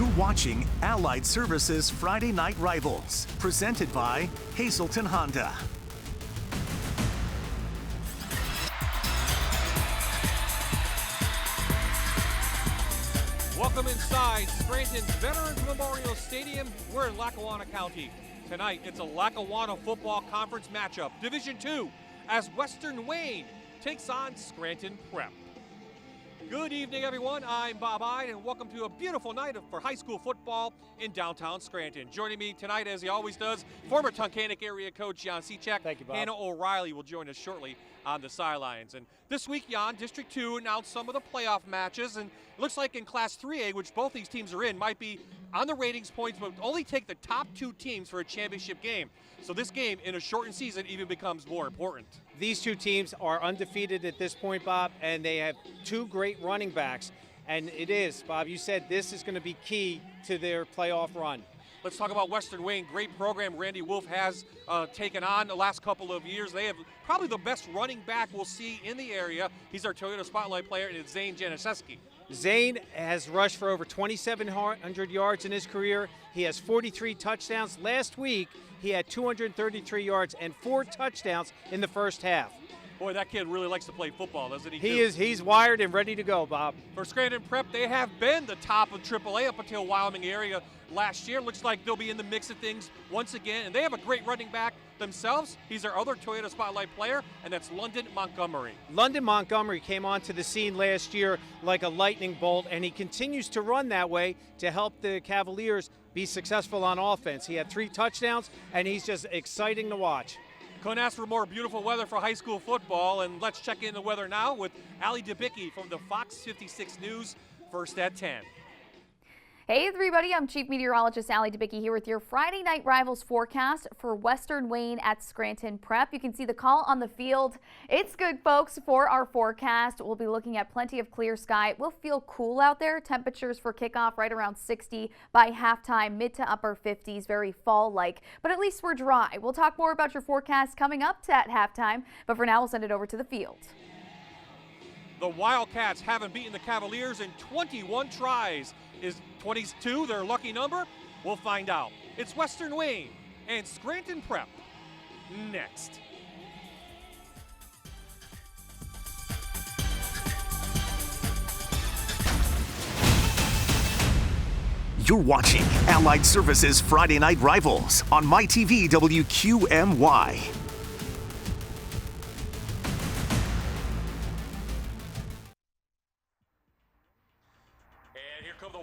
You're watching Allied Services Friday Night Rivals, presented by Hazelton Honda. Welcome inside Scranton's Veterans Memorial Stadium. We're in Lackawanna County. Tonight, it's a Lackawanna Football Conference matchup, Division II, as Western Wayne takes on Scranton Prep. Good evening, everyone. I'm Bob Ide, and welcome to a beautiful night for high school football in downtown Scranton. Joining me tonight, as he always does, former Tunkhannock area coach Jan Secek. Thank you, Bob. Hannah O'Reilly will join us shortly on the sidelines. And this week, Jan, District 2 announced some of the playoff matches, and it looks like in Class 3A, which both these teams are in, might be on the ratings points, but only take the top two teams for a championship game. So this game, in a shortened season, even becomes more important. These two teams are undefeated at this point, Bob, and they have two great running backs. And it is, Bob, you said this is going to be key to their playoff run. Let's talk about Western Wayne. Great program Randy Wolf has taken on the last couple of years. They have probably the best running back we'll see in the area. He's our Toyota Spotlight player, and it's Zane Januszewski. Zane has rushed for over 2,700 yards in his career. He has 43 touchdowns. Last week, he had 233 yards and 4 touchdowns in the first half. Boy, that kid really likes to play football, doesn't he? He's wired and ready to go, Bob. For Scranton Prep, they have been the top of AAA up until Wyoming area last year. Looks like they'll be in the mix of things once again, and they have a great running back themselves. He's our other Toyota Spotlight player, and that's London Montgomery. London Montgomery came onto the scene last year like a lightning bolt, and he continues to run that way to help the Cavaliers be successful on offense. He had 3 touchdowns, and he's just exciting to watch. Couldn't ask for more beautiful weather for high school football, and let's check in the weather now with Allie Debicki from the Fox 56 News, first at 10. Hey everybody, I'm Chief Meteorologist Allie Debicki here with your Friday Night Rivals forecast for Western Wayne at Scranton Prep. You can see the call on the field. It's good, folks. For our forecast, we'll be looking at plenty of clear sky. It will feel cool out there. Temperatures for kickoff right around 60 by halftime, mid to upper 50s, very fall-like, but at least we're dry. We'll talk more about your forecast coming up at halftime, but for now, we'll send it over to the field. The Wildcats haven't beaten the Cavaliers in 21 tries. Is 22 their lucky number? We'll find out. It's Western Wayne and Scranton Prep next. You're watching Allied Services Friday Night Rivals on MyTV WQMY.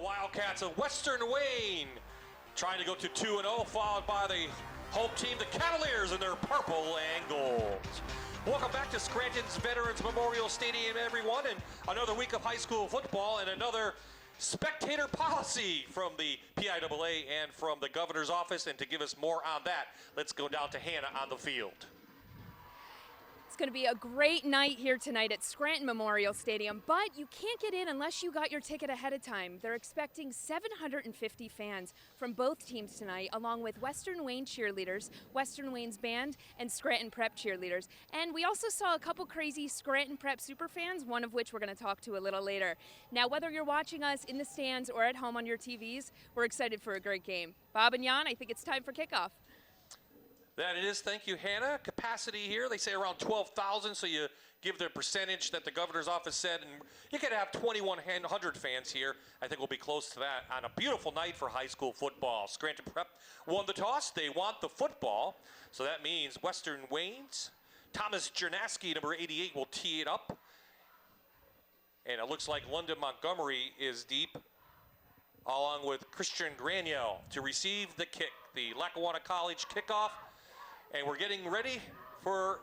Wildcats of Western Wayne trying to go to 2-0, followed by the home team, the Cavaliers, in their purple and gold. Welcome back to Scranton's Veterans Memorial Stadium, everyone, and another week of high school football and another spectator policy from the PIAA and from the governor's office. And to give us more on that, let's go down to Hannah on the field. It's going to be a great night here tonight at Scranton Memorial Stadium, but you can't get in unless you got your ticket ahead of time. They're expecting 750 fans from both teams tonight, along with Western Wayne cheerleaders, Western Wayne's band, and Scranton Prep cheerleaders. And we also saw a couple crazy Scranton Prep superfans, one of which we're going to talk to a little later. Now, whether you're watching us in the stands or at home on your TVs, we're excited for a great game. Bob and Jan, I think it's time for kickoff. That it is. Thank you, Hannah. Capacity here, they say around 12,000, so you give the percentage that the governor's office said, and you could have 2,100 fans here. I think we'll be close to that on a beautiful night for high school football. Scranton Prep won the toss. They want the football, so that means Western Wayne's Thomas Jernaski, number 88, will tee it up. And it looks like London Montgomery is deep, along with Christian Graniel to receive the kick, the Lackawanna College kickoff. And we're getting ready for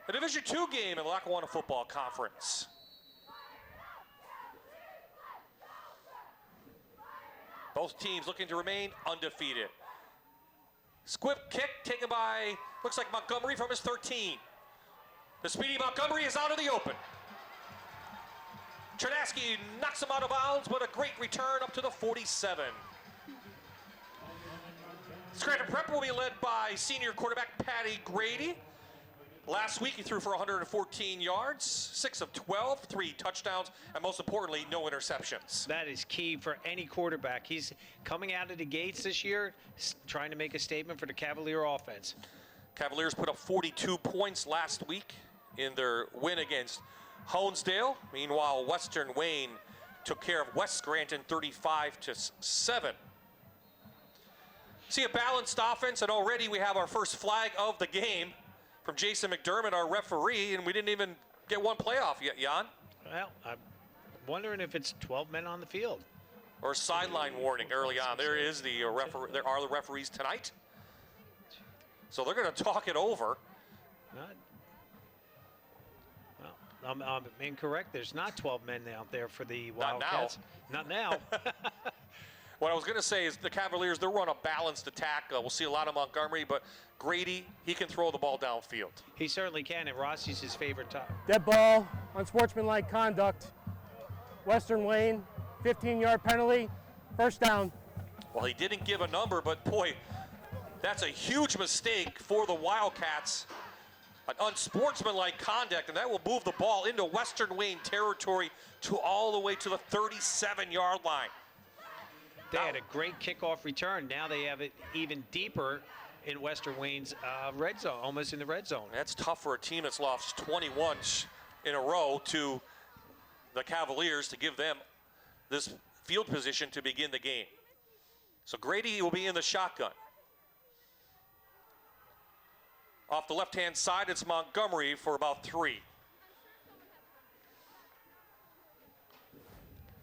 a Division II game in the Lackawanna Football Conference. Both teams looking to remain undefeated. Squib kick taken by, looks like Montgomery from his 13. The speedy Montgomery is out in the open. Chernaski knocks him out of bounds, but a great return up to the 47. Scranton Prep will be led by senior quarterback Patty Grady. Last week, he threw for 114 yards, 6 of 12, 3 touchdowns, and most importantly, no interceptions. That is key for any quarterback. He's coming out of the gates this year, trying to make a statement for the Cavalier offense. Cavaliers put up 42 points last week in their win against Honesdale. Meanwhile, Western Wayne took care of West Scranton 35-7. See a balanced offense, and already we have our first flag of the game from Jason McDermott, our referee, and we didn't even get one playoff yet, Jan. Well, I'm wondering if it's 12 men on the field. Or a sideline warning early on. There is the there are the referees tonight. So they're going to talk it over. Well, I'm incorrect. There's not 12 men out there for the Wildcats. Not now. What I was going to say is the Cavaliers, they'll run a balanced attack. We'll see a lot of Montgomery, but Grady, he can throw the ball downfield. He certainly can, and Rossi's his favorite top. Dead ball, unsportsmanlike conduct. Western Wayne, 15-yard penalty, first down. Well, he didn't give a number, but boy, that's a huge mistake for the Wildcats. An unsportsmanlike conduct, and that will move the ball into Western Wayne territory to all the way to the 37-yard line. They had a great kickoff return. Now they have it even deeper in Western Wayne's red zone, almost in the red zone. That's tough for a team that's lost 21 in a row to the Cavaliers to give them this field position to begin the game. So Grady will be in the shotgun. Off the left-hand side, it's Montgomery for about 3.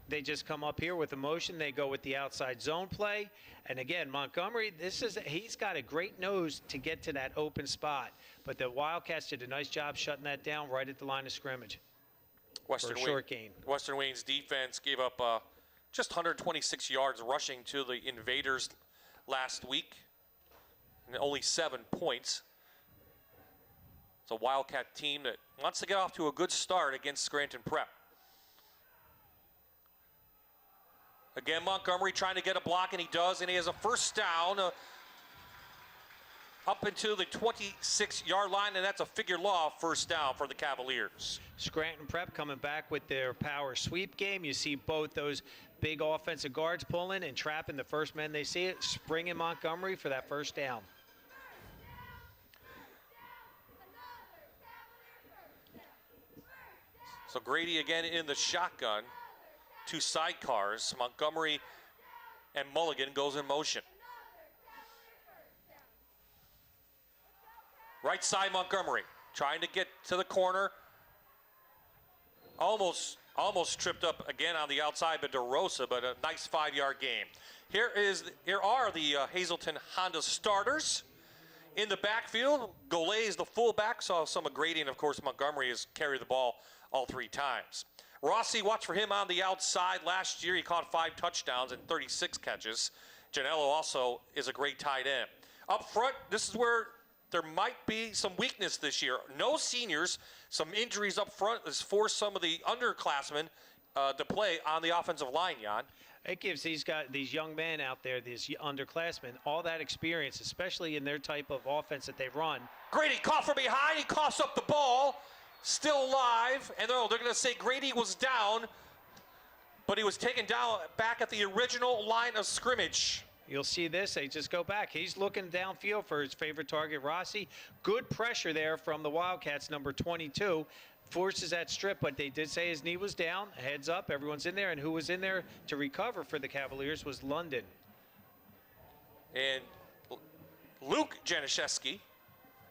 They just come up here with a motion. They go with the outside zone play. And again, Montgomery, he's got a great nose to get to that open spot. But the Wildcats did a nice job shutting that down right at the line of scrimmage. Western Wayne's defense gave up just 126 yards rushing to the Invaders last week, and only 7 points. It's a Wildcat team that wants to get off to a good start against Scranton Prep. Again, Montgomery trying to get a block, and he does, and he has a first down up into the 26-yard line, and that's a figure law first down for the Cavaliers. Scranton Prep coming back with their power sweep game. You see both those big offensive guards pulling and trapping the first men they see it, springing Montgomery for that first down. So Grady again in the shotgun. 2 sidecars. Montgomery and Mulligan goes in motion. Right side Montgomery trying to get to the corner. Almost tripped up again on the outside by DeRosa, but a nice 5-yard gain. Here are the Hazleton Honda starters. In the backfield, Golay is the fullback. Saw some of Grady, and of course Montgomery has carried the ball all 3 times. Rossi, watch for him on the outside. Last year he caught 5 touchdowns and 36 catches. Janello also is a great tight end. Up front, this is where there might be some weakness this year. No seniors, some injuries up front has forced some of the underclassmen to play on the offensive line, Jan. It gives these young men out there, these underclassmen, all that experience, especially in their type of offense that they run. Grady caught from behind. He coughs up the ball. Still alive. And they're going to say Grady was down, but he was taken down back at the original line of scrimmage. You'll see this. They just go back. He's looking downfield for his favorite target, Rossi. Good pressure there from the Wildcats, number 22. Forces that strip, but they did say his knee was down. Heads up, everyone's in there. And who was in there to recover for the Cavaliers was London. And Luke Januszewski,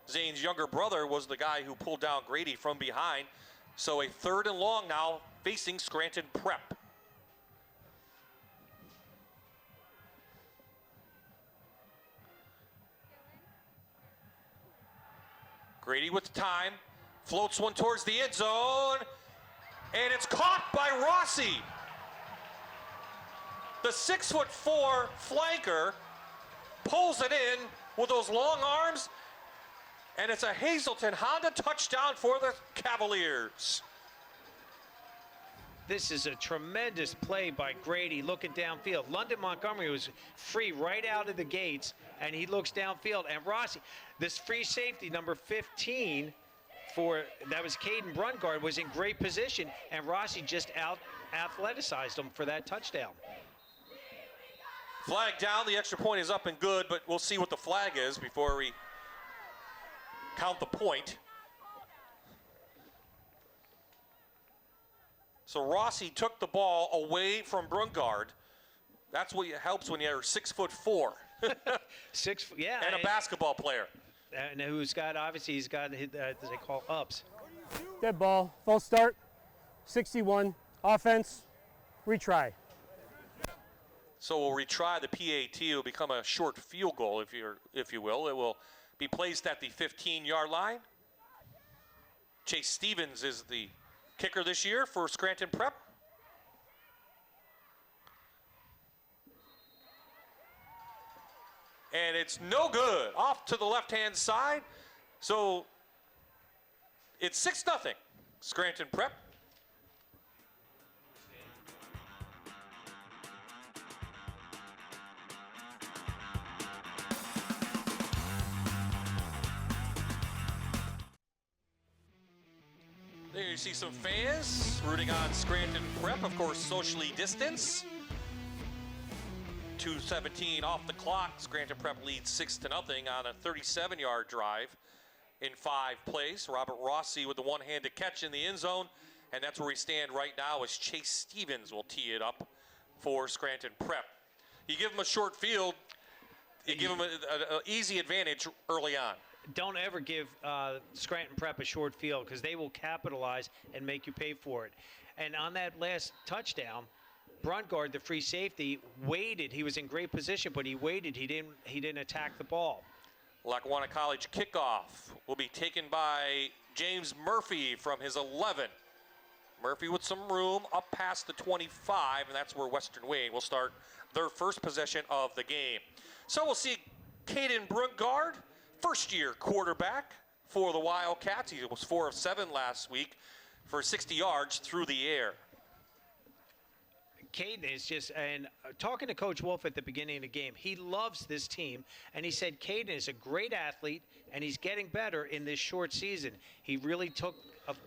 Zane's younger brother, was the guy who pulled down Grady from behind. So a 3rd and long now facing Scranton Prep. Grady with the time, floats one towards the end zone, and it's caught by Rossi. The 6'4" flanker pulls it in with those long arms, and it's a Hazleton Honda touchdown for the Cavaliers. This is a tremendous play by Grady looking downfield. London Montgomery was free right out of the gates, and he looks downfield. And Rossi, this free safety, number 15, that was Caden Brungard, was in great position, and Rossi just out-athleticized him for that touchdown. Flag down, the extra point is up and good, but we'll see what the flag is before we count the point. So Rossi took the ball away from Brungard. That's what helps when you're 6'4". Yeah. And a basketball player. And he's got they call ups. Dead ball, false start, 61, offense, retry. So we'll retry the PAT. It will become a short field goal, if you will. It will be placed at the 15-yard line. Chase Stevens is the kicker this year for Scranton Prep. And it's no good. Off to the left-hand side. So it's 6-0, Scranton Prep. There you see some fans rooting on Scranton Prep, of course, socially distanced. 2:17 off the clock. Scranton Prep leads 6-0 on a 37-yard drive in 5 plays. Robert Rossi with the one-handed catch in the end zone, and that's where we stand right now as Chase Stevens will tee it up for Scranton Prep. You give them a short field, you give them an easy advantage early on. Don't ever give Scranton Prep a short field because they will capitalize and make you pay for it. And on that last touchdown, Brungard, the free safety, waited. He was in great position, but he waited. He didn't attack the ball. Lackawanna College kickoff will be taken by James Murphy from his 11. Murphy with some room up past the 25, and that's where Western Wayne will start their first possession of the game. So we'll see Caden Brungard, first-year quarterback for the Wildcats. He was 4 of 7 last week for 60 yards through the air. Caden is just, and talking to Coach Wolf at the beginning of the game, he loves this team, and he said Caden is a great athlete, and he's getting better in this short season. He really took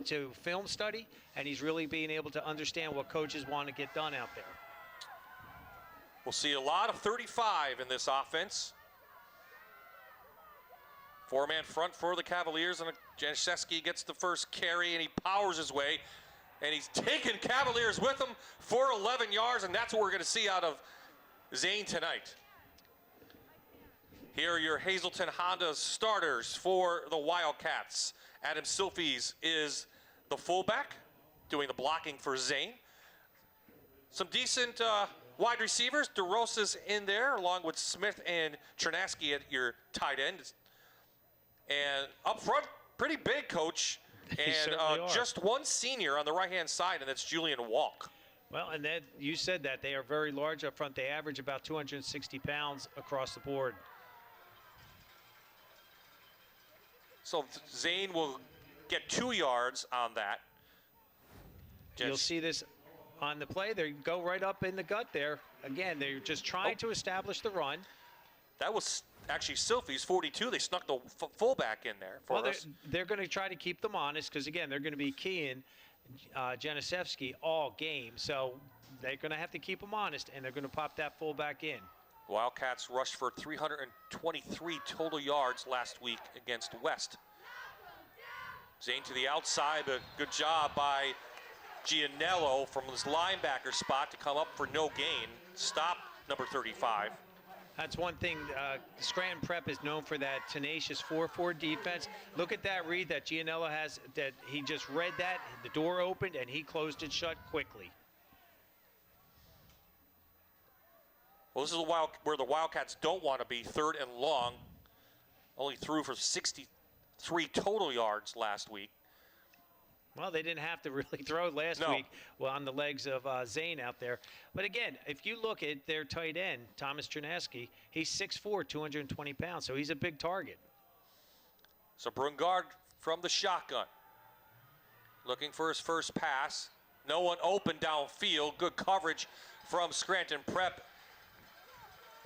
to film study, and he's really being able to understand what coaches want to get done out there. We'll see a lot of 35 in this offense. 4-man front for the Cavaliers, and Januszewski gets the first carry, and he powers his way. And he's taken Cavaliers with him for 11 yards, and that's what we're going to see out of Zane tonight. Here are your Hazelton Honda starters for the Wildcats. Adam Silfies is the fullback, doing the blocking for Zane. Some decent wide receivers. DeRosa's in there, along with Smith and Chernaski at your tight end. And up front, pretty big, Coach. And just one senior on the right-hand side, and that's Julian Walk. Well, and that, you said that. They are very large up front. They average about 260 pounds across the board. So Zane will get 2 yards on that. You'll see this on the play. They go right up in the gut there. Again, they're just trying to establish the run. That was actually Silfies, 42. They snuck the fullback in there for us. They're going to try to keep them honest because, again, they're going to be keying Januszewski all game. So they're going to have to keep them honest, and they're going to pop that fullback in. Wildcats rushed for 323 total yards last week against West. Zane to the outside, but good job by Gianello from his linebacker spot to come up for no gain. Stop number 35. That's one thing. Scranton Prep is known for that tenacious 4-4 defense. Look at that read that Gianello has. That he just read that. The door opened, and he closed it shut quickly. Well, this is where the Wildcats don't want to be. 3rd and long. Only threw for 63 total yards last week. Well, they didn't have to really throw last week on the legs of Zane out there. But again, if you look at their tight end, Thomas Chernaski, he's 6'4", 220 pounds, so he's a big target. So Brungard from the shotgun. Looking for his first pass. No one open downfield. Good coverage from Scranton Prep.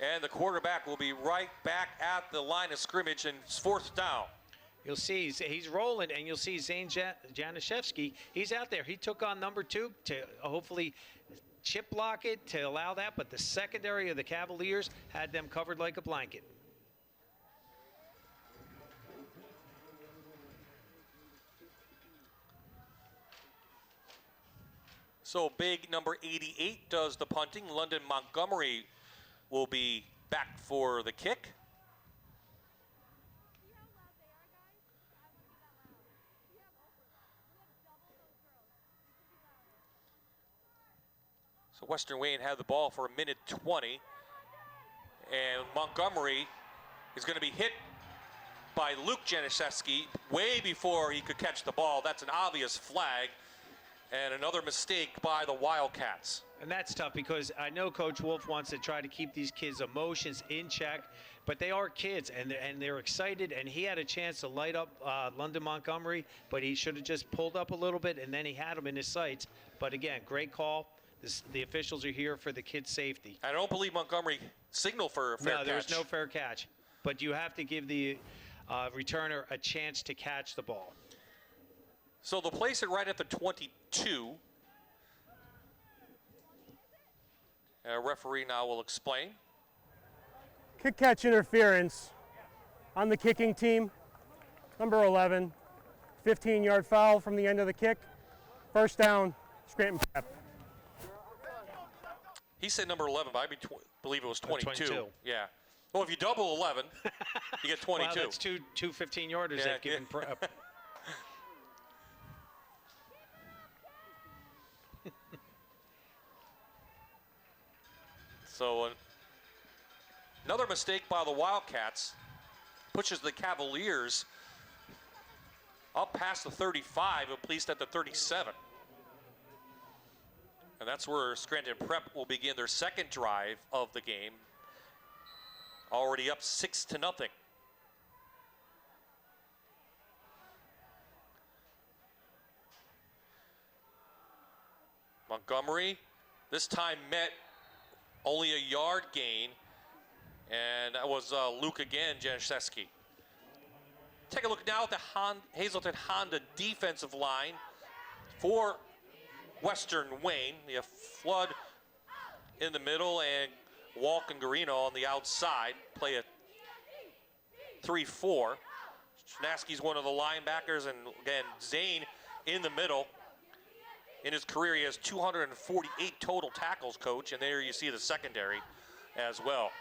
And the quarterback will be right back at the line of scrimmage, and it's 4th down. You'll see he's rolling, and you'll see Zane Januszewski. He's out there. He took on number 2 to hopefully chip block it to allow that, but the secondary of the Cavaliers had them covered like a blanket. So big number 88 does the punting. London Montgomery will be back for the kick. So Western Wayne had the ball for 1:20, and Montgomery is going to be hit by Luke Januszewski way before he could catch the ball. That's an obvious flag, and another mistake by the Wildcats. And that's tough because I know Coach Wolf wants to try to keep these kids' emotions in check, but they are kids, and they're excited, and he had a chance to light up London Montgomery, but he should have just pulled up a little bit, and then he had him in his sights. But again, great call. The officials are here for the kids' safety. I don't believe Montgomery signaled for a fair catch. No, there's no fair catch. But you have to give the returner a chance to catch the ball. So they'll place it right at the 22. Referee now will explain. Kick catch interference on the kicking team. Number 11, 15-yard foul from the end of the kick. First down, Scranton Prep. He said number 11, but I believe it was 22. 22. Yeah. Well, if you double 11, you get 22. Wow, that's two 15-yarders they've given Prep. So another mistake by the Wildcats pushes the Cavaliers up past the 35, at least at the 37. And that's where Scranton Prep will begin their second drive of the game. Already up 6-0. Montgomery this time met only a yard gain, and that was Luke again, Januszewski. Take a look now at the Hazelton Honda defensive line for Western Wayne. You have Flood in the middle and Walk and Garino on the outside. Play a 3-4. Chinaski's one of the linebackers, and again, Zane in the middle. In his career, he has 248 total tackles, Coach, and there you see the secondary as well.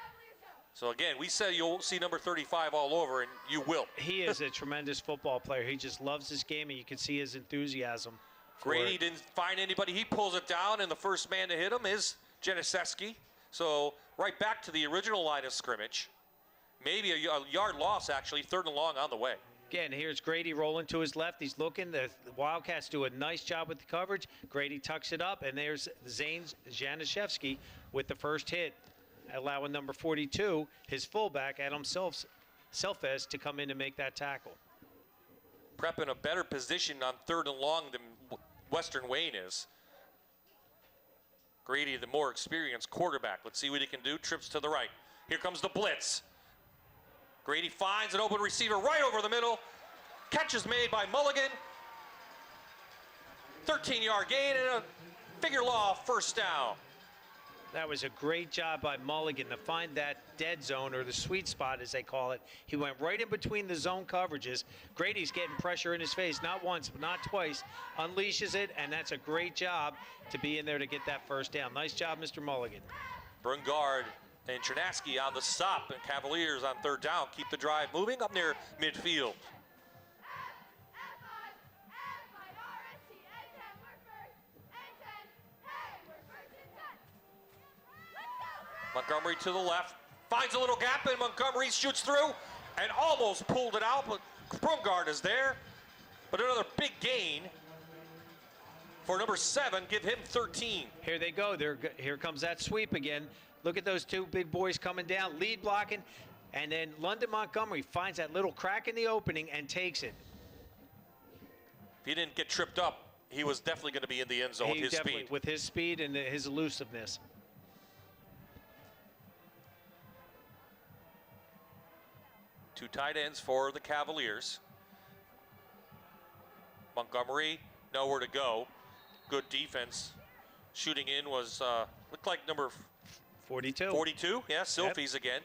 So again, we said you'll see number 35 all over, and you will. He is a tremendous football player. He just loves this game, and you can see his enthusiasm. Grady didn't find anybody. He pulls it down, and the first man to hit him is Januszewski. So right back to the original line of scrimmage. Maybe a yard loss, actually, 3rd and long on the way. Again, here's Grady rolling to his left. He's looking. The Wildcats do a nice job with the coverage. Grady tucks it up, and there's Zane Januszewski with the first hit, allowing number 42, his fullback, Adam Selfes, to come in and make that tackle. Prep in a better position on 3rd and long than Western Wayne is. Grady, the more experienced quarterback. Let's see what he can do. Trips to the right. Here comes the blitz. Grady finds an open receiver right over the middle. Catch is made by Mulligan. 13-yard gain and a figure law first down. That was a great job by Mulligan to find that dead zone, or the sweet spot as they call it. He went right in between the zone coverages. Grady's getting pressure in his face, not once, but not twice. Unleashes it, and that's a great job to be in there to get that first down. Nice job, Mr. Mulligan. Brungard and Chinaski on the stop, and Cavaliers on 3rd down. Keep the drive moving up near midfield. Montgomery to the left, finds a little gap, and Montgomery shoots through and almost pulled it out, but Brungard is there. But another big gain for number 7, give him 13. Here they go. Here comes that sweep again. Look at those two big boys coming down, lead blocking, and then London Montgomery finds that little crack in the opening and takes it. If he didn't get tripped up, he was definitely going to be in the end zone with his speed. With his speed and his elusiveness. Two tight ends for the Cavaliers. Montgomery, nowhere to go. Good defense. Shooting in was, looked like number 42. 42. Yeah, Sylphie's again.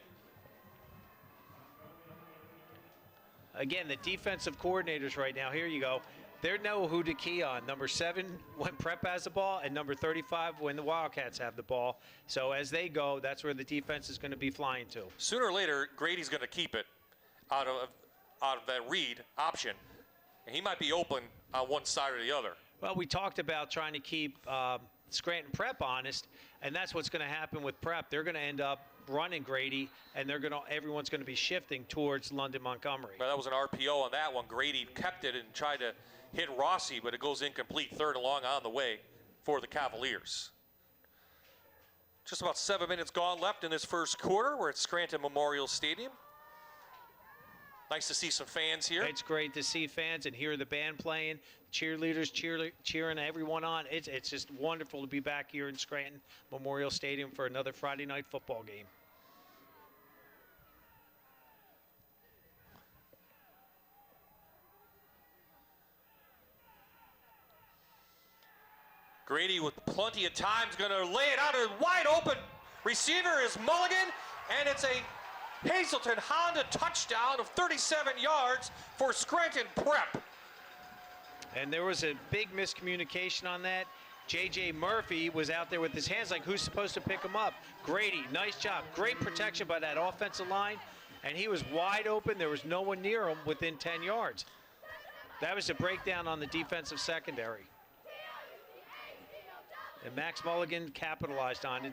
Again, the defensive coordinators right now, here you go. They know who to key on. Number 7 when Prep has the ball, and number 35 when the Wildcats have the ball. So as they go, that's where the defense is going to be flying to. Sooner or later, Grady's going to keep it out of that read option. And he might be open on one side or the other. Well, we talked about trying to keep Scranton Prep honest, and that's what's going to happen with Prep. They're going to end up running Grady, and everyone's going to be shifting towards London Montgomery. Well, that was an RPO on that one. Grady kept it and tried to hit Rossi, but it goes incomplete. 3rd and long on the way for the Cavaliers. Just about 7 minutes gone left in this first quarter. We're at Scranton Memorial Stadium. Nice to see some fans here. It's great to see fans and hear the band playing, cheerleaders cheering everyone on. It's just wonderful to be back here in Scranton Memorial Stadium for another Friday night football game. Grady with plenty of time is going to lay it out. A wide open receiver is Mulligan, and it's a Hazleton Honda touchdown of 37 yards for Scranton Prep. And there was a big miscommunication on that. J.J. Murphy was out there with his hands like, who's supposed to pick him up? Grady, nice job. Great protection by that offensive line, and he was wide open. There was no one near him within 10 yards. That was a breakdown on the defensive secondary. And Max Mulligan capitalized on it.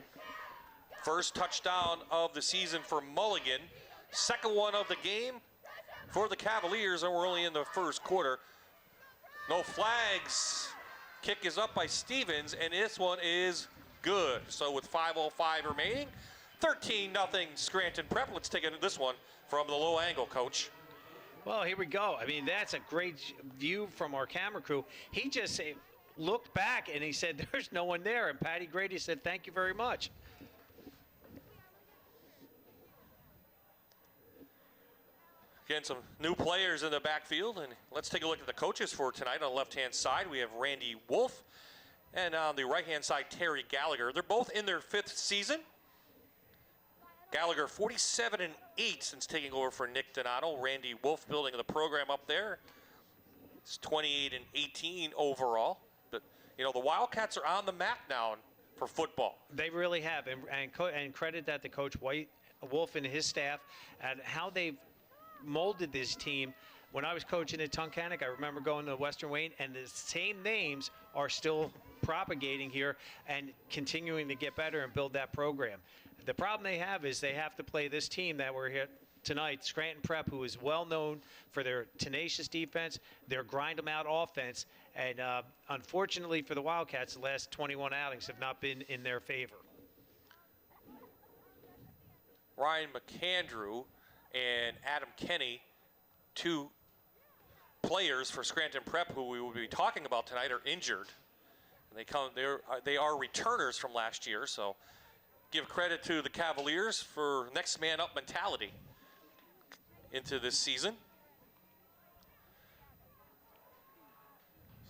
First touchdown of the season for Mulligan. Second one of the game for the Cavaliers, and we're only in the first quarter. No flags. Kick is up by Stevens, and this one is good. So with 5:05 remaining, 13-0 Scranton Prep. Let's take this one from the low angle, Coach. Well, here we go. I mean, that's a great view from our camera crew. He just looked back, and he said, there's no one there. And Patty Grady said, thank you very much. Again, some new players in the backfield, and let's take a look at the coaches for tonight. On the left-hand side, we have Randy Wolf, and on the right-hand side, Terry Gallagher. They're both in their 5th season. Gallagher 47-8 since taking over for Nick Donato. Randy Wolf building the program up there. It's 28-18 overall. But you know, the Wildcats are on the map now for football. They really have, and credit that to Coach Wolf and his staff and how they've molded this team. When I was coaching at Tunkhannock, I remember going to Western Wayne, and the same names are still propagating here and continuing to get better and build that program. The problem they have is they have to play this team that we're here tonight, Scranton Prep, who is well known for their tenacious defense, their grind-em-out offense, and unfortunately for the Wildcats, the last 21 outings have not been in their favor. Ryan McAndrew and Adam Kenny, 2 players for Scranton Prep who we will be talking about tonight, are injured. And they are returners from last year, so give credit to the Cavaliers for next man up mentality into this season.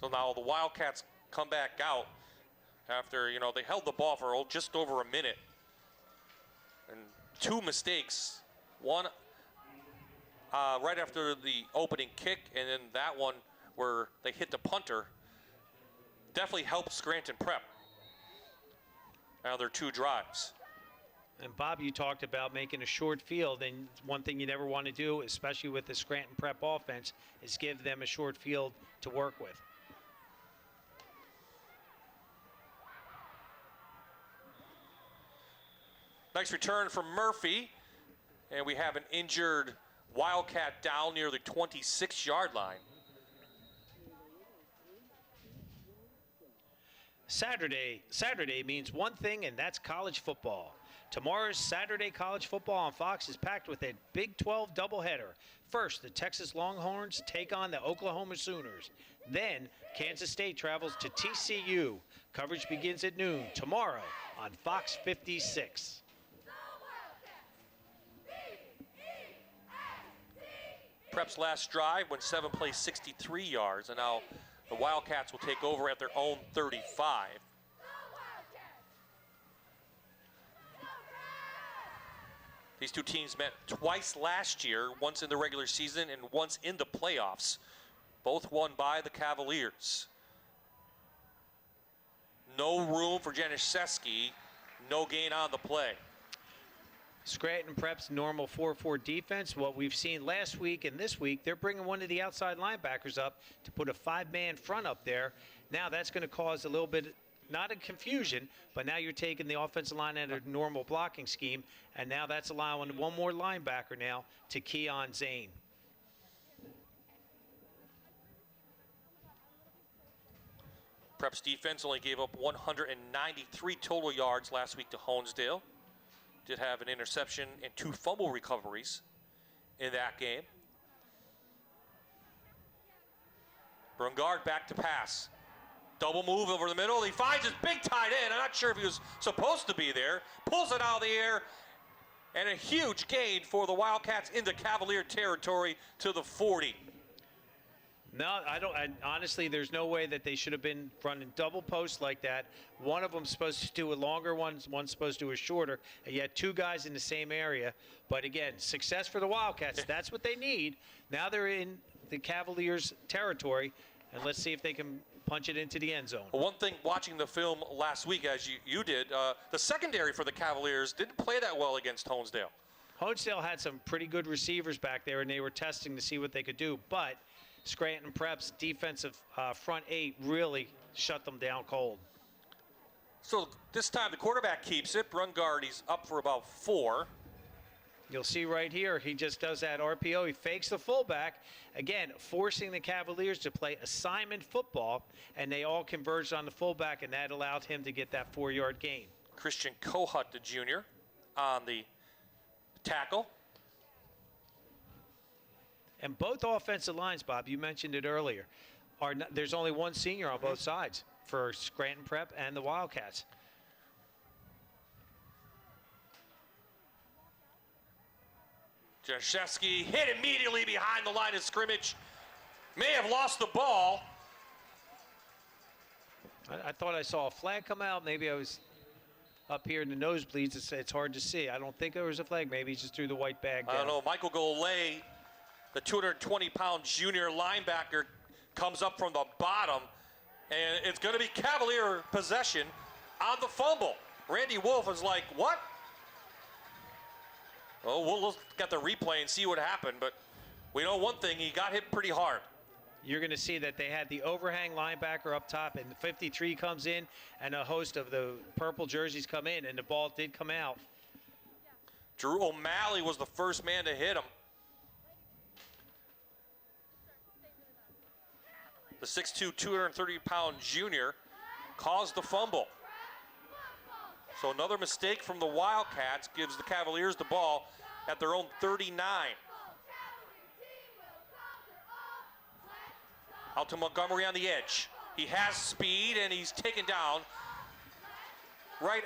So now the Wildcats come back out after, you know, they held the ball for just over a minute. And 2 mistakes. One right after the opening kick, and then that one where they hit the punter. Definitely helped Scranton Prep. Now they're 2 drives. And Bob, you talked about making a short field, and one thing you never want to do, especially with the Scranton Prep offense, is give them a short field to work with. Nice return from Murphy, and we have an injured Wildcat down near the 26-yard line. Saturday means one thing, and that's college football. Tomorrow's Saturday college football on Fox is packed with a Big 12 doubleheader. First, the Texas Longhorns take on the Oklahoma Sooners. Then, Kansas State travels to TCU. Coverage begins at noon tomorrow on Fox 56. Prep's last drive went 7 plays, 63 yards, and now The Wildcats will take over at their own 35. These two teams met twice last year, once in the regular season and once in the playoffs. Both won by the Cavaliers. No room for Januszewski, no gain on the play. Scranton Prep's normal 4-4 defense, what we've seen last week and this week, they're bringing one of the outside linebackers up to put a 5-man front up there. Now that's going to cause a little bit, not a confusion, but now you're taking the offensive line out of normal blocking scheme, and now that's allowing one more linebacker now to key on Zane. Prep's defense only gave up 193 total yards last week to Honesdale. Did have an interception and 2 fumble recoveries in that game. Brungard back to pass. Double move over the middle. He finds his big tight end. I'm not sure if he was supposed to be there. Pulls it out of the air. And a huge gain for the Wildcats into Cavalier territory to the 40. No, honestly, there's no way that they should have been running double posts like that. One of them's supposed to do a longer one, one's supposed to do a shorter. And you had 2 guys in the same area. But again, success for the Wildcats. That's what they need. Now they're in the Cavaliers' territory, and let's see if they can punch it into the end zone. Well, one thing watching the film last week, as you did, the secondary for the Cavaliers didn't play that well against Honesdale. Honesdale had some pretty good receivers back there, and they were testing to see what they could do. But Scranton Prep's defensive front 8 really shut them down cold. So this time the quarterback keeps it. Brungard, he's up for about 4. You'll see right here, he just does that RPO. He fakes the fullback. Again, forcing the Cavaliers to play assignment football, and they all converged on the fullback, and that allowed him to get that 4-yard gain. Christian Kohut, the junior, on the tackle. And both offensive lines, Bob, you mentioned it earlier, there's only one senior on both sides for Scranton Prep and the Wildcats. Januszewski hit immediately behind the line of scrimmage. May have lost the ball. I thought I saw a flag come out. Maybe I was up here in the nosebleeds. It's hard to see. I don't think there was a flag. Maybe he just threw the white bag down. I don't know. Michael Golay, the 220-pound junior linebacker, comes up from the bottom, and it's going to be Cavalier possession on the fumble. Randy Wolf is like, what? Oh, we'll look at the replay and see what happened, but we know one thing, he got hit pretty hard. You're going to see that they had the overhang linebacker up top, and the 53 comes in, and a host of the purple jerseys come in, and the ball did come out. Drew O'Malley was the first man to hit him. The 6'2", 230-pound junior caused the fumble. So another mistake from the Wildcats gives the Cavaliers the ball at their own 39. Out to Montgomery on the edge. He has speed, and he's taken down right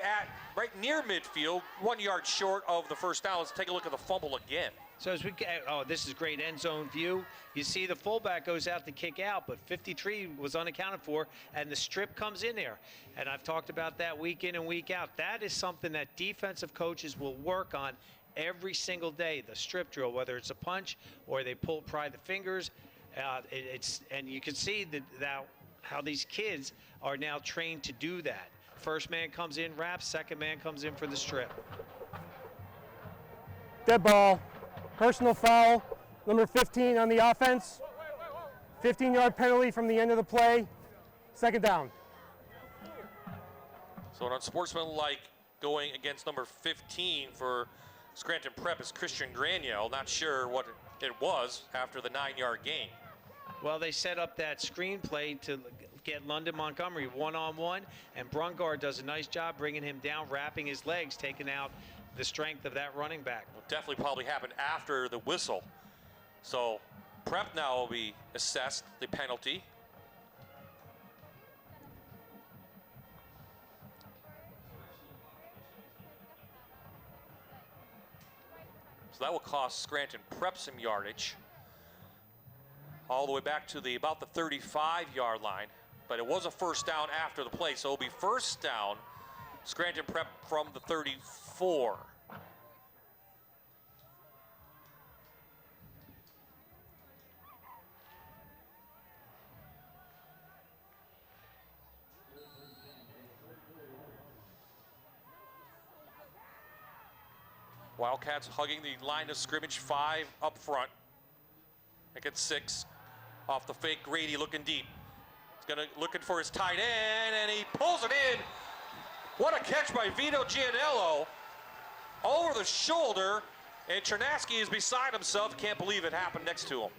near midfield, 1 yard short of the first down. Let's take a look at the fumble again. So as we get, this is great end zone view. You see the fullback goes out to kick out, but 53 was unaccounted for, and the strip comes in there. And I've talked about that week in and week out. That is something that defensive coaches will work on every single day, the strip drill, whether it's a punch or they pry the fingers. And you can see how these kids are now trained to do that. First man comes in, wraps, second man comes in for the strip. Dead ball. Personal foul, number 15 on the offense. 15-yard penalty from the end of the play. Second down. So an unsportsmanlike going against number 15 for Scranton Prep is Christian Graniel. Not sure what it was after the 9-yard gain. Well, they set up that screen play to get London Montgomery one-on-one, and Brungard does a nice job bringing him down, wrapping his legs, taking out the strength of that running back. Will definitely probably happen after the whistle. So Prep now will be assessed the penalty. So that will cost Scranton Prep some yardage. all the way back to about the 35-yard line. But it was a first down after the play, so it'll be first down, Scranton Prep from the 34. Wildcats hugging the line of scrimmage, 5 up front. Make it 6 off the fake. Grady looking deep. He's looking for his tight end, and he pulls it in. What a catch by Vito Gianello over the shoulder, and Chernaski is beside himself. Can't believe it happened next to him.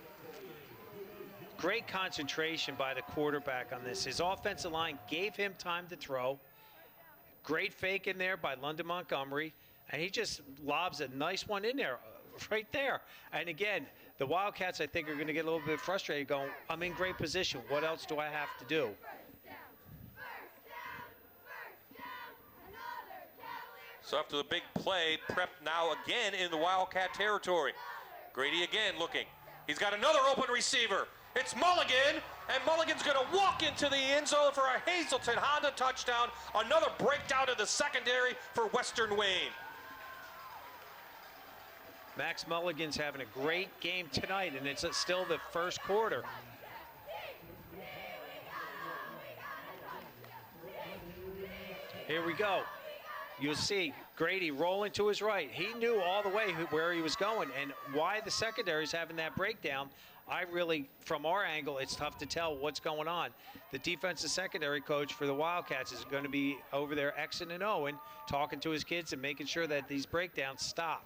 Great concentration by the quarterback on this. His offensive line gave him time to throw. Great fake in there by London Montgomery. And he just lobs a nice one in there, right there. And again, the Wildcats, I think, are going to get a little bit frustrated going, I'm in great position. What else do I have to do? So after the big play, Prep now again in the Wildcat territory. Grady again looking. He's got another open receiver. It's Mulligan, and Mulligan's going to walk into the end zone for a Hazelton Honda touchdown. Another breakdown in the secondary for Western Wayne. Max Mulligan's having a great game tonight, and it's still the first quarter. Here we go. You'll see Grady rolling to his right. He knew all the way where he was going, and why the secondary is having that breakdown. I really, from our angle, it's tough to tell what's going on. The defensive secondary coach for the Wildcats is going to be over there Xing and Owen, talking to his kids and making sure that these breakdowns stop.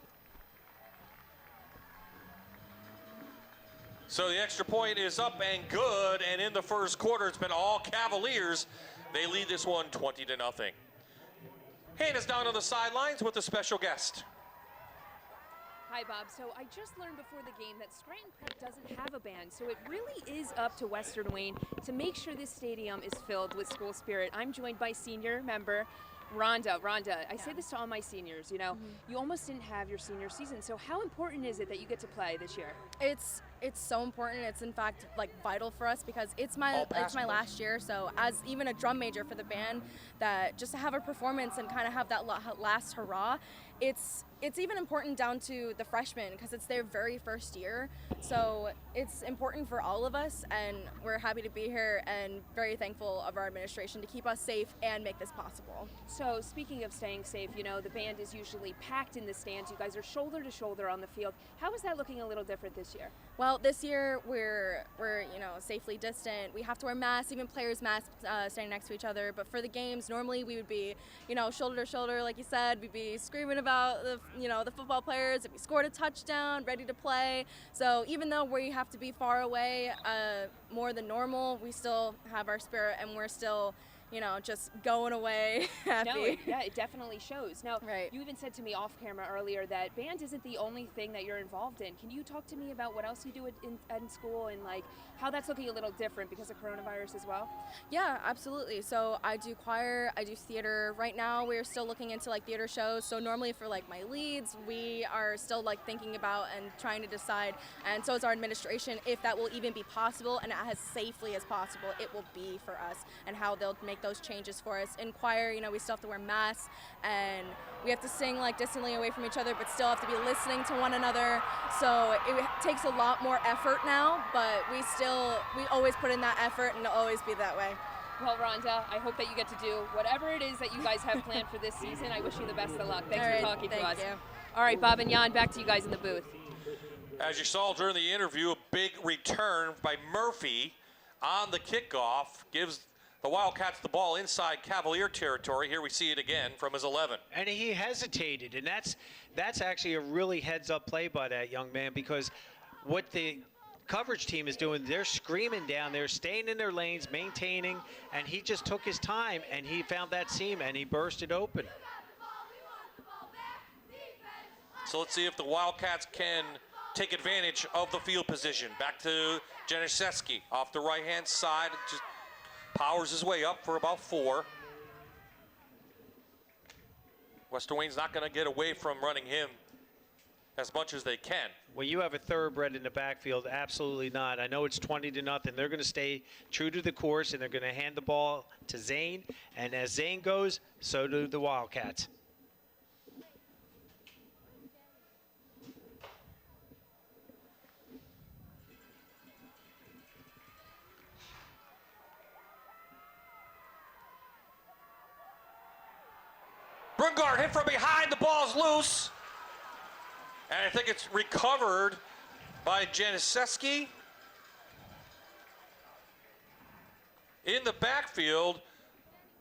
So the extra point is up and good, and in the first quarter, it's been all Cavaliers. They lead this one 20-0. Hannah's down on the sidelines with a special guest. Hi, Bob. So I just learned before the game that Scranton Prep doesn't have a band, so it really is up to Western Wayne to make sure this stadium is filled with school spirit. I'm joined by senior member Rhonda, I say this to all my seniors, you know, you almost didn't have your senior season, so how important is it that you get to play this year? It's so important. It's in fact like vital for us because it's my last year. So as even a drum major for the band, that just to have a performance and kind of have that last hurrah, it's even important down to the freshmen because it's their very first year. So it's important for all of us, and we're happy to be here and very thankful of our administration to keep us safe and make this possible. So speaking of staying safe, you know, the band is usually packed in the stands. You guys are shoulder to shoulder on the field. How is that looking a little different this year? Well, this year we're you know, safely distant. We have to wear masks, even players' masks, standing next to each other. But for the games, normally we would be, you know, shoulder to shoulder, like you said. We'd be screaming about the football players. If we scored a touchdown, ready to play. So even though we have to be far away more than normal, we still have our spirit, and we're still, you know, just going away happy. No, it definitely shows. Now, you even said to me off camera earlier that band isn't the only thing that you're involved in. Can you talk to me about what else you do in school and like how that's looking a little different because of coronavirus as well? Yeah, absolutely. So I do choir, I do theater. Right now we're still looking into like theater shows. So normally for like my leads, we are still like thinking about and trying to decide, and so is our administration, if that will even be possible and as safely as possible it will be for us, and how they'll make those changes for us. In choir, you know, we still have to wear masks and we have to sing like distantly away from each other, but still have to be listening to one another. So it takes a lot more effort now, but we always put in that effort, and it'll always be that way. Well, Rhonda, I hope that you get to do whatever it is that you guys have planned for this season. I wish you the best of luck. Thanks for talking to us. Thank you. All right, Bob and Jan, back to you guys in the booth. As you saw during the interview, a big return by Murphy on the kickoff gives the Wildcats the ball inside Cavalier territory. Here we see it again from his 11. And he hesitated, and that's actually a really heads-up play by that young man, because what the coverage team is doing, they're screaming down there, staying in their lanes, maintaining, and he just took his time, and he found that seam, and he burst it open. So let's see if the Wildcats can take advantage of the field position. Back to Januszewski off the right-hand side. Just powers his way up for about 4. Western Wayne's not going to get away from running him as much as they can. When you have a thoroughbred in the backfield, absolutely not. I know it's 20-0. They're going to stay true to the course, and they're going to hand the ball to Zane. And as Zane goes, so do the Wildcats. Brungard hit from behind, the ball's loose. And I think it's recovered by Januszewski. In the backfield.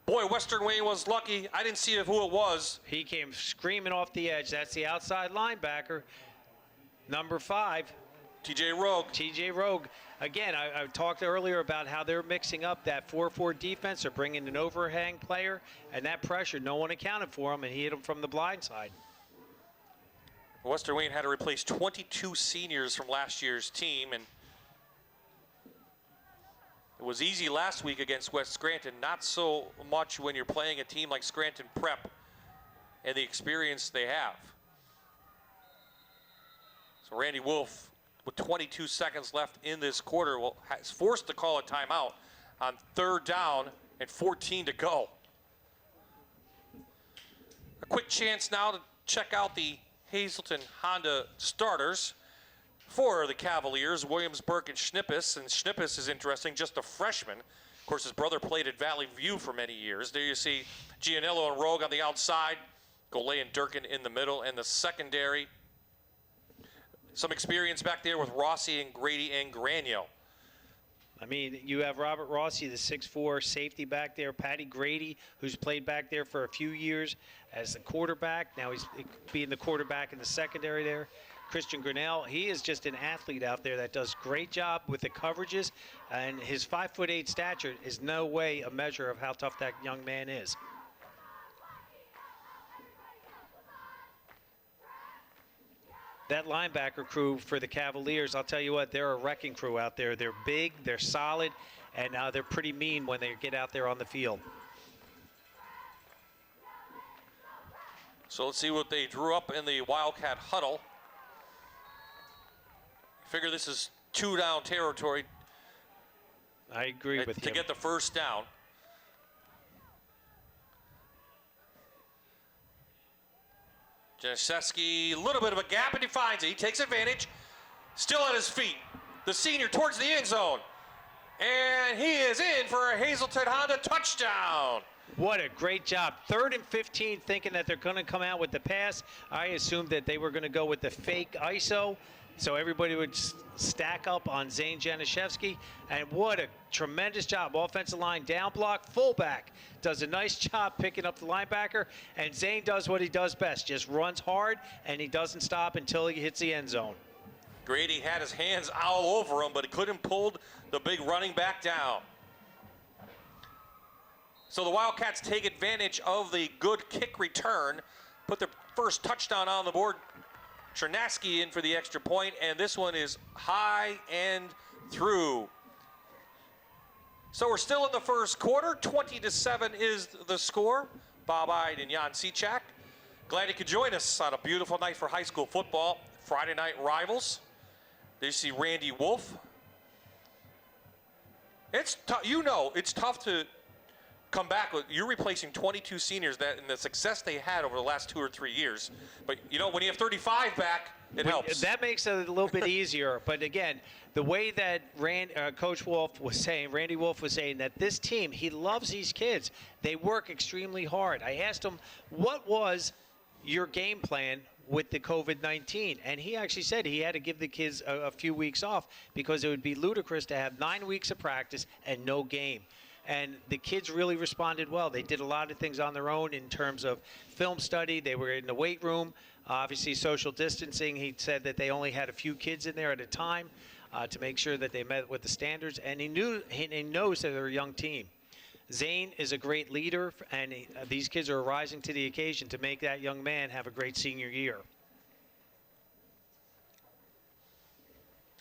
Boy, Western Wayne was lucky. I didn't see who it was. He came screaming off the edge. That's the outside linebacker, number 5. TJ Rogue. TJ Rogue. Again, I talked earlier about how they're mixing up that 4-4 defense. They're bringing an overhang player, and that pressure, no one accounted for him, and he hit him from the blind side. Western Wayne had to replace 22 seniors from last year's team, and it was easy last week against West Scranton. Not so much when you're playing a team like Scranton Prep and the experience they have. So Randy Wolf, with 22 seconds left in this quarter, is forced to call a timeout on 3rd down and 14 to go. A quick chance now to check out the Hazleton Honda starters for the Cavaliers, Williams, Burke, and Schnippes. And Schnippes is interesting, just a freshman. Of course, his brother played at Valley View for many years. There you see Gianello and Rogue on the outside, Golay and Durkin in the middle, and the secondary. Some experience back there with Rossi and Grady and Granio. I mean, you have Robert Rossi, the 6'4" safety back there. Patty Grady, who's played back there for a few years as the quarterback. Now he's being the quarterback in the secondary there. Christian Grinnell, he is just an athlete out there that does great job with the coverages. And his 5'8" stature is no way a measure of how tough that young man is. That linebacker crew for the Cavaliers, I'll tell you what, they're a wrecking crew out there. They're big, they're solid, and they're pretty mean when they get out there on the field. So let's see what they drew up in the Wildcat huddle. Figure this is 2-down territory. I agree with you. To get the 1st down. Januszewski, a little bit of a gap, and he finds it. He takes advantage. Still on his feet. The senior towards the end zone. And he is in for a Hazleton Honda touchdown. What a great job. 3rd and 15, thinking that they're going to come out with the pass. I assumed that they were going to go with the fake ISO, so everybody would stack up on Zane Januszewski. And what a tremendous job. Offensive line down block, fullback does a nice job picking up the linebacker, and Zane does what he does best, just runs hard, and he doesn't stop until he hits the end zone. Grady had his hands all over him, but he couldn't pull the big running back down. So the Wildcats take advantage of the good kick return, put their first touchdown on the board. Chernaski in for the extra point, and this one is high and through. So we're still in the first quarter. 20-7 is the score. Bob Ide and Jan Cichak. Glad you could join us on a beautiful night for high school football. Friday night rivals. There you see Randy Wolf. It's it's tough to come back with. You're replacing 22 seniors and the success they had over the last 2 or 3 years. But when you have 35 back, it helps. That makes it a little bit easier. But again, the way that Coach Wolf was saying, Randy Wolf was saying that this team, he loves these kids. They work extremely hard. I asked him, what was your game plan with the COVID-19? And he actually said he had to give the kids a few weeks off because it would be ludicrous to have 9 weeks of practice and no game. And the kids really responded well. They did a lot of things on their own in terms of film study. They were in the weight room. Obviously, social distancing. He said that they only had a few kids in there at a time to make sure that they met with the standards. And he knows that they're a young team. Zane is a great leader, and these kids are rising to the occasion to make that young man have a great senior year.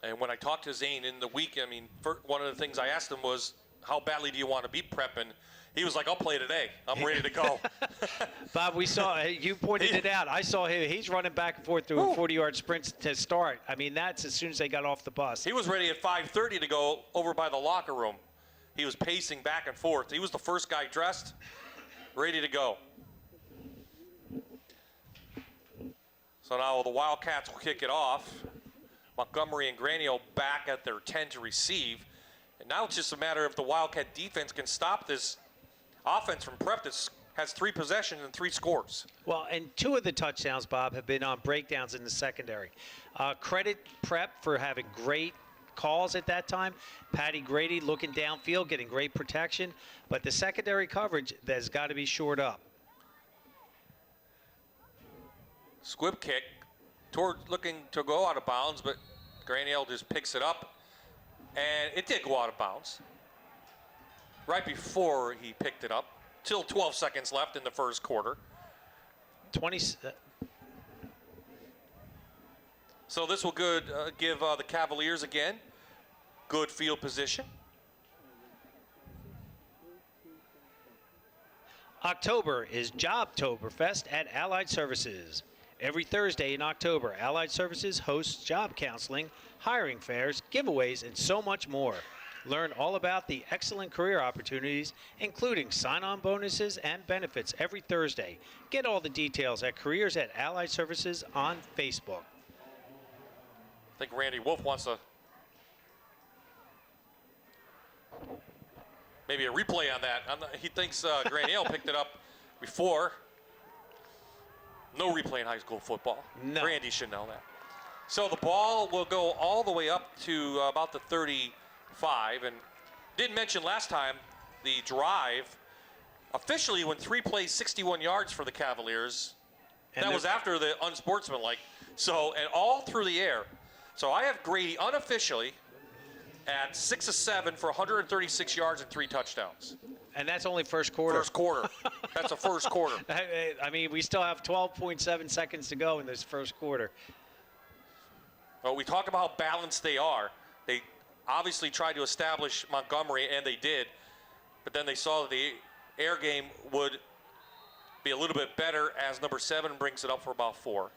And when I talked to Zane in the week, one of the things I asked him was, how badly do you want to be prepping? He was like, I'll play today. I'm ready to go. Bob, we saw, you pointed it out. I saw him. He's running back and forth through a 40-yard sprint to start. I mean, that's as soon as they got off the bus. He was ready at 5:30 to go over by the locker room. He was pacing back and forth. He was the first guy dressed, ready to go. So now the Wildcats will kick it off. Montgomery and Granio back at their 10 to receive. And now it's just a matter if the Wildcat defense can stop this offense from Prep that has 3 possessions and 3 scores. Well, and 2 of the touchdowns, Bob, have been on breakdowns in the secondary. Credit Prep for having great calls at that time. Patty Grady looking downfield, getting great protection. But the secondary coverage has got to be shored up. Squib kick looking to go out of bounds, but Granio just picks it up. And it did go out of bounds right before he picked it up. Till 12 seconds left in the first quarter. So this will give the Cavaliers again good field position. October is Jobtoberfest at Allied Services. Every Thursday in October, Allied Services hosts job counseling, hiring fairs, giveaways, and so much more. Learn all about the excellent career opportunities, including sign-on bonuses and benefits every Thursday. Get all the details at Careers at Allied Services on Facebook. I think Randy Wolf wants to maybe a replay on that. He thinks Granio picked it up before. No replay in high school football. No. Randy should know that. So the ball will go all the way up to about the 35. And didn't mention last time the drive officially went 3 plays, 61 yards for the Cavaliers. And that was after the unsportsmanlike. So, and all through the air. So I have Grady unofficially at 6 of 7 for 136 yards and 3 touchdowns. And that's only first quarter. First quarter. That's a first quarter. I mean, we still have 12.7 seconds to go in this first quarter. Well, we talk about how balanced they are. They obviously tried to establish Montgomery, and they did. But then they saw that the air game would be a little bit better as number 7 brings it up for about 4.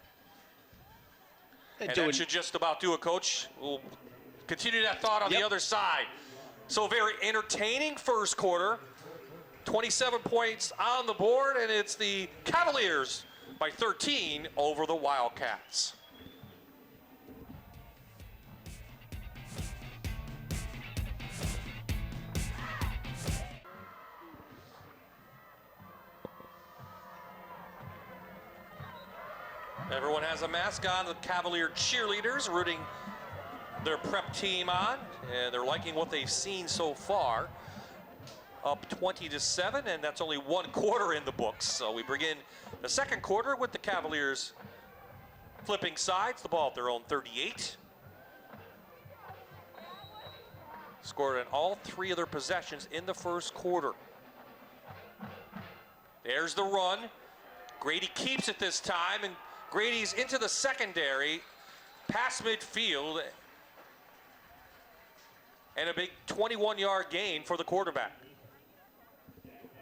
And that should just about do it, Coach. We'll continue that thought on the other side. So very entertaining first quarter. 27 points on the board, and it's the Cavaliers by 13 over the Wildcats. Everyone has a mask on, the Cavalier cheerleaders rooting their prep team on, and they're liking what they've seen so far. Up 20-7, and that's only 1 quarter in the books. So we begin the second quarter with the Cavaliers flipping sides, the ball at their own 38. Scored in all 3 of their possessions in the first quarter. There's the run. Grady keeps it this time, and Grady's into the secondary, past midfield, and a big 21-yard gain for the quarterback.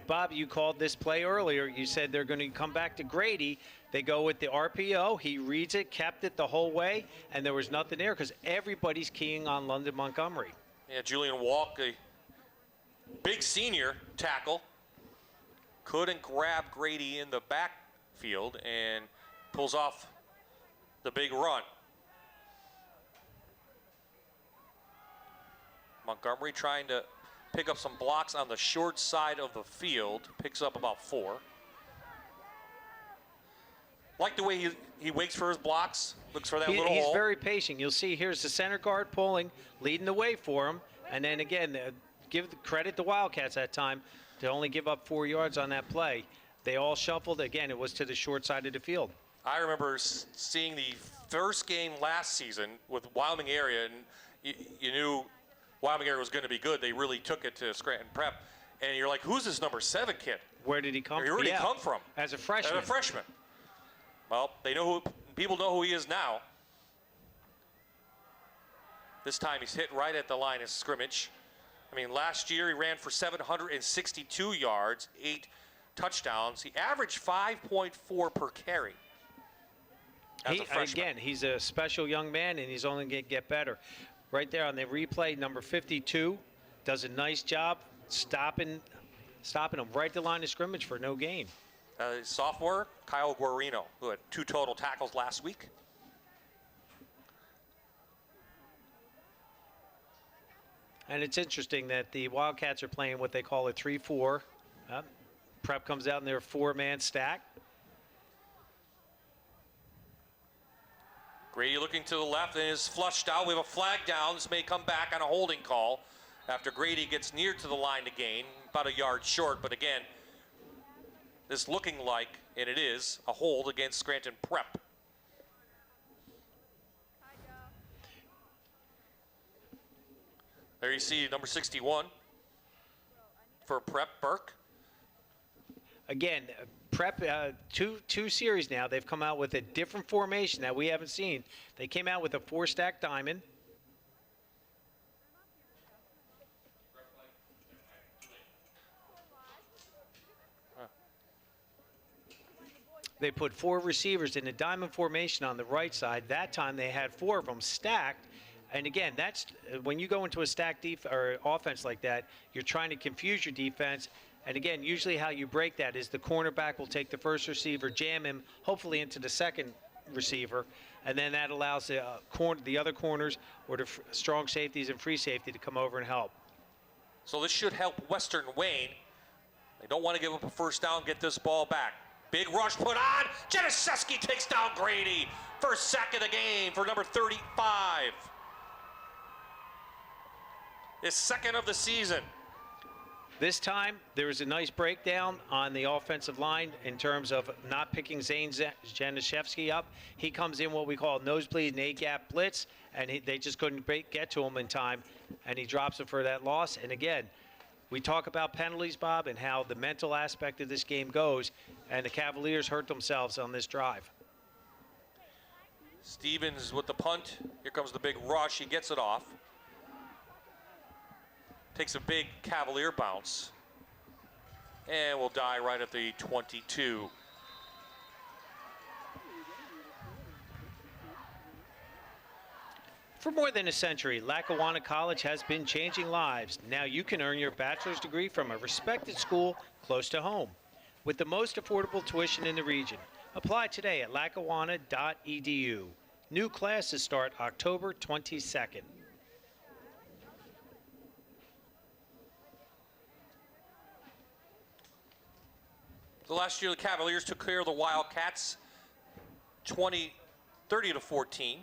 Bob, you called this play earlier. You said they're going to come back to Grady. They go with the RPO. He reads it, kept it the whole way, and there was nothing there because everybody's keying on London Montgomery. Yeah, Julian Walk, a big senior tackle, couldn't grab Grady in the backfield and pulls off the big run. Montgomery trying to pick up some blocks on the short side of the field, picks up about 4. Like the way he waits for his blocks, looks for that little hole. He's very patient. You'll see here's the center guard pulling, leading the way for him. And then again, give the credit to Wildcats that time to only give up 4 yards on that play. They all shuffled. Again, it was to the short side of the field. I remember seeing the first game last season with Wyoming area, and you knew Wyoming area was going to be good. They really took it to Scranton Prep. And you're like, who's this number 7 kid? Where did he come from? Where did he come from? As a freshman. As a freshman. Well, people know who he is now. This time he's hit right at the line of scrimmage. I mean, last year he ran for 762 yards, 8 touchdowns. He averaged 5.4 per carry. Again, he's a special young man, and he's only going to get better. Right there on the replay, number 52 does a nice job stopping him right at the line of scrimmage for no gain. Sophomore Kyle Guarino, who had 2 total tackles last week. And it's interesting that the Wildcats are playing what they call a 3-4. Prep comes out in their 4-man stack. Grady looking to the left and is flushed out. We have a flag down. This may come back on a holding call after Grady gets near to the line to gain, about a yard short. But again, this looking like, and it is, a hold against Scranton Prep. There you see number 61 for Prep, Burke. Again, Prep, two series now, they've come out with a different formation that we haven't seen. They came out with a 4-stack diamond. They put 4 receivers in a diamond formation on the right side. That time they had 4 of them stacked. And again, that's when you go into a stacked offense like that, you're trying to confuse your defense. And again, usually how you break that is the cornerback will take the first receiver, jam him, hopefully into the second receiver, and then that allows the other corners or the strong safeties and free safety to come over and help. So this should help Western Wayne. They don't want to give up a first down, get this ball back. Big rush put on. Januszewski takes down Grady. First sack of the game for number 35. His second of the season. This time, there was a nice breakdown on the offensive line in terms of not picking Zane Januszewski up. He comes in what we call nosebleed and A-gap blitz, and they just couldn't get to him in time, and he drops it for that loss. And again, we talk about penalties, Bob, and how the mental aspect of this game goes, and the Cavaliers hurt themselves on this drive. Stevens with the punt. Here comes the big rush. He gets it off. Takes a big Cavalier bounce. And will die right at the 22. For more than a century, Lackawanna College has been changing lives. Now you can earn your bachelor's degree from a respected school close to home with the most affordable tuition in the region. Apply today at lackawanna.edu. New classes start October 22nd. The last year, the Cavaliers took care of the Wildcats 30-14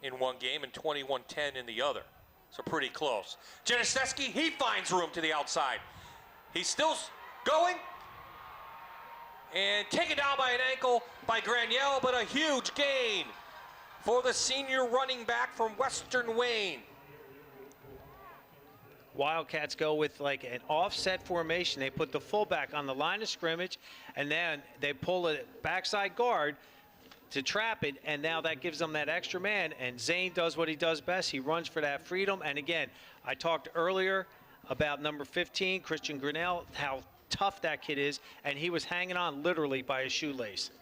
in one game and 21-10 in the other. So pretty close. Januszewski, he finds room to the outside. He's still going and taken down by an ankle by Graniel, but a huge gain for the senior running back from Western Wayne. Wildcats go with like an offset formation. They put the fullback on the line of scrimmage, and then they pull a backside guard to trap it, and now that gives them that extra man, and Zane does what he does best. He runs for that freedom, and again, I talked earlier about number 15, Christian Grinnell, how tough that kid is, and he was hanging on literally by a shoelace.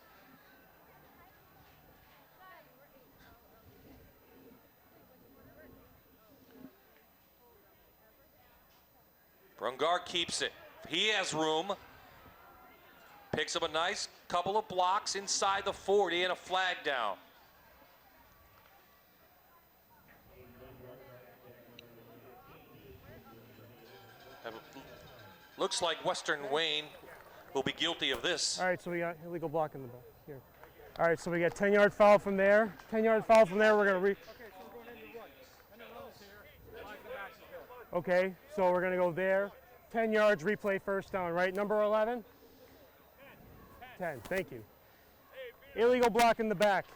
Brungar keeps it. He has room. Picks up a nice couple of blocks inside the 40 and a flag down. And looks like Western Wayne will be guilty of this. All right, so we got illegal block in the back here. All right, so we got 10-yard foul from there. 10-yard foul from there. We're going to Okay, so we're going to go there. 10 yards, replay first down, right? Number 11? 10, thank you. Illegal block in the back.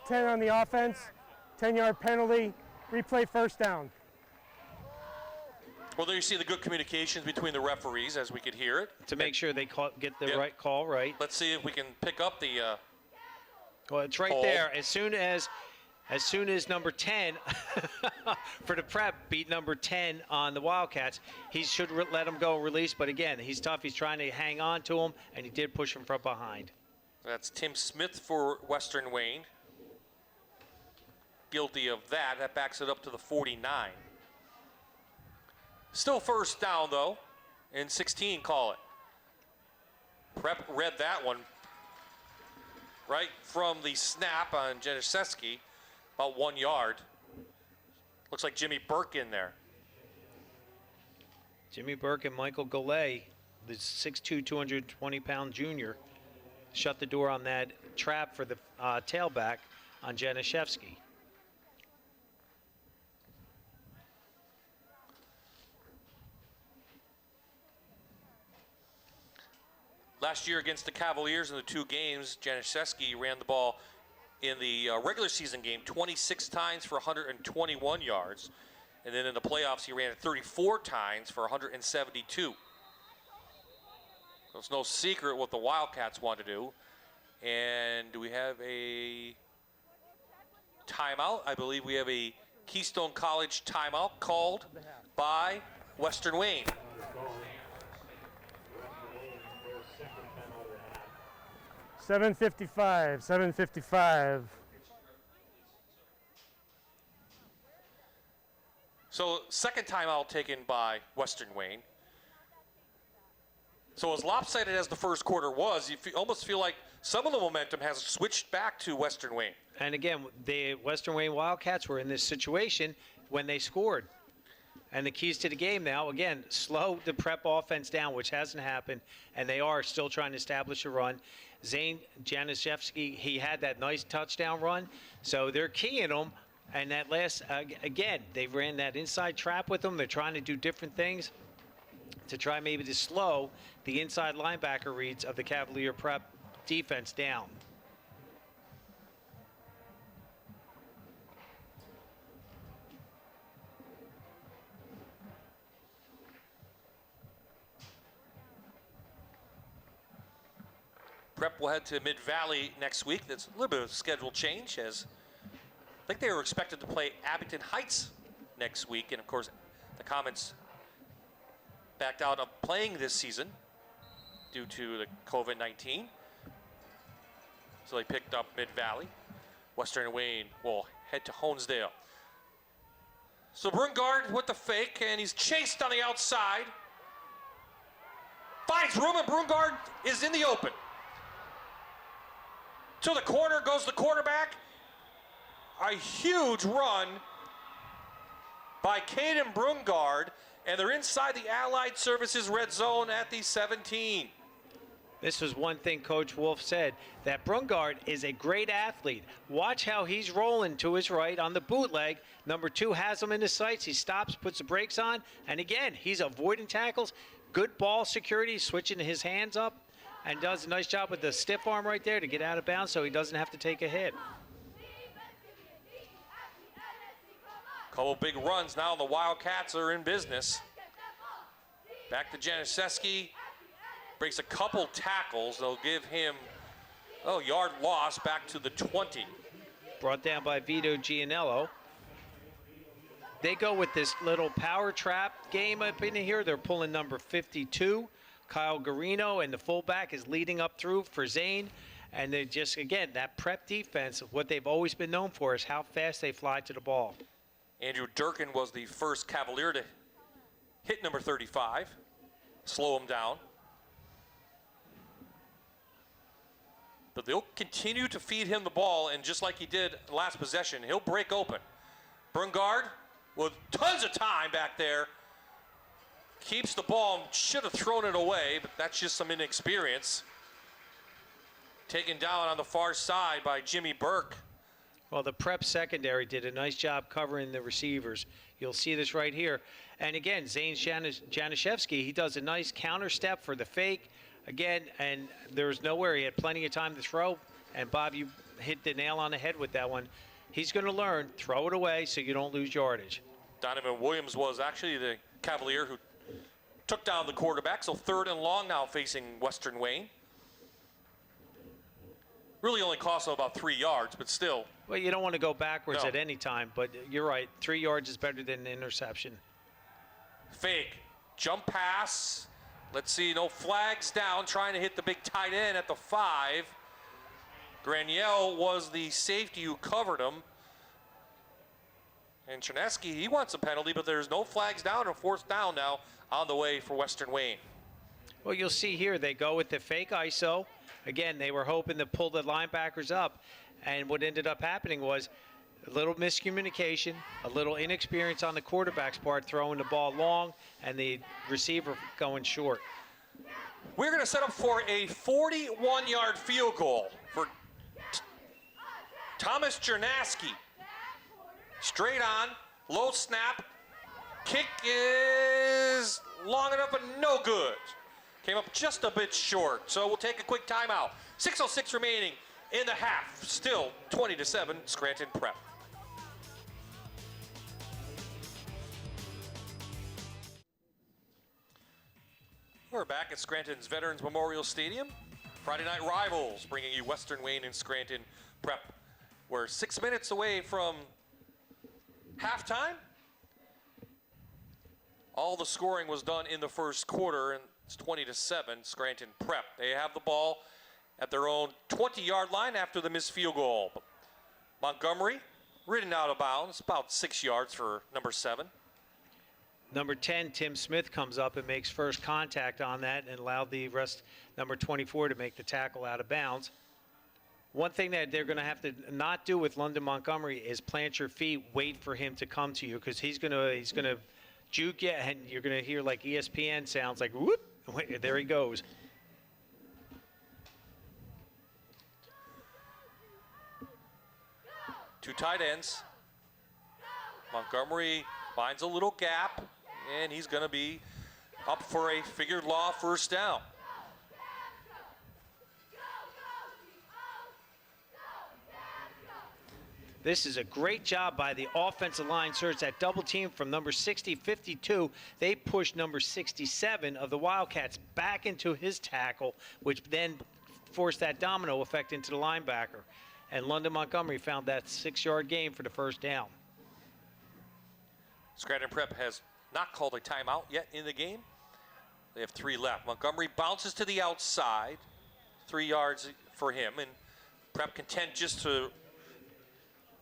10 on the offense, 10-yard penalty, replay first down. Well, there you see the good communications between the referees, as we could hear it. To make sure they get the right call right. Let's see if we can pick up the well, it's right hold. there. As soon as as soon as number 10 for the Prep beat number 10 on the Wildcats, he should let him go release. But again, he's tough. He's trying to hang on to him, and he did push him from behind. That's Tim Smith for Western Wayne. Guilty of that. That backs it up to the 49. Still first down, though, and 16 call it. Prep read that one right from the snap on Januszewski, about 1 yard. Looks like Jimmy Burke in there. Jimmy Burke and Michael Golay, the 6'2", 220-pound junior, shut the door on that trap for the tailback on Januszewski. Last year against the Cavaliers in the 2 games, Januszewski ran the ball in the regular season game 26 times for 121 yards. And then in the playoffs, he ran it 34 times for 172. So it's no secret what the Wildcats want to do. And do we have a timeout? I believe we have a Keystone College timeout called by Western Wayne. 7:55. So second timeout taken by Western Wayne. So as lopsided as the first quarter was, you almost feel like some of the momentum has switched back to Western Wayne. And again, the Western Wayne Wildcats were in this situation when they scored. And the keys to the game now, again, slow the Prep offense down, which hasn't happened, and they are still trying to establish a run. Zane Januszewski, he had that nice touchdown run, so they're keying him. And that last, again, they ran that inside trap with him. They're trying to do different things to try maybe to slow the inside linebacker reads of the Cavalier Prep defense down. Prep will head to Mid-Valley next week. That's a little bit of a schedule change, as I think they were expected to play Abington Heights next week. And of course, the Comets backed out of playing this season due to the COVID-19. So they picked up Mid-Valley. Western Wayne will head to Honesdale. So Brungard with the fake, and he's chased on the outside. Finds room, and Brungard is in the open. To the corner goes the quarterback. A huge run by Caden Brungard, and they're inside the Allied Services red zone at the 17. This was one thing Coach Wolf said, that Brungard is a great athlete. Watch how he's rolling to his right on the bootleg. Number 2 has him in his sights. He stops, puts the brakes on, and again, he's avoiding tackles. Good ball security, switching his hands up, and does a nice job with the stiff arm right there to get out of bounds so he doesn't have to take a hit. Couple big runs now. The Wildcats are in business. Back to Januszewski. Breaks a couple tackles. They'll give him yard loss back to the 20. Brought down by Vito Gianello. They go with this little power trap game up in here. They're pulling number 52. Kyle Garino, and the fullback is leading up through for Zane. And they just, again, that Prep defense, what they've always been known for is how fast they fly to the ball. Andrew Durkin was the first Cavalier to hit number 35, slow him down. But they'll continue to feed him the ball, and just like he did last possession, he'll break open. Brungard with tons of time back there. Keeps the ball, should have thrown it away, but that's just some inexperience. Taken down on the far side by Jimmy Burke. Well, the Prep secondary did a nice job covering the receivers. You'll see this right here. And again, Zane Januszewski, he does a nice counter step for the fake. Again, and there was nowhere. He had plenty of time to throw. And Bob, you hit the nail on the head with that one. He's going to learn, throw it away so you don't lose yardage. Donovan Williams was actually the Cavalier who took down the quarterback, so 3rd and long now facing Western Wayne. Really only cost them about 3 yards, but still. Well, you don't want to go backwards No. at any time, but you're right. 3 yards is better than an interception. Fake. Jump pass. Let's see, no flags down, trying to hit the big tight end at the 5. Graniel was the safety who covered him. And Chernesky, he wants a penalty, but there's no flags down, and 4th down now on the way for Western Wayne. Well, you'll see here, they go with the fake ISO. Again, they were hoping to pull the linebackers up, and what ended up happening was a little miscommunication, a little inexperience on the quarterback's part, throwing the ball long, and the receiver going short. We're going to set up for a 41-yard field goal for Thomas Chernesky. Straight on, low snap. Kick is long enough and no good. Came up just a bit short, so we'll take a quick timeout. 6:06 remaining in the half. Still 20-7, Scranton Prep. We're back at Scranton's Veterans Memorial Stadium. Friday Night Rivals, bringing you Western Wayne and Scranton Prep. We're 6 minutes away from halftime. All the scoring was done in the first quarter, and it's 20-7, Scranton Prep. They have the ball at their own 20-yard line after the missed field goal. Montgomery ridden out of bounds, about 6 yards for number 7. Number 10, Tim Smith, comes up and makes first contact on that and allowed the rest, number 24, to make the tackle out of bounds. One thing that they're going to have to not do with London Montgomery is plant your feet, wait for him to come to you, because he's going to juke you, and you're going to hear like ESPN sounds like whoop. There he goes. Two tight ends. Montgomery finds a little gap, and he's going to be up for a figured law first down. This is a great job by the offensive line. Search that double team from number 60, 52. They pushed number 67 of the Wildcats back into his tackle, which then forced that domino effect into the linebacker. And London Montgomery found that 6-yard gain for the first down. Scranton Prep has not called a timeout yet in the game. They have 3 left. Montgomery bounces to the outside, 3 yards for him, and Prep content just to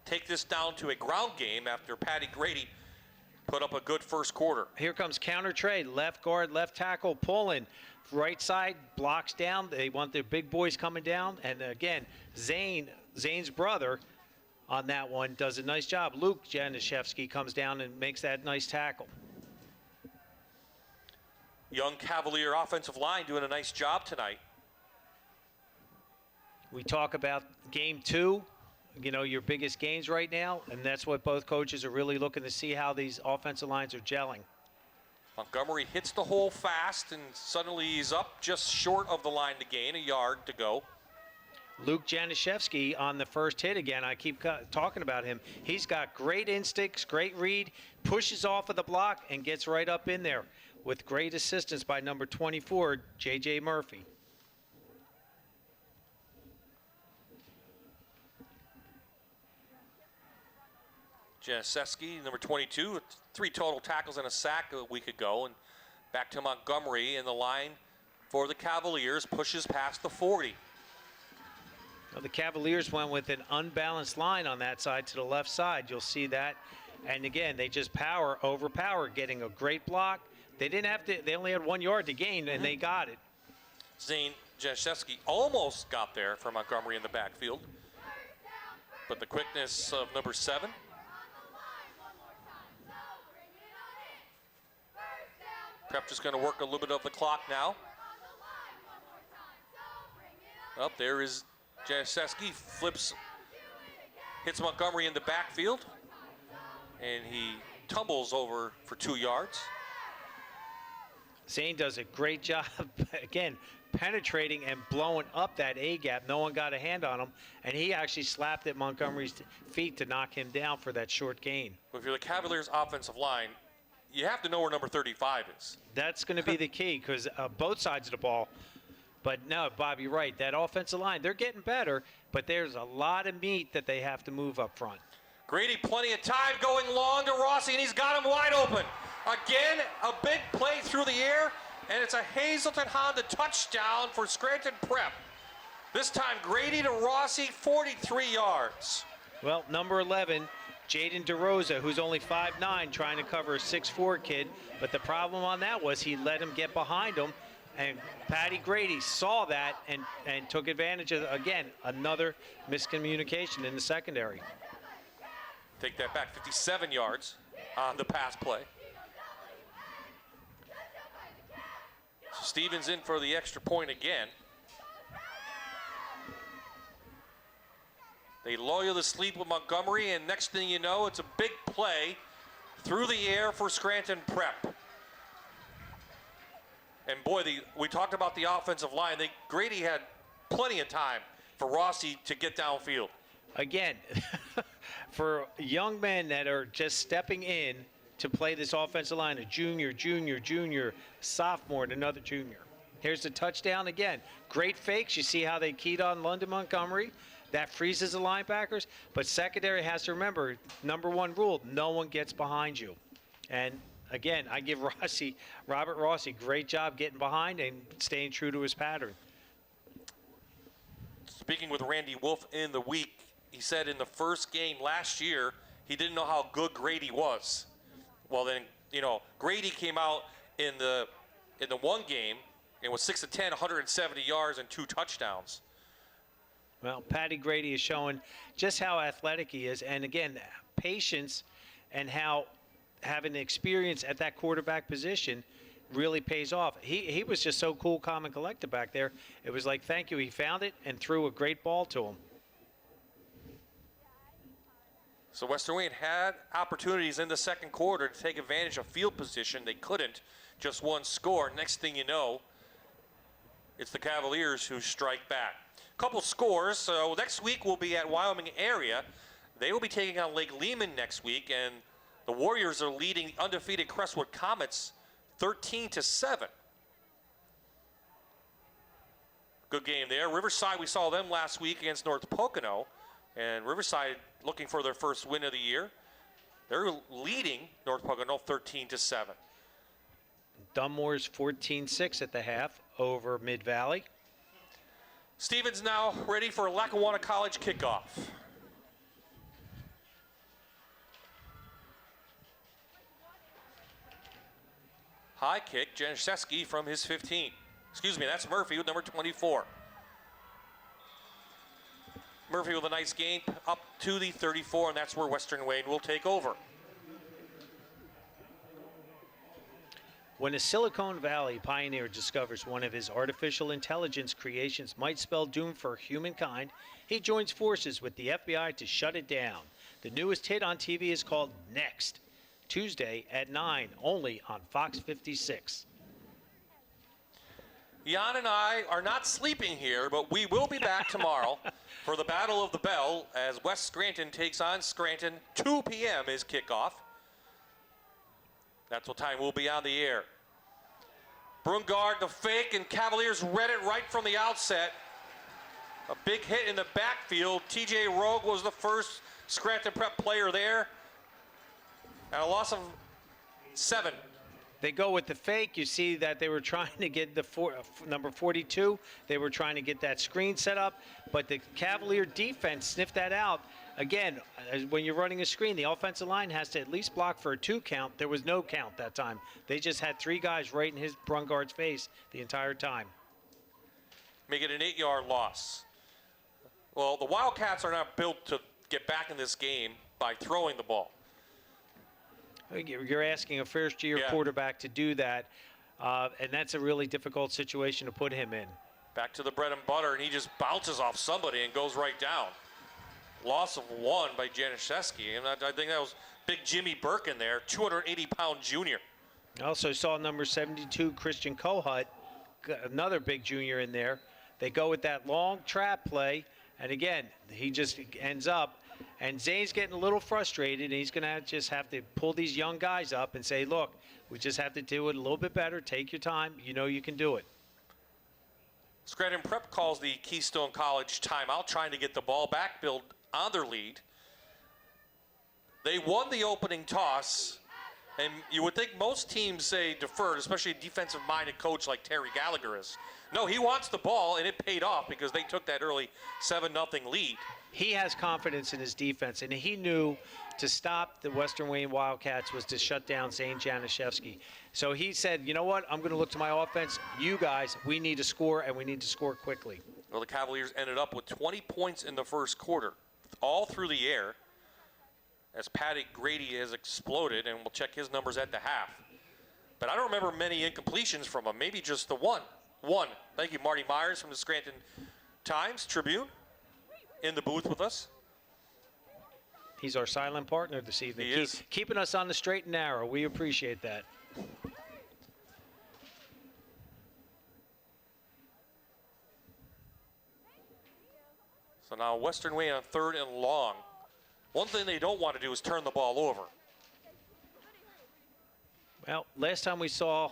take this down to a ground game after Patty Grady put up a good first quarter. Here comes counter trade. Left guard, left tackle, pulling. Right side blocks down. They want the big boys coming down. And again, Zane's brother on that one does a nice job. Luke Janishevsky comes down and makes that nice tackle. Young Cavalier offensive line doing a nice job tonight. We talk about game 2. You know, your biggest gains right now, and that's what both coaches are really looking to see, how these offensive lines are gelling. Montgomery hits the hole fast, and suddenly he's up just short of the line to gain, a yard to go. Luke Janishevsky on the first hit again. I keep talking about him. He's got great instincts, great read, pushes off of the block, and gets right up in there with great assistance by number 24, J.J. Murphy. Jaseski, number 22, with 3 total tackles and a sack a week ago. And back to Montgomery in the line for the Cavaliers, pushes past the 40. Well, the Cavaliers went with an unbalanced line on that side to the left side. You'll see that. And again, they just overpower, getting a great block. They didn't have to, they only had 1 yard to gain, and they got it. Zane Jaseski almost got there for Montgomery in the backfield. But the quickness of number 7. Prep just going to work a little bit of the clock now. Up there is Jaseski, flips, hits Montgomery in the backfield, and he tumbles over for 2 yards. Zane does a great job, again, penetrating and blowing up that A-gap. No one got a hand on him, and he actually slapped at Montgomery's feet to knock him down for that short gain. If you're the Cavaliers' offensive line, you have to know where number 35 is. That's going to be the key, because both sides of the ball, But no, Bob, you're right. That offensive line, they're getting better, but there's a lot of meat that they have to move up front. Grady, plenty of time going long to Rossi, and he's got him wide open. Again, a big play through the air, and it's a Hazelton Honda touchdown for Scranton Prep. This time, Grady to Rossi, 43 yards. Well, number 11, Jaden DeRosa, who's only 5'9", trying to cover a 6'4" kid. But the problem on that was he let him get behind him. And Patty Grady saw that and took advantage of, again, another miscommunication in the secondary. Take that back, 57 yards on the pass play. So Stevens in for the extra point again. They lull to sleep with Montgomery, and next thing you know, it's a big play through the air for Scranton Prep. And boy, we talked about the offensive line. Grady had plenty of time for Rossi to get downfield. Again, for young men that are just stepping in to play this offensive line, a junior, sophomore, and another junior. Here's the touchdown again. Great fakes. You see how they keyed on London Montgomery. That freezes the linebackers. But secondary has to remember, number one rule, no one gets behind you. And again, I give Robert Rossi, great job getting behind and staying true to his pattern. Speaking with Randy Wolf in the week, he said in the first game last year, he didn't know how good Grady was. Well, then, Grady came out in the one game and was 6 of 10, 170 yards and 2 touchdowns. Well, Patty Grady is showing just how athletic he is. And again, patience and how having experience at that quarterback position really pays off. He was just so cool, calm, and collected back there. It was like, thank you. He found it and threw a great ball to him. So Western Wayne had opportunities in the second quarter to take advantage of field position. They couldn't. Just one score. Next thing you know, it's the Cavaliers who strike back. Couple scores. So next week we'll be at Wyoming area. They will be taking on Lake Lehman next week, and the Warriors are leading the undefeated Crestwood Comets 13-7. Good game there. Riverside, we saw them last week against North Pocono, and Riverside looking for their first win of the year. They're leading North Pocono 13-7. Dunmore's 14-6 at the half over Mid-Valley. Stevens now ready for Lackawanna College kickoff. High kick, Januszewski from his 15. Excuse me, that's Murphy with number 24. Murphy with a nice gain up to the 34, and that's where Western Wayne will take over. When a Silicon Valley pioneer discovers one of his artificial intelligence creations might spell doom for humankind, he joins forces with the FBI to shut it down. The newest hit on TV is called Next, Tuesday at 9, only on Fox 56. Jan and I are not sleeping here, but we will be back tomorrow for the Battle of the Bell as West Scranton takes on Scranton. 2 p.m. is kickoff. That's what time we'll be on the air. Brungard, the fake, and Cavaliers read it right from the outset. A big hit in the backfield. TJ Rogue was the first Scranton Prep player there. And a loss of 7. They go with the fake. You see that they were trying to get the number 42. They were trying to get that screen set up, but the Cavalier defense sniffed that out. Again, when you're running a screen, the offensive line has to at least block for a 2 count. There was no count that time. They just had 3 guys right in his Brungard's face the entire time. Make it an 8-yard loss. Well, the Wildcats are not built to get back in this game by throwing the ball. You're asking a first-year quarterback to do that, and that's a really difficult situation to put him in. Back to the bread and butter, and he just bounces off somebody and goes right down. Loss of 1 by Januszewski, and I think that was big Jimmy Burke in there, 280-pound junior. I also saw number 72, Christian Kohut, another big junior in there. They go with that long trap play, and again, he just ends up. And Zane's getting a little frustrated, and he's going to just have to pull these young guys up and say, look, we just have to do it a little bit better. Take your time. You know you can do it. Scranton Prep calls the Keystone College timeout, trying to get the ball back, build on their lead. They won the opening toss, and you would think most teams say deferred, especially a defensive-minded coach like Terry Gallagher is. No, he wants the ball, and it paid off because they took that early 7-0 lead. He has confidence in his defense, and he knew to stop the Western Wayne Wildcats was to shut down Zane Janishevsky. So he said, you know what, I'm going to look to my offense. You guys, we need to score, and we need to score quickly. Well, the Cavaliers ended up with 20 points in the first quarter, all through the air, as Paddy Grady has exploded, and we'll check his numbers at the half. But I don't remember many incompletions from him, maybe just the one. Thank you, Marty Myers from the Scranton Times-Tribune, in the booth with us. He's our silent partner this evening. He is. Keeping us on the straight and narrow. We appreciate that. So now Western Wayne on 3rd and long. One thing they don't want to do is turn the ball over. Well, last time we saw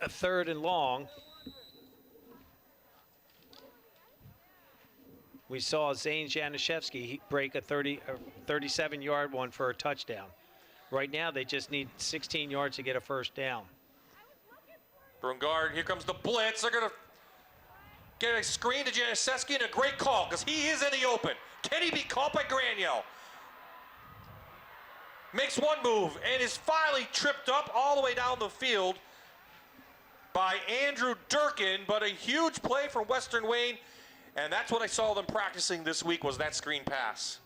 a 3rd and long, we saw Zane Janishevsky break a 37-yard one for a touchdown. Right now, they just need 16 yards to get a first down. Brungard, here comes the blitz. They're going to get a screen to Janishevsky, and a great call because he is in the open. Can he be caught by Graniel? Makes one move and is finally tripped up all the way down the field by Andrew Durkin, but a huge play from Western Wayne, and that's what I saw them practicing this week was that screen pass.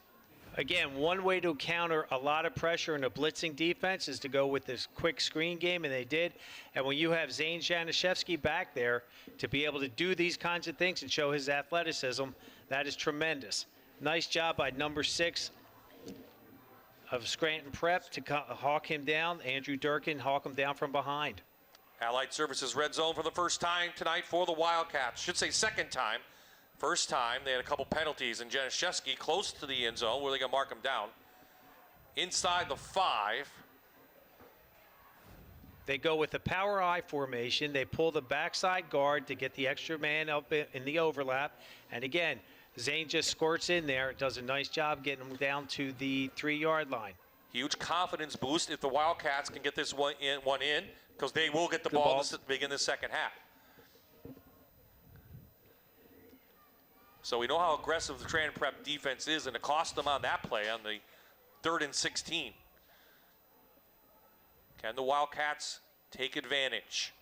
Again, one way to counter a lot of pressure in a blitzing defense is to go with this quick screen game, and they did. And when you have Zane Janishevsky back there to be able to do these kinds of things and show his athleticism, that is tremendous. Nice job by number 6 of Scranton Prep to hawk him down. Andrew Durkin hawk him down from behind. Allied Services red zone for the first time tonight for the Wildcats. Should say second time. First time, they had a couple penalties, and Janishevsky close to the end zone where they can mark him down. Inside the 5. They go with the power I formation. They pull the backside guard to get the extra man up in the overlap. And again, Zane just squirts in there, does a nice job getting him down to the 3-yard line. Huge confidence boost if the Wildcats can get this one in, because they will get the ball to begin the second half. So we know how aggressive the Scranton Prep defense is, and it cost them on that play on the 3rd and 16. Can the Wildcats take advantage?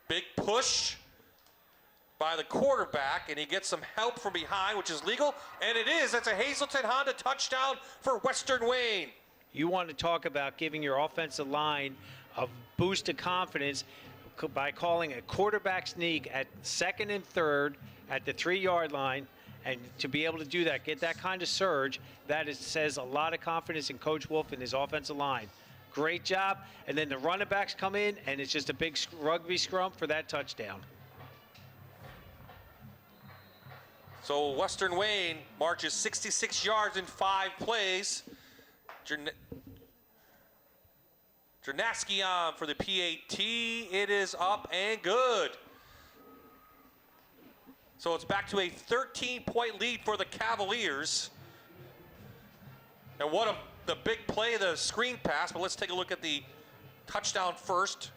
Big push by the quarterback, and he gets some help from behind, which is legal, and it is. That's a Hazelton Honda touchdown for Western Wayne. You want to talk about giving your offensive line a boost of confidence by calling a quarterback sneak at 2nd and 3rd at the 3-yard line, and to be able to do that, get that kind of surge, says a lot of confidence in Coach Wolf and his offensive line. Great job. And then the running backs come in, and it's just a big rugby scrum for that touchdown. So Western Wayne marches 66 yards in 5 plays. Jernaski on for the PAT. It is up and good. So it's back to a 13-point lead for the Cavaliers. And what the big play, the screen pass. But let's take a look at the touchdown first.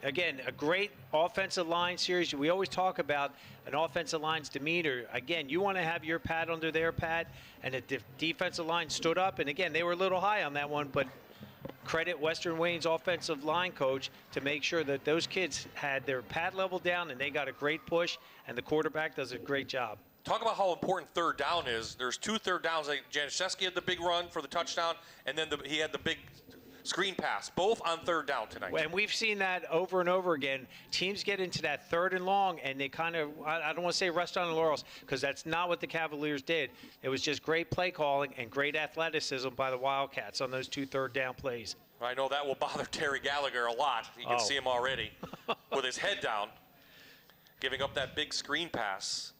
Again, a great offensive line series. We always talk about an offensive line's demeanor. Again, you want to have your pad under their pad, and the defensive line stood up. And again, they were a little high on that one, but credit Western Wayne's offensive line coach to make sure that those kids had their pad level down and they got a great push, and the quarterback does a great job. Talk about how important 3rd down is. There's 2 third downs. Like Janishevsky had the big run for the touchdown, and then he had the big screen pass, both on 3rd down tonight. And we've seen that over and over again. Teams get into that 3rd and long, and they kind of, I don't want to say rest on the laurels, because that's not what the Cavaliers did. It was just great play calling and great athleticism by the Wildcats on those 2 third down plays. I know that will bother Terry Gallagher a lot. You can see him already with his head down, giving up that big screen pass.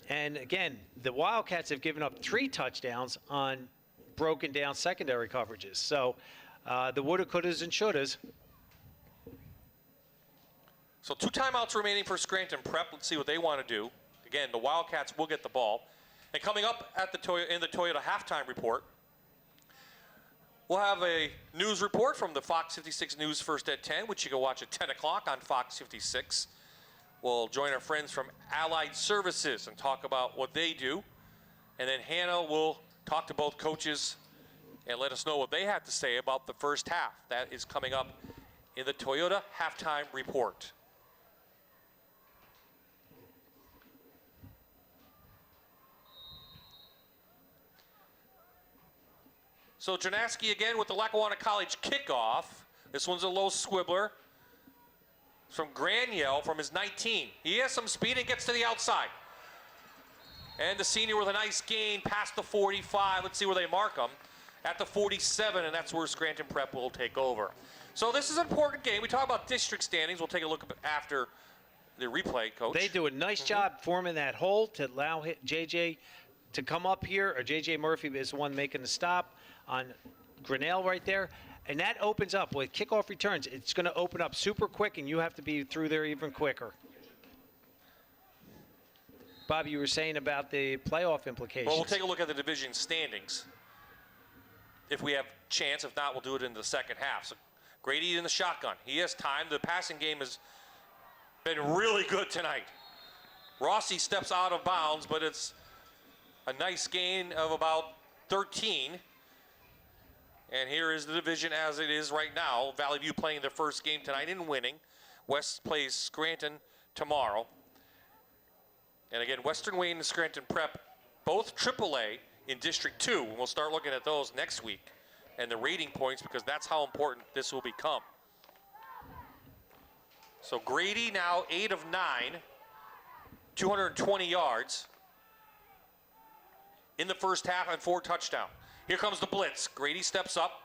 And again, the Wildcats have given up 3 touchdowns on broken down secondary coverages. So the woulda, couldas, and shouldas. So 2 timeouts remaining for Scranton Prep. Let's see what they want to do. Again, the Wildcats will get the ball. And coming up at in the Toyota halftime report, we'll have a news report from the Fox 56 News First at 10, which you can watch at 10 o'clock on Fox 56. We'll join our friends from Allied Services and talk about what they do. And then Hannah will talk to both coaches and let us know what they have to say about the first half. That is coming up in the Toyota halftime report. So Janaski again with the Lackawanna College kickoff. This one's a low squibbler. It's from Graniel from his 19. He has some speed and gets to the outside. And the senior with a nice gain past the 45. Let's see where they mark him. At the 47, and that's where Scranton Prep will take over. So this is an important game. We talk about district standings. We'll take a look after the replay, Coach. They do a nice job forming that hole to allow JJ to come up here, or JJ Murphy is the one making the stop on Grinnell right there. And that opens up with kickoff returns. It's going to open up super quick, and you have to be through there even quicker. Bob, you were saying about the playoff implications. Well, we'll take a look at the division standings. If we have chance, if not, we'll do it in the second half. So Grady in the shotgun. He has time. The passing game has been really good tonight. Rossi steps out of bounds, but it's a nice gain of about 13. And here is the division as it is right now. Valley View playing their first game tonight and winning. West plays Scranton tomorrow. And again, Western Wayne and Scranton Prep, both AAA in District 2. We'll start looking at those next week and the rating points because that's how important this will become. So Grady now 8 of 9, 220 yards in the first half and 4 touchdowns. Here comes the blitz. Grady steps up,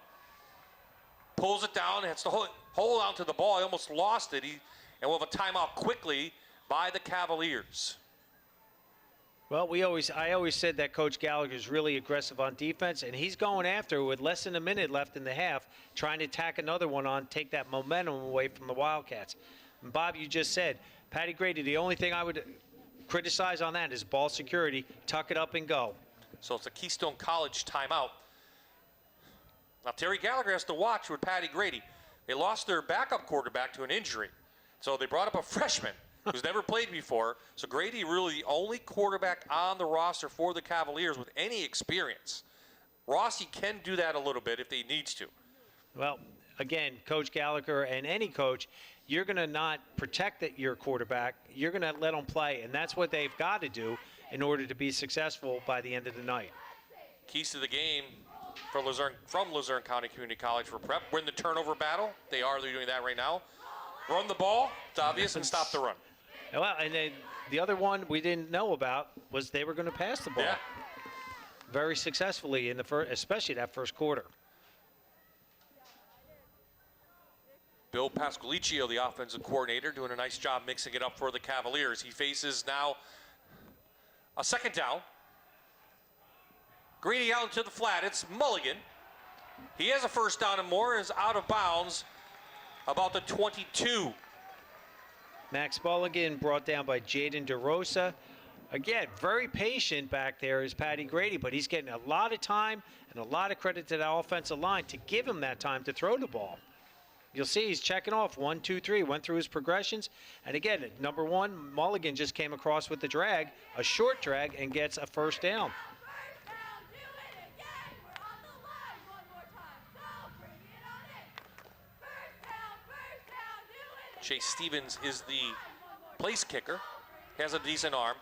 pulls it down, has to hold on to the ball. He almost lost it. And we'll have a timeout quickly by the Cavaliers. Well, I always said that Coach Gallagher is really aggressive on defense, and he's going after it with less than a minute left in the half, trying to tack another one on, take that momentum away from the Wildcats. And Bob, you just said, Patty Grady, the only thing I would criticize on that is ball security. Tuck it up and go. So it's a Keystone College timeout. Now Terry Gallagher has to watch with Patty Grady. They lost their backup quarterback to an injury. So they brought up a freshman who's never played before. So Grady really the only quarterback on the roster for the Cavaliers with any experience. Rossi can do that a little bit if he needs to. Well, again, Coach Gallagher and any coach, you're going to not protect your quarterback. You're going to let him play, and that's what they've got to do in order to be successful by the end of the night. Keys to the game for Luzerne, from Luzerne County Community College for Prep. Win the turnover battle. They're doing that right now. Run the ball, it's obvious, and stop the run. Well, and then the other one we didn't know about was they were going to pass the ball very successfully in the first, especially that first quarter. Bill Pasqualiccio, the offensive coordinator, doing a nice job mixing it up for the Cavaliers. He faces now a second down. Grady out into the flat. It's Mulligan. He has a first down and more, is out of bounds about the 22. Max Mulligan brought down by Jaden DeRosa. Again, very patient back there is Patty Grady, but he's getting a lot of time and a lot of credit to that offensive line to give him that time to throw the ball. You'll see he's checking off 1, 2, 3, went through his progressions. And again, number 1, Mulligan just came across with the drag, a short drag, and gets a first down. Chase Stevens is the place kicker. He has a decent arm.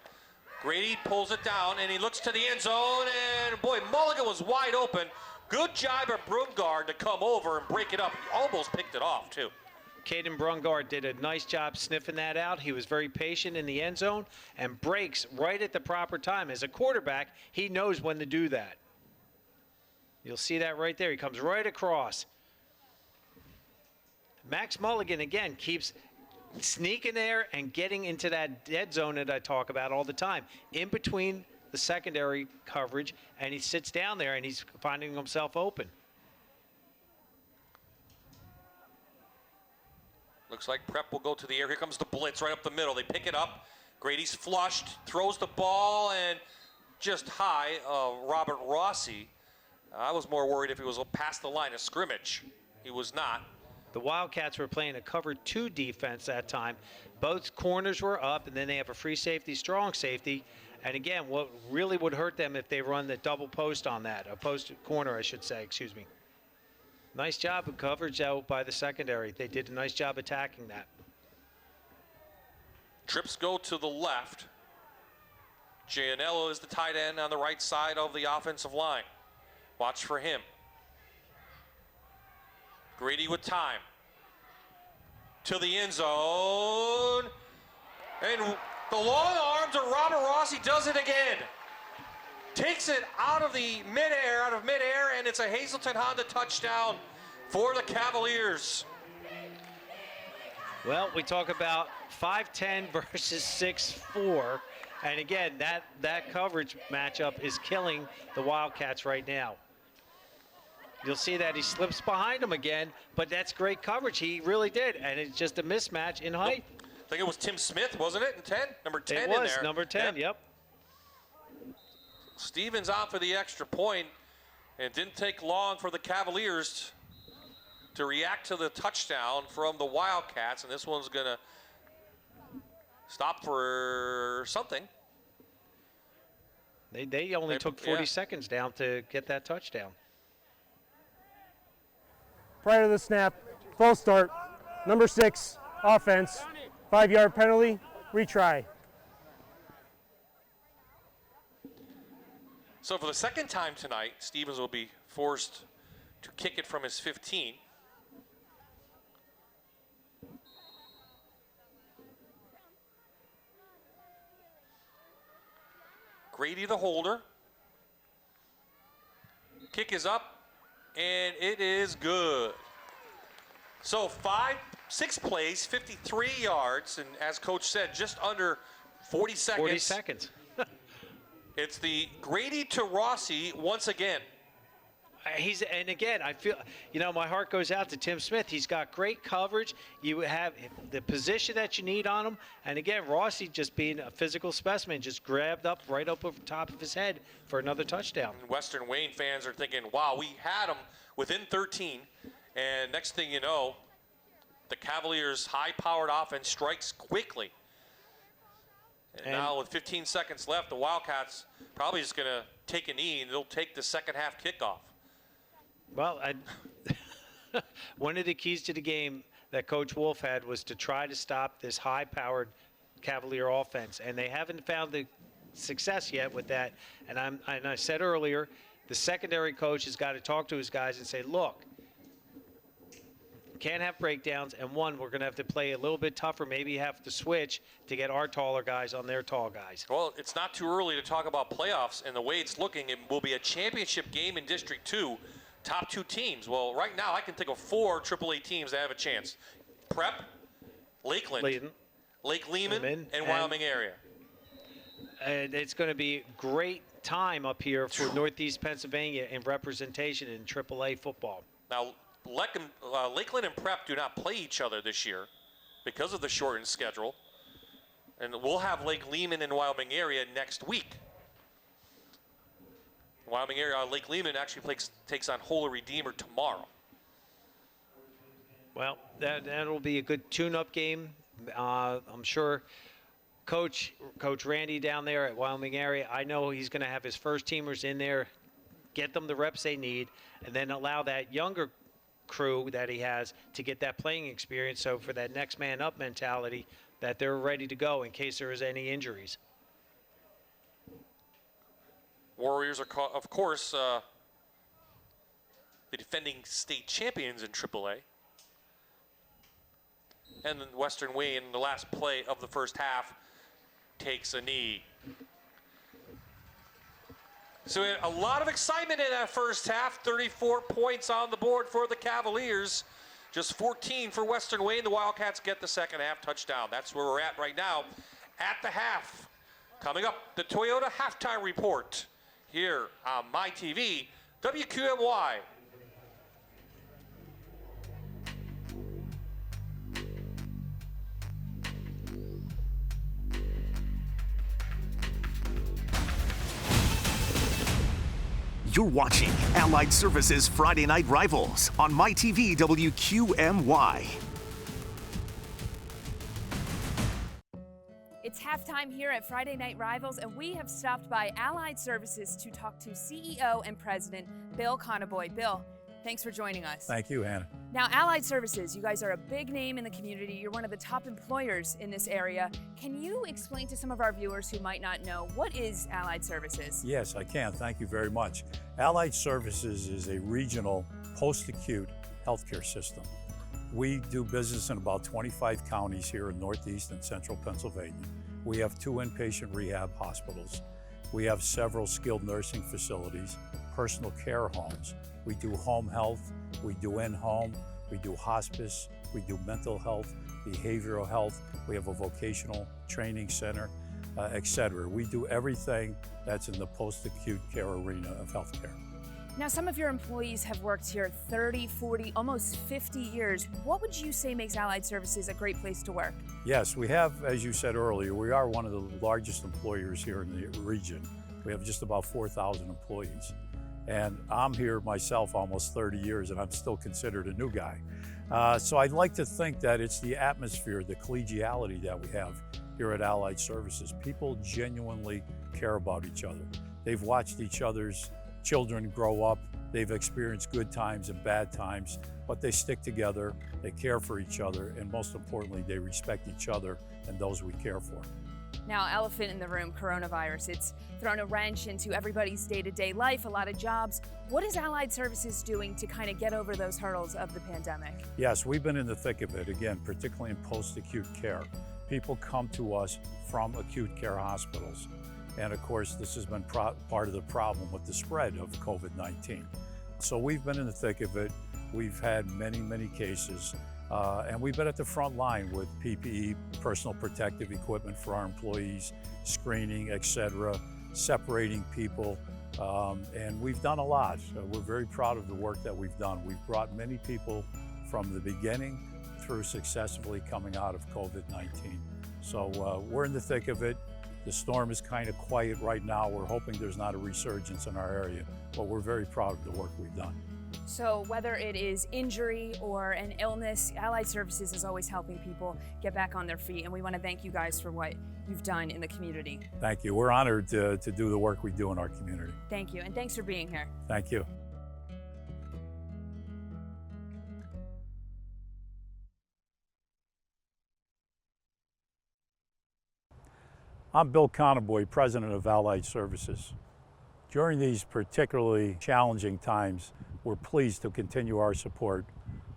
Grady pulls it down, and he looks to the end zone, and boy, Mulligan was wide open. Good job at Brungard to come over and break it up. He almost picked it off, too. Caden Brungard did a nice job sniffing that out. He was very patient in the end zone and breaks right at the proper time. As a quarterback, he knows when to do that. You'll see that right there. He comes right across. Max Mulligan, again, keeps sneaking there and getting into that dead zone that I talk about all the time, in between the secondary coverage, and he sits down there and he's finding himself open. Looks like Prep will go to the air. Here comes the blitz right up the middle. They pick it up. Grady's flushed, throws the ball, and just high. Robert Rossi. I was more worried if he was past the line of scrimmage. He was not. The Wildcats were playing a cover 2 defense that time. Both corners were up, and then they have a free safety, strong safety. And again, what really would hurt them if they run the double post on that, a post corner, I should say, excuse me. Nice job of coverage out by the secondary. They did a nice job attacking that. Trips go to the left. Gianello is the tight end on the right side of the offensive line. Watch for him. Grady with time. To the end zone. And the long arms of Robert Rossi does it again. Takes it out of midair, and it's a Hazelton Honda touchdown for the Cavaliers. Well, we talk about 5'10 versus 6'4. And again, that coverage matchup is killing the Wildcats right now. You'll see that he slips behind him again, but that's great coverage. He really did, and it's just a mismatch in height. I think it was Tim Smith, wasn't it, in 10? Number 10 it in was, there. number 10, yep. Stevens out for the extra point, and it didn't take long for the Cavaliers to react to the touchdown from the Wildcats, and this one's going to stop for something. They only took 40 seconds down to get that touchdown. Prior to the snap, false start, number 6, offense, 5-yard penalty, retry. So for the second time tonight, Stevens will be forced to kick it from his 15. Grady the holder. Kick is up, and it is good. So 6 plays, 53 yards, and as Coach said, just under 40 seconds. 40 seconds. It's the Grady to Rossi once again. And again, I feel, my heart goes out to Tim Smith. He's got great coverage. You have the position that you need on him. And again, Rossi just being a physical specimen, just grabbed up right up over the top of his head for another touchdown. Western Wayne fans are thinking, wow, we had him within 13. And next thing you know, the Cavaliers' high-powered offense strikes quickly. And now with 15 seconds left, the Wildcats probably just going to take a knee, and they'll take the second half kickoff. Well, one of the keys to the game that Coach Wolf had was to try to stop this high-powered Cavalier offense, and they haven't found the success yet with that. And I said earlier, the secondary coach has got to talk to his guys and say, look, can't have breakdowns, and we're going to have to play a little bit tougher, maybe have to switch to get our taller guys on their tall guys. Well, it's not too early to talk about playoffs, and the way it's looking, it will be a championship game in District 2, top 2 teams. Well, right now I can think of 4 AAA teams that have a chance. Prep, Lakeland, Lake Lehman, and Wyoming area. And it's going to be a great time up here for Northeast Pennsylvania in representation in AAA football. Now, Lakeland and Prep do not play each other this year because of the shortened schedule. And we'll have Lake Lehman and Wyoming area next week. Wyoming area, Lake Lehman actually takes on Holy Redeemer tomorrow. Well, that'll be a good tune-up game. I'm sure Coach Randy down there at Wyoming area, I know he's going to have his first teamers in there, get them the reps they need, and then allow that younger crew that he has to get that playing experience, so for that next man up mentality that they're ready to go in case there is any injuries. Warriors are, of course, the defending state champions in AAA. And then Western Wayne, the last play of the first half, takes a knee. So we had a lot of excitement in that first half. 34 points on the board for the Cavaliers. Just 14 for Western Wayne. The Wildcats get the second half touchdown. That's where we're at right now at the half. Coming up, the Toyota halftime report here on MyTV, WQMY. You're watching Allied Services Friday Night Rivals on MyTV WQMY. It's halftime here at Friday Night Rivals, and we have stopped by Allied Services to talk to CEO and President Bill Conboy. Bill, thanks for joining us. Thank you, Hannah. Now, Allied Services, you guys are a big name in the community. You're one of the top employers in this area. Can you explain to some of our viewers who might not know, what is Allied Services? Yes, I can. Thank you very much. Allied Services is a regional post-acute healthcare system. We do business in about 25 counties here in Northeast and Central Pennsylvania. We have 2 inpatient rehab hospitals. We have several skilled nursing facilities, personal care homes. We do home health, we do in-home, we do hospice, we do mental health, behavioral health, we have a vocational training center, etc. We do everything that's in the post-acute care arena of healthcare. Now, some of your employees have worked here 30, 40, almost 50 years. What would you say makes Allied Services a great place to work? Yes, we have, as you said earlier, we are one of the largest employers here in the region. We have just about 4,000 employees. And I'm here myself almost 30 years, and I'm still considered a new guy. So I'd like to think that it's the atmosphere, the collegiality that we have here at Allied Services. People genuinely care about each other. They've watched each other's children grow up. They've experienced good times and bad times, but they stick together, they care for each other, and most importantly, they respect each other and those we care for. Now, elephant in the room, coronavirus. It's thrown a wrench into everybody's day-to-day life, a lot of jobs. What is Allied Services doing to kind of get over those hurdles of the pandemic? Yes, we've been in the thick of it, again, particularly in post-acute care. People come to us from acute care hospitals. And of course, this has been part of the problem with the spread of COVID-19. So we've been in the thick of it. We've had many, many cases. And we've been at the front line with PPE, personal protective equipment for our employees, screening, etc., separating people. And we've done a lot. We're very proud of the work that we've done. We've brought many people from the beginning through successfully coming out of COVID-19. So we're in the thick of it. The storm is kind of quiet right now. We're hoping there's not a resurgence in our area, but we're very proud of the work we've done. So whether it is injury or an illness, Allied Services is always helping people get back on their feet, and we want to thank you guys for what you've done in the community. Thank you. We're honored to do the work we do in our community. Thank you, and thanks for being here. Thank you. I'm Bill Conboy, President of Allied Services. During these particularly challenging times, we're pleased to continue our support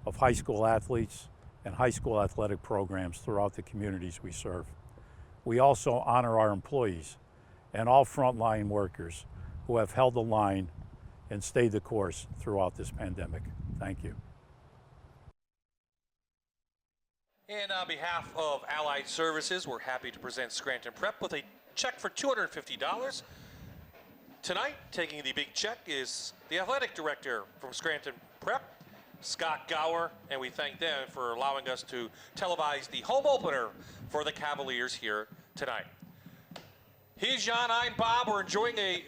of high school athletes and high school athletic programs throughout the communities we serve. We also honor our employees and all frontline workers who have held the line and stayed the course throughout this pandemic. Thank you. And on behalf of Allied Services, we're happy to present Scranton Prep with a check for $250. Tonight, taking the big check is the athletic director from Scranton Prep, Scott Gower, and we thank them for allowing us to televise the home opener for the Cavaliers here tonight. He's John, I'm Bob. We're enjoying a,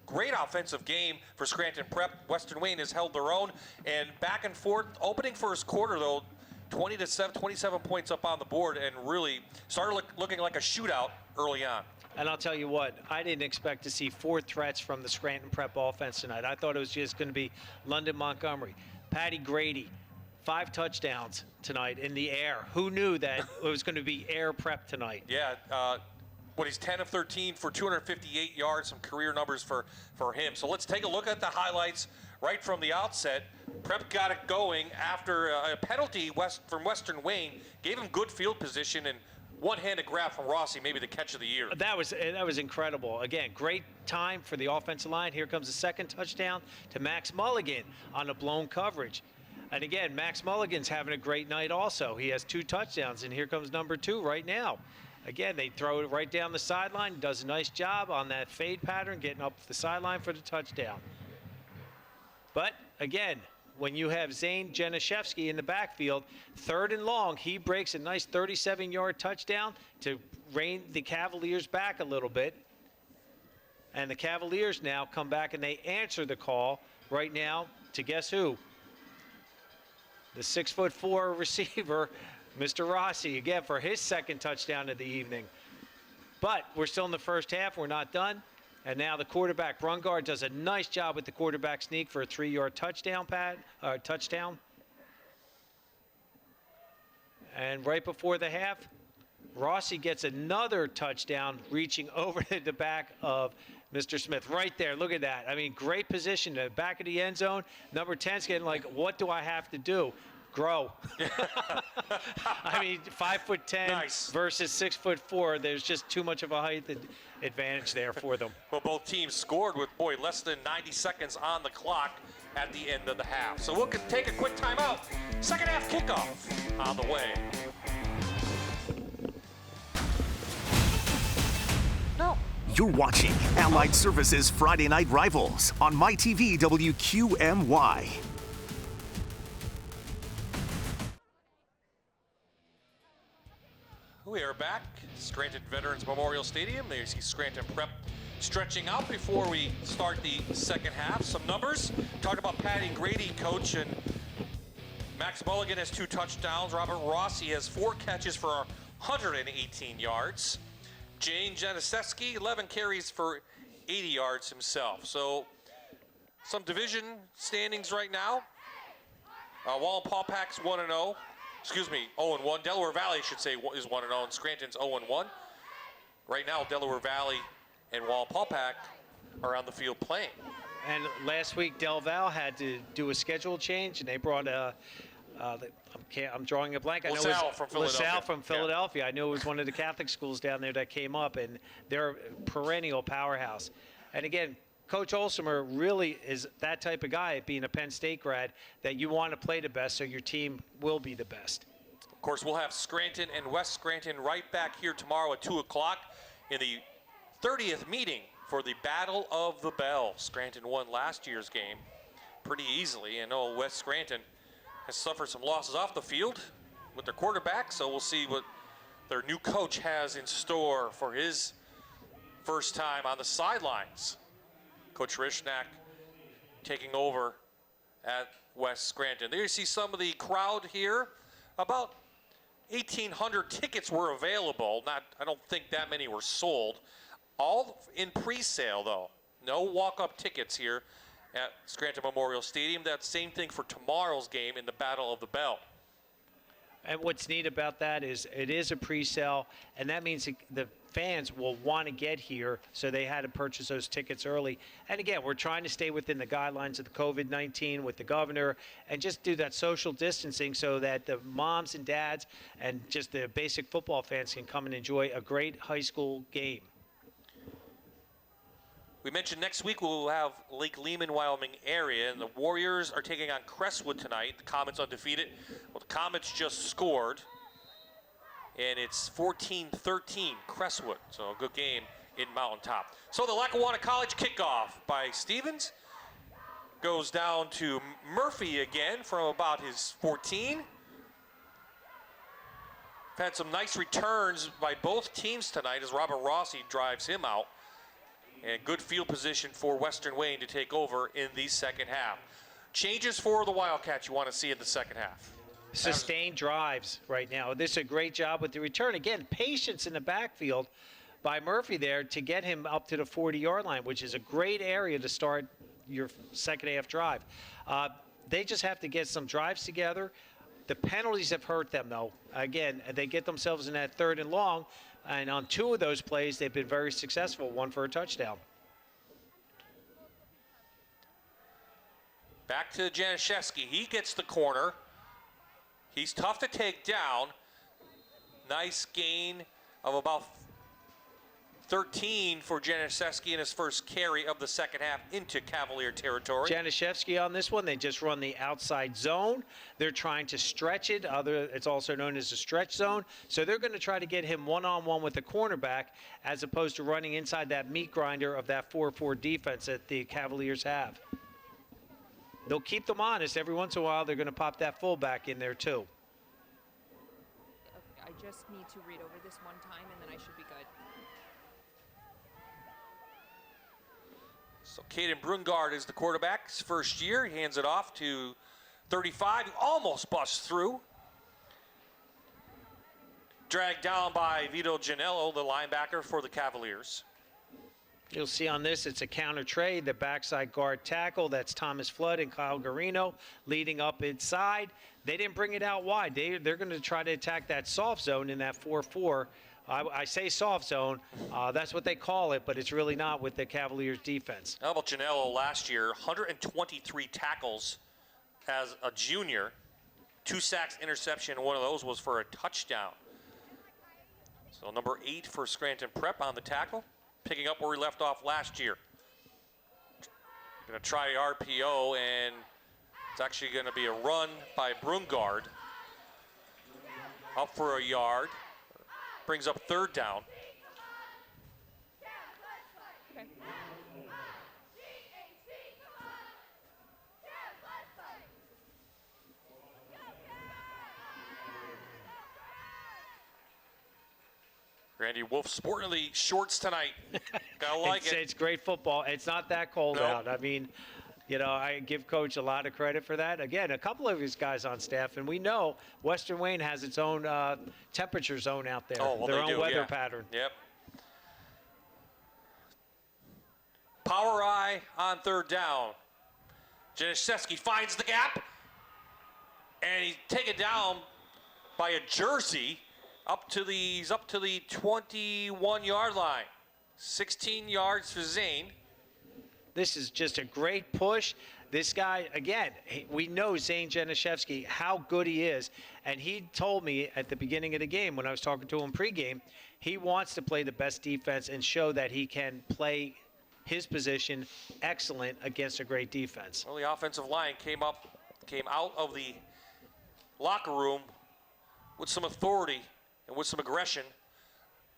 great offensive game for Scranton Prep. Western Wayne has held their own, and back and forth. Opening first quarter, though, 27 points up on the board, and really started looking like a shootout early on. And I'll tell you what, I didn't expect to see 4 threats from the Scranton Prep offense tonight. I thought it was just going to be London Montgomery. Patty Grady, 5 touchdowns tonight in the air. Who knew that it was going to be air prep tonight? Yeah, he's 10 of 13 for 258 yards, some career numbers for him. So let's take a look at the highlights right from the outset. Prep got it going after a penalty from Western Wayne, gave him good field position, and one-handed grab from Rossi, maybe the catch of the year. That was incredible. Again, great time for the offensive line. Here comes the second touchdown to Max Mulligan on a blown coverage. And again, Max Mulligan's having a great night also. He has 2 touchdowns, and here comes number 2 right now. Again, they throw it right down the sideline. Does a nice job on that fade pattern, getting up the sideline for the touchdown. But again, when you have Zane Janishevsky in the backfield, 3rd and long, he breaks a nice 37-yard touchdown to rein the Cavaliers back a little bit. And the Cavaliers now come back and they answer the call right now to guess who? The 6'4" receiver, Mr. Rossi, again for his second touchdown of the evening. But we're still in the first half. We're not done. And now the quarterback, Brungard, does a nice job with the quarterback sneak for a 3-yard touchdown. And right before the half, Rossi gets another touchdown, reaching over to the back of Mr. Smith. Right there, look at that. I mean, great position, the back of the end zone. Number 10's getting like, what do I have to do? Grow. I mean, 5'10" nice. versus 6'4". There's just too much of a height advantage there for them. Well, both teams scored with, less than 90 seconds on the clock at the end of the half. So we'll take a quick timeout. Second half kickoff on the way. No. You're watching Allied Services Friday Night Rivals on MyTV WQMY. We are back, Scranton Veterans Memorial Stadium. There you see Scranton Prep stretching out before we start the second half. Some numbers. Talked about Patty Grady, coach, and Max Mulligan has 2 touchdowns. Robert Rossi has 4 catches for 118 yards. Jane Janisewski, 11 carries for 80 yards himself. So some division standings right now. Wallenpaupack's 1-0. Excuse me, 0-1. Delaware Valley, should say, is 1-0, and Scranton's 0-1. Right now, Delaware Valley and Wallenpaupack are on the field playing. And last week, Del Val had to do a schedule change, and they brought I'm drawing a blank. I know LaSalle from Philadelphia. LaSalle from Philadelphia. I knew it was one of the Catholic schools down there that came up, and they're a perennial powerhouse. And again, Coach Olsemer really is that type of guy, being a Penn State grad, that you want to play the best so your team will be the best. Of course, we'll have Scranton and West Scranton right back here tomorrow at 2 o'clock in the 30th meeting for the Battle of the Bell. Scranton won last year's game pretty easily. I know West Scranton has suffered some losses off the field with their quarterback, so we'll see what their new coach has in store for his first time on the sidelines. Coach Rishnak taking over at West Scranton. There you see some of the crowd here. About 1,800 tickets were available. I don't think that many were sold. All in pre-sale, though. No walk-up tickets here at Scranton Memorial Stadium. That same thing for tomorrow's game in the Battle of the Bell. And what's neat about that is it is a pre-sale, and that means the fans will want to get here, so they had to purchase those tickets early. And again, we're trying to stay within the guidelines of the COVID-19 with the governor and just do that social distancing so that the moms and dads and just the basic football fans can come and enjoy a great high school game. We mentioned next week we'll have Lake Lehman, Wyoming area, and the Warriors are taking on Crestwood tonight. The Comets undefeated. Well, the Comets just scored, and it's 14-13 Crestwood. So a good game in Mountaintop. So the Lackawanna College kickoff by Stevens goes down to Murphy again from about his 14. We've had some nice returns by both teams tonight as Robert Rossi drives him out. And good field position for Western Wayne to take over in the second half. Changes for the Wildcats you want to see in the second half? Sustained drives right now. This is a great job with the return. Again, patience in the backfield by Murphy there to get him up to the 40-yard line, which is a great area to start your second half drive. They just have to get some drives together. The penalties have hurt them, though. Again, they get themselves in that 3rd and long. And on 2 of those plays, they've been very successful, 1 for a touchdown. Back to Januszewski. He gets the corner. He's tough to take down. Nice gain of about 13 for Januszewski in his first carry of the second half into Cavalier territory. Januszewski on this one, they just run the outside zone. They're trying to stretch it. It's also known as a stretch zone. So they're going to try to get him one-on-one with the cornerback as opposed to running inside that meat grinder of that 4-4 defense that the Cavaliers have. They'll keep them honest. Every once in a while, they're going to pop that fullback in there too. I just need to read over this one time, and then I should be good. So Caden Brungard is the quarterback. His first year, he hands it off to 35. He almost busts through. Dragged down by Vito Janello, the linebacker for the Cavaliers. You'll see on this, it's a counter trade, the backside guard tackle. That's Thomas Flood and Kyle Garino leading up inside. They didn't bring it out wide. They're going to try to attack that soft zone in that 4-4. I say soft zone. That's what they call it, but it's really not with the Cavaliers defense. How about Janello last year? 123 tackles as a junior. 2 sacks, interception. One of those was for a touchdown. So number 8 for Scranton Prep on the tackle, picking up where we left off last year. Going to try RPO, and it's actually going to be a run by Brungard. Up for a yard. Brings up 3rd down. Okay. Randy Wolf sporting the shorts tonight. Gotta like it. It's great football. It's not that cold out. I mean, you know, I give Coach a lot of credit for that. Again, a couple of his guys on staff, and we know Western Wayne has its own temperature zone out there, Oh, well, their they own do, weather yeah. pattern. Yep. Power eye on 3rd down. Janishevsky finds the gap, and he's taken down by a jersey up to the 21-yard line. 16 yards for Zane. This is just a great push. This guy, again, we know Zane Janishevsky, how good he is. And he told me at the beginning of the game when I was talking to him pregame, he wants to play the best defense and show that he can play his position excellent against a great defense. Well, the offensive line came out of the locker room with some authority and with some aggression,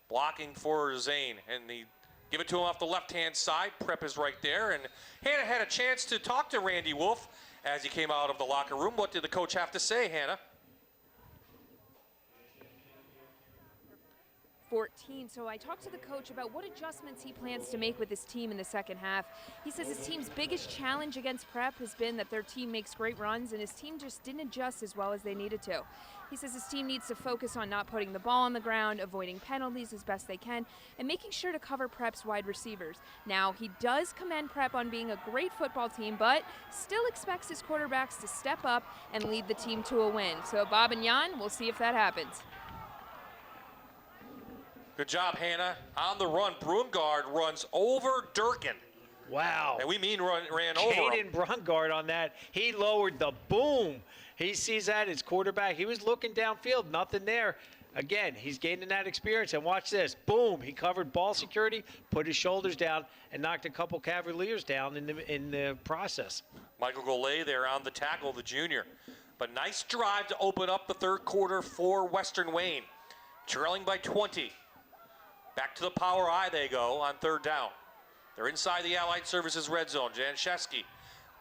blocking for Zane. And he give it to him off the left-hand side. Prep is right there. And Hannah had a chance to talk to Randy Wolf as he came out of the locker room. What did the coach have to say, Hannah? 14. So I talked to the coach about what adjustments he plans to make with his team in the second half. He says his team's biggest challenge against Prep has been that their team makes great runs and his team just didn't adjust as well as they needed to. He says his team needs to focus on not putting the ball on the ground, avoiding penalties as best they can, and making sure to cover Prep's wide receivers. Now, he does commend Prep on being a great football team, but still expects his quarterbacks to step up and lead the team to a win. So Bob and Jan, we'll see if that happens. Good job, Hannah. On the run, Brungard runs over Durkin. Wow. And we mean ran over him. Caden Brungard on that. He lowered the boom. He sees that as quarterback. He was looking downfield, nothing there. Again, he's gaining that experience. And watch this. Boom. He covered ball security, put his shoulders down, and knocked a couple Cavaliers down in the process. Michael Golay there on the tackle, the junior. But nice drive to open up the 3rd quarter for Western Wayne. Trailing by 20. Back to the power eye they go on 3rd down. They're inside the Allied Services red zone. Janishevsky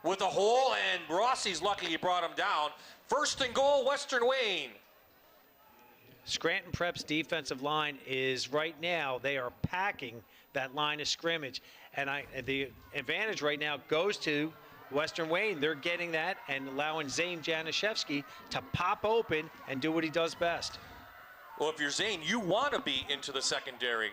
with a hole, and Rossi's lucky he brought him down. 1st and goal, Western Wayne. Scranton Prep's defensive line is right now, they are packing that line of scrimmage. And the advantage right now goes to Western Wayne. They're getting that and allowing Zane Janishevsky to pop open and do what he does best. Well, if you're Zane, you want to be into the secondary.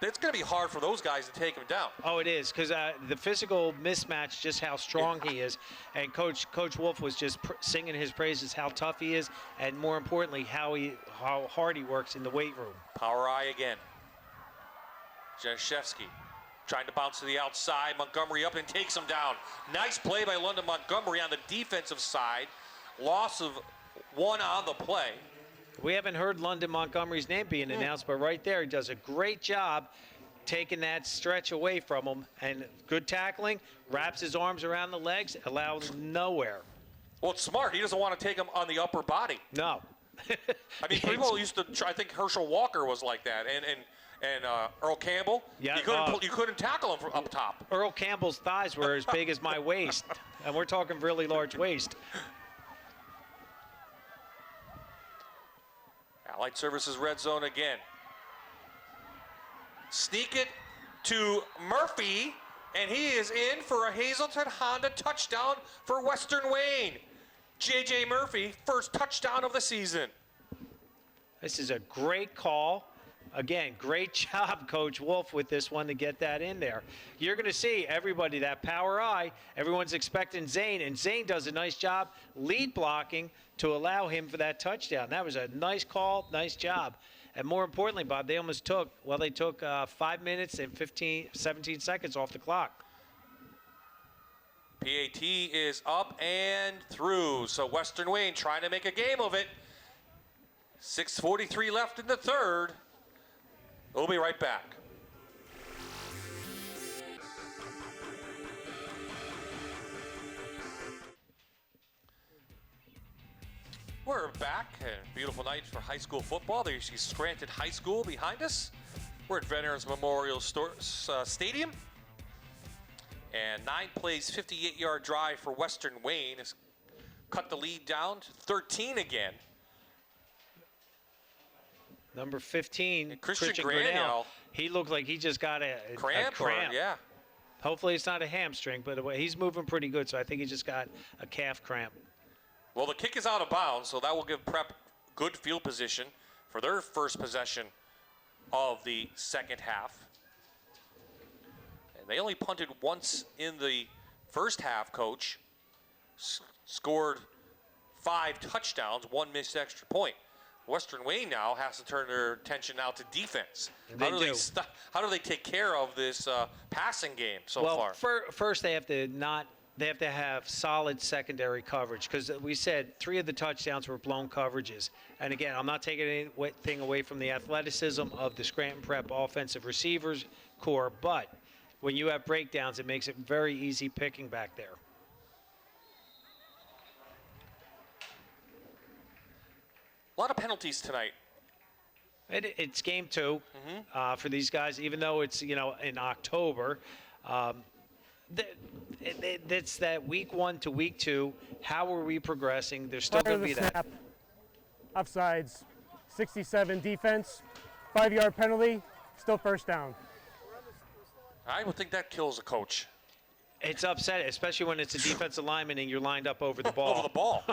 It's going to be hard for those guys to take him down. Oh, it is, because the physical mismatch, just how strong he is. And Coach Wolf was just singing his praises, how tough he is, and more importantly, how hard he works in the weight room. Power eye again. Janishevsky trying to bounce to the outside. Montgomery up and takes him down. Nice play by London Montgomery on the defensive side. Loss of 1 on the play. We haven't heard London Montgomery's name being announced, but right there, he does a great job taking that stretch away from him. And good tackling, wraps his arms around the legs, allows nowhere. Well, it's smart. He doesn't want to take him on the upper body. No. I mean, people used to try. I think Herschel Walker was like that, and Earl Campbell. Yeah, you couldn't tackle him from up top. Earl Campbell's thighs were as big as my waist, and we're talking really large waist. Allied Services red zone again. Sneak it to Murphy. And he is in for a Hazelton Honda touchdown for Western Wayne. J.J. Murphy, first touchdown of the season. This is a great call. Again, great job, Coach Wolf, with this one to get that in there. You're going to see everybody, that power eye, everyone's expecting Zane, and Zane does a nice job lead blocking to allow him for that touchdown. That was a nice call, nice job. And more importantly, Bob, they almost took, well, they took 5 minutes and 17 seconds off the clock. PAT is up and through. So Western Wayne trying to make a game of it. 6:43 left in the third. We'll be right back. We're back. A beautiful night for high school football. There you see Scranton High School behind us. We're at Veterans Memorial Stadium. And 9 plays, 58-yard drive for Western Wayne has cut the lead down to 13 again. Number 15, and Christian Grinnell. Grinnell. He looked like he just got a cramp. Yeah. Hopefully it's not a hamstring, but he's moving pretty good, so I think he just got a calf cramp. Well, the kick is out of bounds, so that will give Prep good field position for their first possession of the second half. And they only punted once in the first half, Coach. Scored 5 touchdowns, 1 missed extra point. Western Wayne now has to turn their attention now to defense. How do they take care of this passing game so far? Well, first they have to have solid secondary coverage, because we said 3 of the touchdowns were blown coverages. And again, I'm not taking anything away from the athleticism of the Scranton Prep offensive receivers core, but when you have breakdowns, it makes it very easy picking back there. A lot of penalties tonight. It's game 2 for these guys, even though it's, in October. It's that week 1 to week 2. How are we progressing? There's still going to be that. Offsides, 67 defense, 5-yard penalty, still first down. I would think that kills a coach. It's upsetting, especially when it's a defensive lineman and you're lined up over the ball. Over the ball.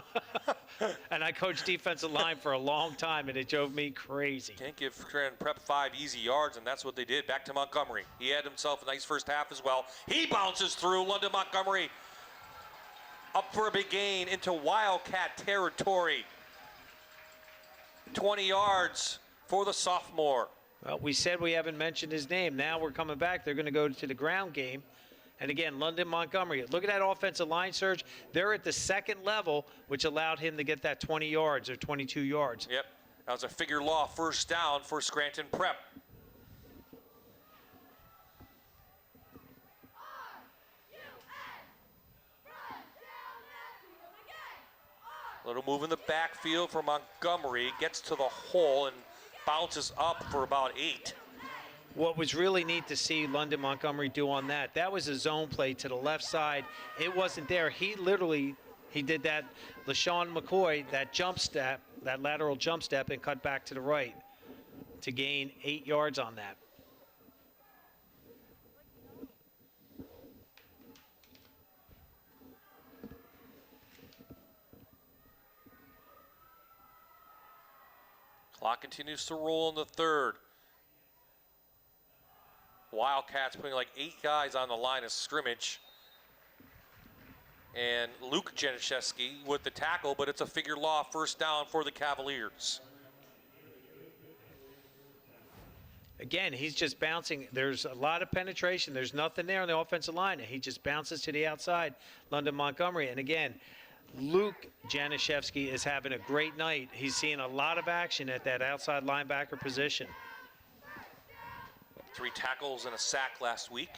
And I coached defensive line for a long time, and it drove me crazy. Can't give Scranton Prep 5 easy yards, and that's what they did. Back to Montgomery. He had himself a nice first half as well. He bounces through. London Montgomery up for a big gain into Wildcat territory. 20 yards for the sophomore. Well, we said we haven't mentioned his name. Now we're coming back. They're going to go to the ground game. And again, London Montgomery. Look at that offensive line surge. They're at the second level, which allowed him to get that 20 yards or 22 yards. Yep. That was a figure law first down for Scranton Prep. Little move in the backfield for Montgomery. Gets to the hole and bounces up for about 8. What was really neat to see London Montgomery do on that was a zone play to the left side. It wasn't there. He did that LaShawn McCoy, that jump step, that lateral jump step, and cut back to the right to gain 8 yards on that. Clock continues to roll in the third. Wildcats putting like 8 guys on the line of scrimmage. And Luke Januszewski with the tackle, but it's a figure law first down for the Cavaliers. Again, he's just bouncing. There's a lot of penetration. There's nothing there on the offensive line. He just bounces to the outside, London Montgomery. And again, Luke Januszewski is having a great night. He's seeing a lot of action at that outside linebacker position. 3 tackles and a sack last week.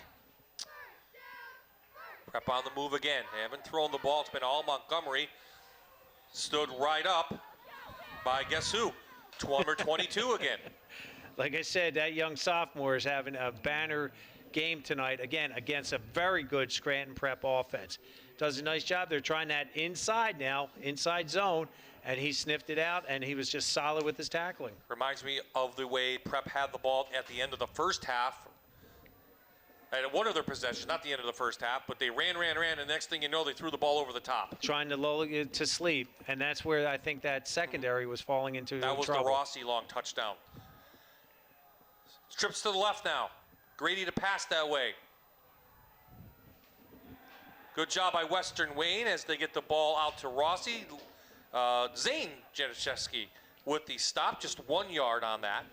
Prep on the move again. They haven't thrown the ball. It's been all Montgomery. Stood right up by guess who? Number 22 again. Like I said, that young sophomore is having a banner game tonight, again, against a very good Scranton Prep offense. Does a nice job. They're trying that inside now, inside zone, and he sniffed it out, and he was just solid with his tackling. Reminds me of the way Prep had the ball at the end of the first half. at one of their possessions, not the end of the first half, but they ran, and the next thing you know, they threw the ball over the top. Trying to lull you to sleep, and that's where I think that secondary was falling into trouble. That was the Rossi long touchdown. Trips to the left now. Grady to pass that way. Good job by Western Wayne as they get the ball out to Rossi. Zane Januszewski with the stop, just 1 yard on that.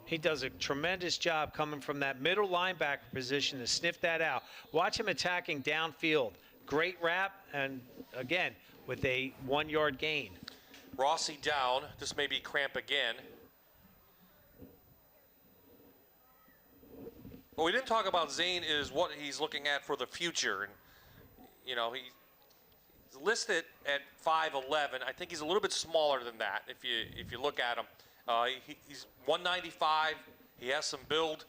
He does a tremendous job coming from that middle linebacker position to sniff that out. Watch him attacking downfield. Great wrap, and again, with a 1 yard gain. Rossi down. This may be cramp again. What we didn't talk about Zane is what he's looking at for the future. And, you know, he's listed at 5'11". I think he's a little bit smaller than that if you look at him. He's 195. He has some build.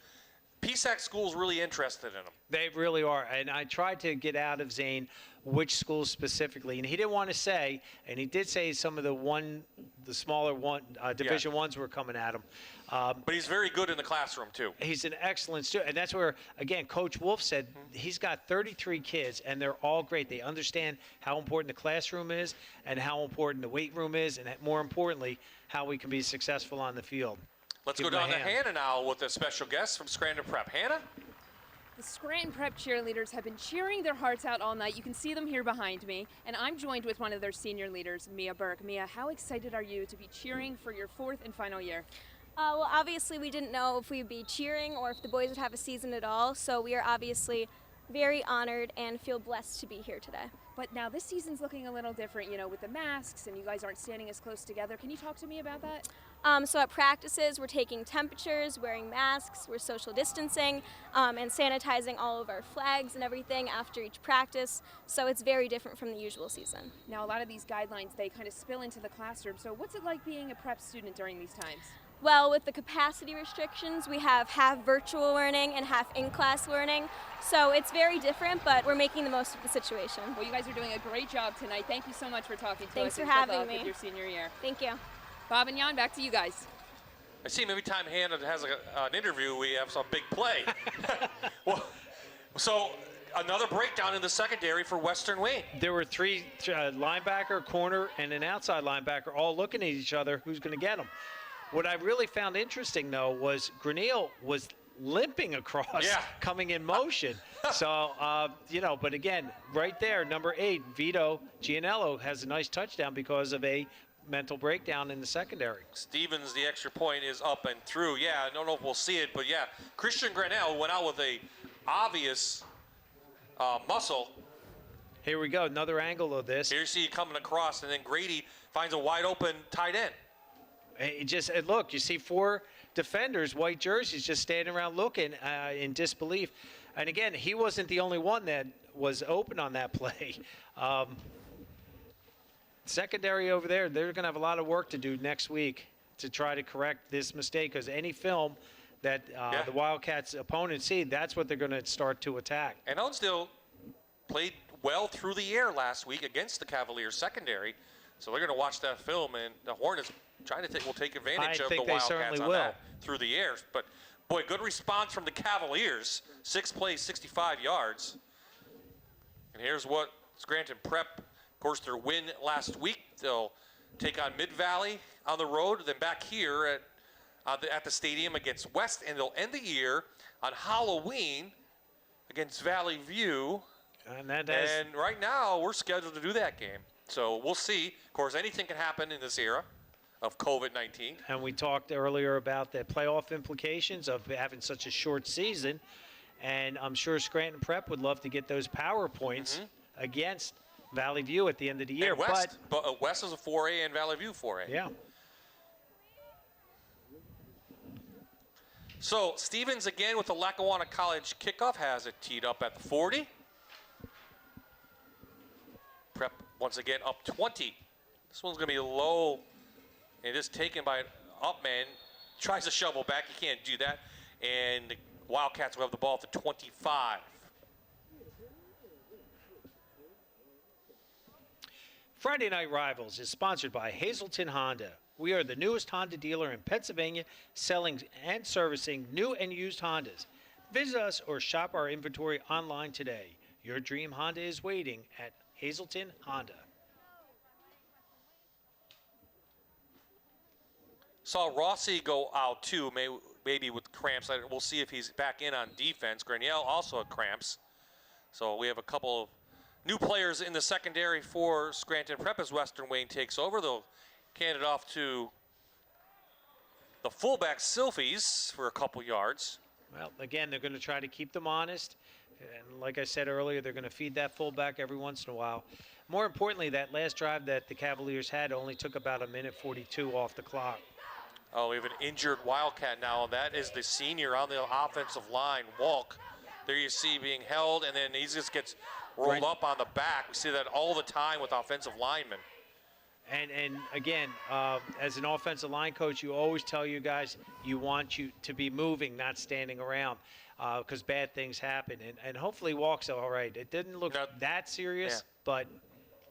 PSAC school's really interested in him. They really are. And I tried to get out of Zane which schools specifically, and he didn't want to say, and he did say some of the smaller Division Ones were coming at him. But he's very good in the classroom, too. He's an excellent student, and that's where, again, Coach Wolf said he's got 33 kids, and they're all great. They understand how important the classroom is and how important the weight room is, and more importantly, how we can be successful on the field. Let's go down to Hannah now with a special guest from Scranton Prep. Hannah? The Scranton Prep cheerleaders have been cheering their hearts out all night. You can see them here behind me. And I'm joined with one of their senior leaders, Mia Burke. Mia, how excited are you to be cheering for your 4th and final year? Well, obviously we didn't know if we'd be cheering or if the boys would have a season at all. So we are obviously very honored and feel blessed to be here today. But now this season's looking a little different, you know, with the masks and you guys aren't standing as close together. Can you talk to me about that? So at practices, we're taking temperatures, wearing masks, we're social distancing, and sanitizing all of our flags and everything after each practice. So it's very different from the usual season. Now, a lot of these guidelines, they kind of spill into the classroom. So what's it like being a prep student during these times? Well, with the capacity restrictions, we have half virtual learning and half in-class learning. So it's very different, but we're making the most of the situation. Well, you guys are doing a great job tonight. Thank you so much for talking to us. Thanks for having me. With your senior year. Thank you. Bob and Jan, back to you guys. I seem every time Hannah has an interview, we have some big play. Well, so another breakdown in the secondary for Western Wayne. There were 3 linebacker, corner, and an outside linebacker all looking at each other. Who's going to get them? What I really found interesting, though, was Granil was limping across, coming in motion. So, you know, but again, right there, number 8, Vito Gianello, has a nice touchdown because of a mental breakdown in the secondary. Stevens, the extra point is up and through. Yeah, I don't know if we'll see it, but yeah, Christian Granell went out with a obvious muscle. Here we go, another angle of this. Here you see it coming across, and then Grady finds a wide open tight end. And look, you see 4 defenders, white jerseys, just standing around looking in disbelief. And again, he wasn't the only one that was open on that play. Secondary over there, they're going to have a lot of work to do next week to try to correct this mistake, because any film that the Wildcats' opponents see, that's what they're going to start to attack. And Owensdale played well through the air last week against the Cavaliers secondary, so they're going to watch that film, and the Hornets will take advantage of the Wildcats on that through the air. But boy, good response from the Cavaliers. 6 plays, 65 yards. And here's what Scranton Prep, of course, their win last week. They'll take on Mid-Valley on the road, then back here at the stadium against West, and they'll end the year on Halloween against Valley View. And right now, we're scheduled to do that game. So we'll see. Of course, anything can happen in this era of COVID-19. And we talked earlier about the playoff implications of having such a short season. And I'm sure Scranton Prep would love to get those power points against Valley View at the end of the year. And West is a 4A and Valley View 4A. Yeah. So Stevens again with the Lackawanna College kickoff, has it teed up at the 40. Prep once again up 20. This one's going to be low. It is taken by an up man. Tries to shovel back. He can't do that. And the Wildcats will have the ball at the 25. Friday Night Rivals is sponsored by Hazleton Honda. We are the newest Honda dealer in Pennsylvania, selling and servicing new and used Hondas. Visit us or shop our inventory online today. Your dream Honda is waiting at Hazleton Honda. Saw Rossi go out too, maybe with cramps. We'll see if he's back in on defense. Graniel also had cramps. So we have a couple of new players in the secondary for Scranton Prep as Western Wayne takes over. They'll hand it off to the fullback Silfies for a couple yards. Well, again, they're going to try to keep them honest. And like I said earlier, they're going to feed that fullback every once in a while. More importantly, that last drive that the Cavaliers had only took about 1:42 off the clock. Oh, we have an injured Wildcat now, and that is the senior on the offensive line, Walk. There you see being held, and then he just gets rolled up on the back. We see that all the time with offensive linemen. And again, as an offensive line coach, you always tell you guys you want you to be moving, not standing around, because bad things happen. And hopefully Walk's all right. It didn't look that serious, but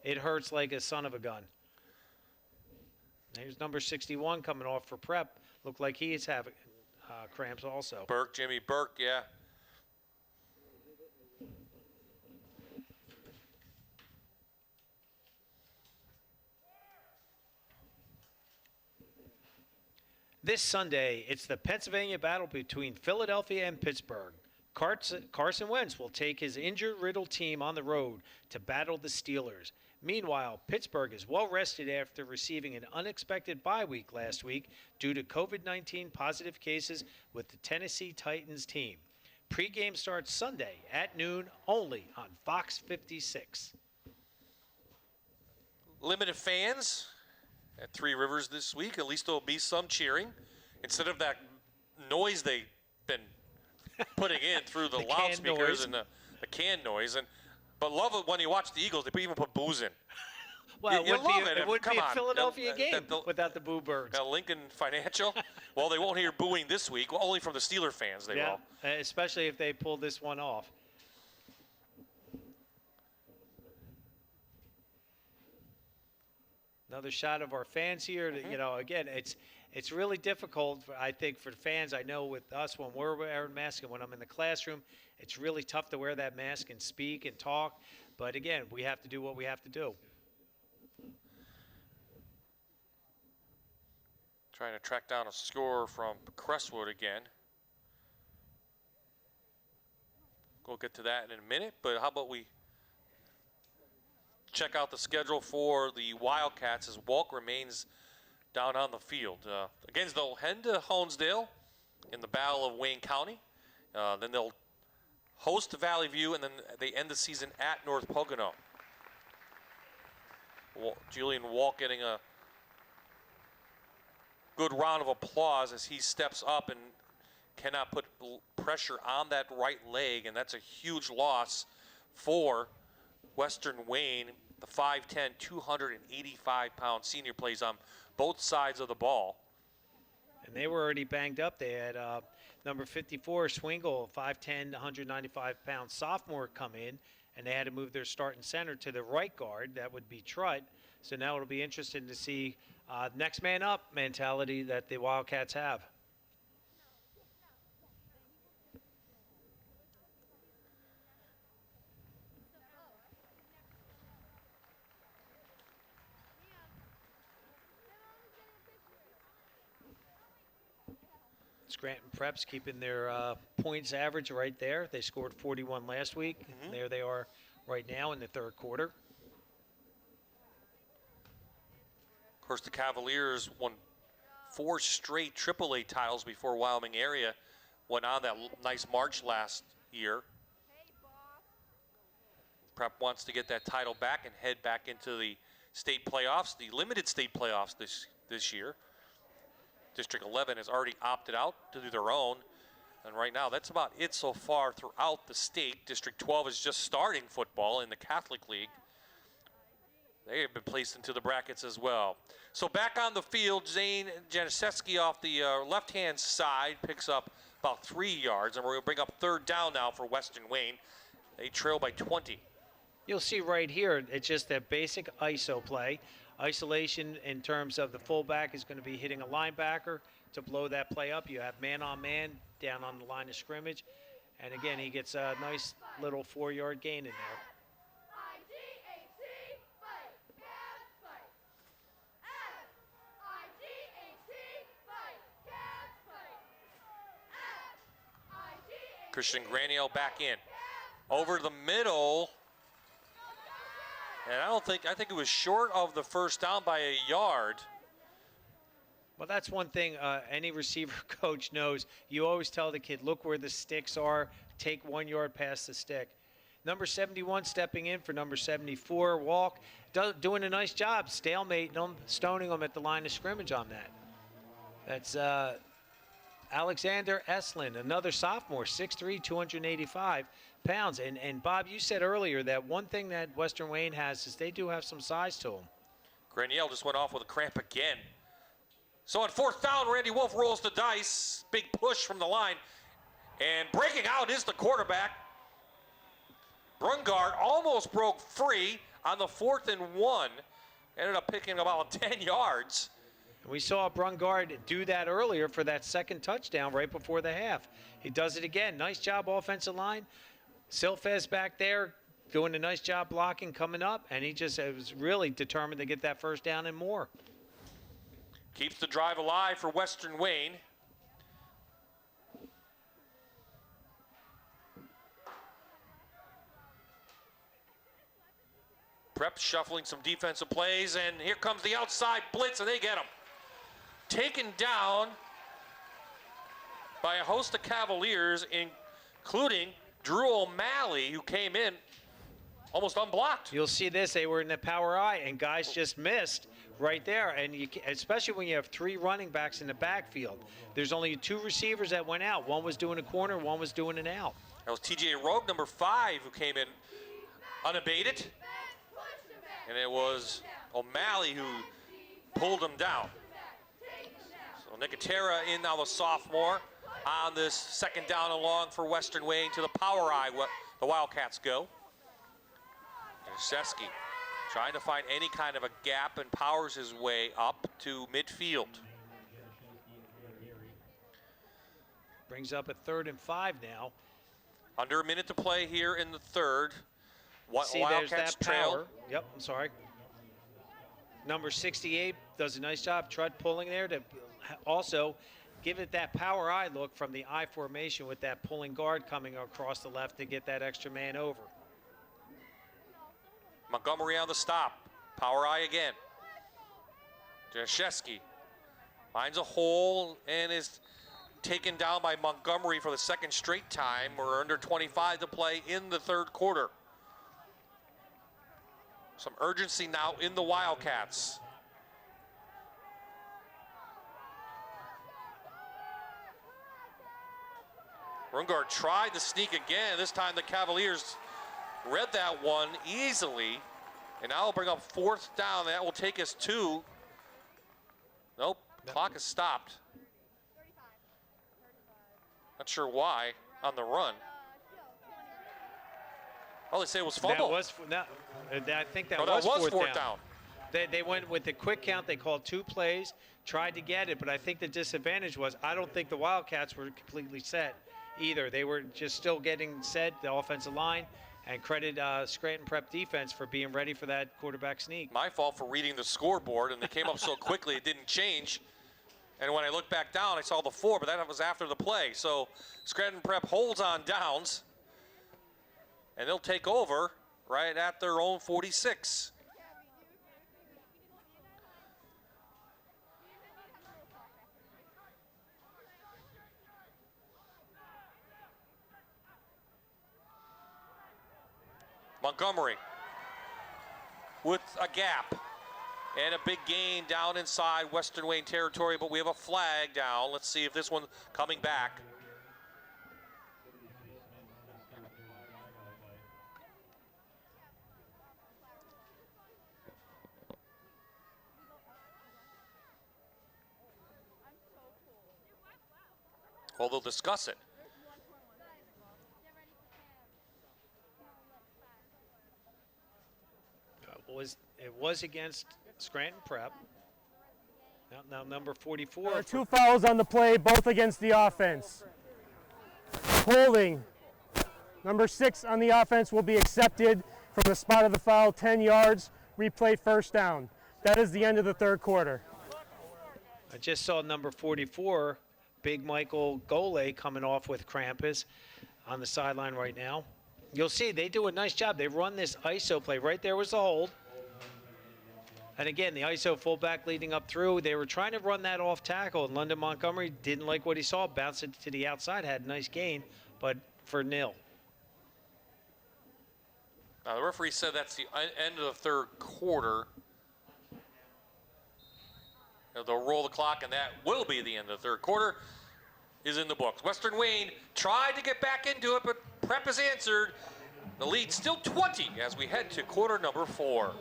it hurts like a son of a gun. Here's number 61 coming off for Prep. Looked like he is having cramps also. Burke, Jimmy Burke, yeah. This Sunday, it's the Pennsylvania battle between Philadelphia and Pittsburgh. Carson Wentz will take his injury-riddled team on the road to battle the Steelers. Meanwhile, Pittsburgh is well rested after receiving an unexpected bye week last week due to COVID-19 positive cases with the Tennessee Titans team. Pre-game starts Sunday at noon only on Fox 56. Limited fans at Three Rivers this week. At least there'll be some cheering instead of that noise they've been putting in through the loudspeakers and the can noise. But love it when you watch the Eagles. They even put booze in. Well, it wouldn't be a Philadelphia game without the Boo Birds. Lincoln Financial. Well, they won't hear booing this week. Well, only from the Steeler fans they will. Especially if they pull this one off. Another shot of our fans here. You know, again, it's really difficult, I think, for the fans. I know with us when we're wearing masks and when I'm in the classroom, it's really tough to wear that mask and speak and talk. But again, we have to do what we have to do. Trying to track down a score from Crestwood again. We'll get to that in a minute, but how about we check out the schedule for the Wildcats as Walk remains down on the field. Again, they'll head to Honesdale in the Battle of Wayne County. Then they'll host Valley View, and then they end the season at North Pocono. Julian Walk getting a good round of applause as he steps up and cannot put pressure on that right leg, and that's a huge loss for Western Wayne. The 5'10", 285-pound senior plays on both sides of the ball. And they were already banged up. They had number 54, Swingle, 5'10", 195-pound sophomore come in, and they had to move their starting center to the right guard. That would be Trutt. So now it'll be interesting to see next man up mentality that the Wildcats have. Scranton Preps keeping their points average right there. They scored 41 last week. There they are right now in the third quarter. Of course, the Cavaliers won 4 straight AAA titles before Wyoming area went on that nice march last year. Prep wants to get that title back and head back into the state playoffs, the limited state playoffs this year. District 11 has already opted out to do their own. And right now, that's about it so far throughout the state. District 12 is just starting football in the Catholic League. They have been placed into the brackets as well. So back on the field, Zane Janicewski off the left-hand side picks up about 3 yards. And we're going to bring up third down now for Western Wayne. They trail by 20. You'll see right here, it's just a basic ISO play. Isolation in terms of the fullback is going to be hitting a linebacker to blow that play up. You have man-on-man down on the line of scrimmage. And again, he gets a nice little 4-yard gain in there. Christian Graniel back in. Over the middle. And I think it was short of the first down by a yard. Well, that's one thing any receiver coach knows. You always tell the kid, look where the sticks are, take 1 yard past the stick. Number 71 stepping in for number 74, Walk, doing a nice job stalemating them, stoning them at the line of scrimmage on that. That's Alexander Eslin, another sophomore, 6'3", 285 pounds. And Bob, you said earlier that one thing that Western Wayne has is they do have some size to them. Graniel just went off with a cramp again. So on 4th down, Randy Wolf rolls the dice. Big push from the line. And breaking out is the quarterback. Brungard almost broke free on the 4th and 1. Ended up picking about 10 yards. We saw Brungard do that earlier for that second touchdown right before the half. He does it again. Nice job offensive line. Silfez back there doing a nice job blocking coming up, and he just was really determined to get that first down and more. Keeps the drive alive for Western Wayne. Prep shuffling some defensive plays, and here comes the outside blitz, and they get him. Taken down by a host of Cavaliers, including Drew O'Malley, who came in almost unblocked. You'll see this. They were in the power eye, and guys just missed right there. And especially when you have 3 running backs in the backfield. There's only 2 receivers that went out. One was doing a corner, one was doing an out. That was TJ Rogue, number 5, who came in unabated. And it was O'Malley who pulled him down. So Nicotera in now, the sophomore, on this second down and long for Western Wayne to the power eye. The Wildcats go. Krzyzewski trying to find any kind of a gap and powers his way up to midfield. Brings up a 3rd and 5 now. Under a minute to play here in the third. See, Wildcats there's that trail. power. Yep, I'm sorry. Number 68 does a nice job, Trud pulling there to also give it that power eye look from the I formation with that pulling guard coming across the left to get that extra man over. Montgomery on the stop. Power eye again. Krzyzewski finds a hole and is taken down by Montgomery for the second straight time. We're under 25 to play in the third quarter. Some urgency now in the Wildcats. Brungard tried to sneak again. This time the Cavaliers read that one easily. And now we'll bring up 4th down. That will take us to, nope, clock is stopped. Not sure why on the run. Oh, they say it was fumble. That was, I think that no, was, that was fourth fourth down. They went with the quick count. They called 2 plays, tried to get it, but I think the disadvantage was I don't think the Wildcats were completely set either. They were just still getting set, the offensive line, and credit Scranton Prep defense for being ready for that quarterback sneak. My fault for reading the scoreboard, and they came up so quickly it didn't change. And when I looked back down, I saw the 4, but that was after the play. So Scranton Prep holds on downs, and they'll take over right at their own 46. Montgomery with a gap and a big gain down inside Western Wayne territory, but we have a flag down. Let's see if this one coming back. Well, they'll discuss it. It was against Scranton Prep. Now number 44. There are 2 fouls on the play, both against the offense. Holding Number 6 on the offense will be accepted from the spot of the foul, 10 yards, replay first down. That is the end of the third quarter. I just saw number 44, Big Michael Gole, coming off with Krampus on the sideline right now. You'll see they do a nice job. They run this ISO play. Right there was the hold. And again, the ISO fullback leading up through. They were trying to run that off tackle, and London Montgomery didn't like what he saw. Bounced it to the outside, had a nice gain, but for nil. Now, the referee said that's the end of the third quarter. They'll roll the clock, and that will be the end of the third quarter. Is in the books. Western Wayne tried to get back into it, but Prep has answered. The lead still 20 as we head to quarter number 4.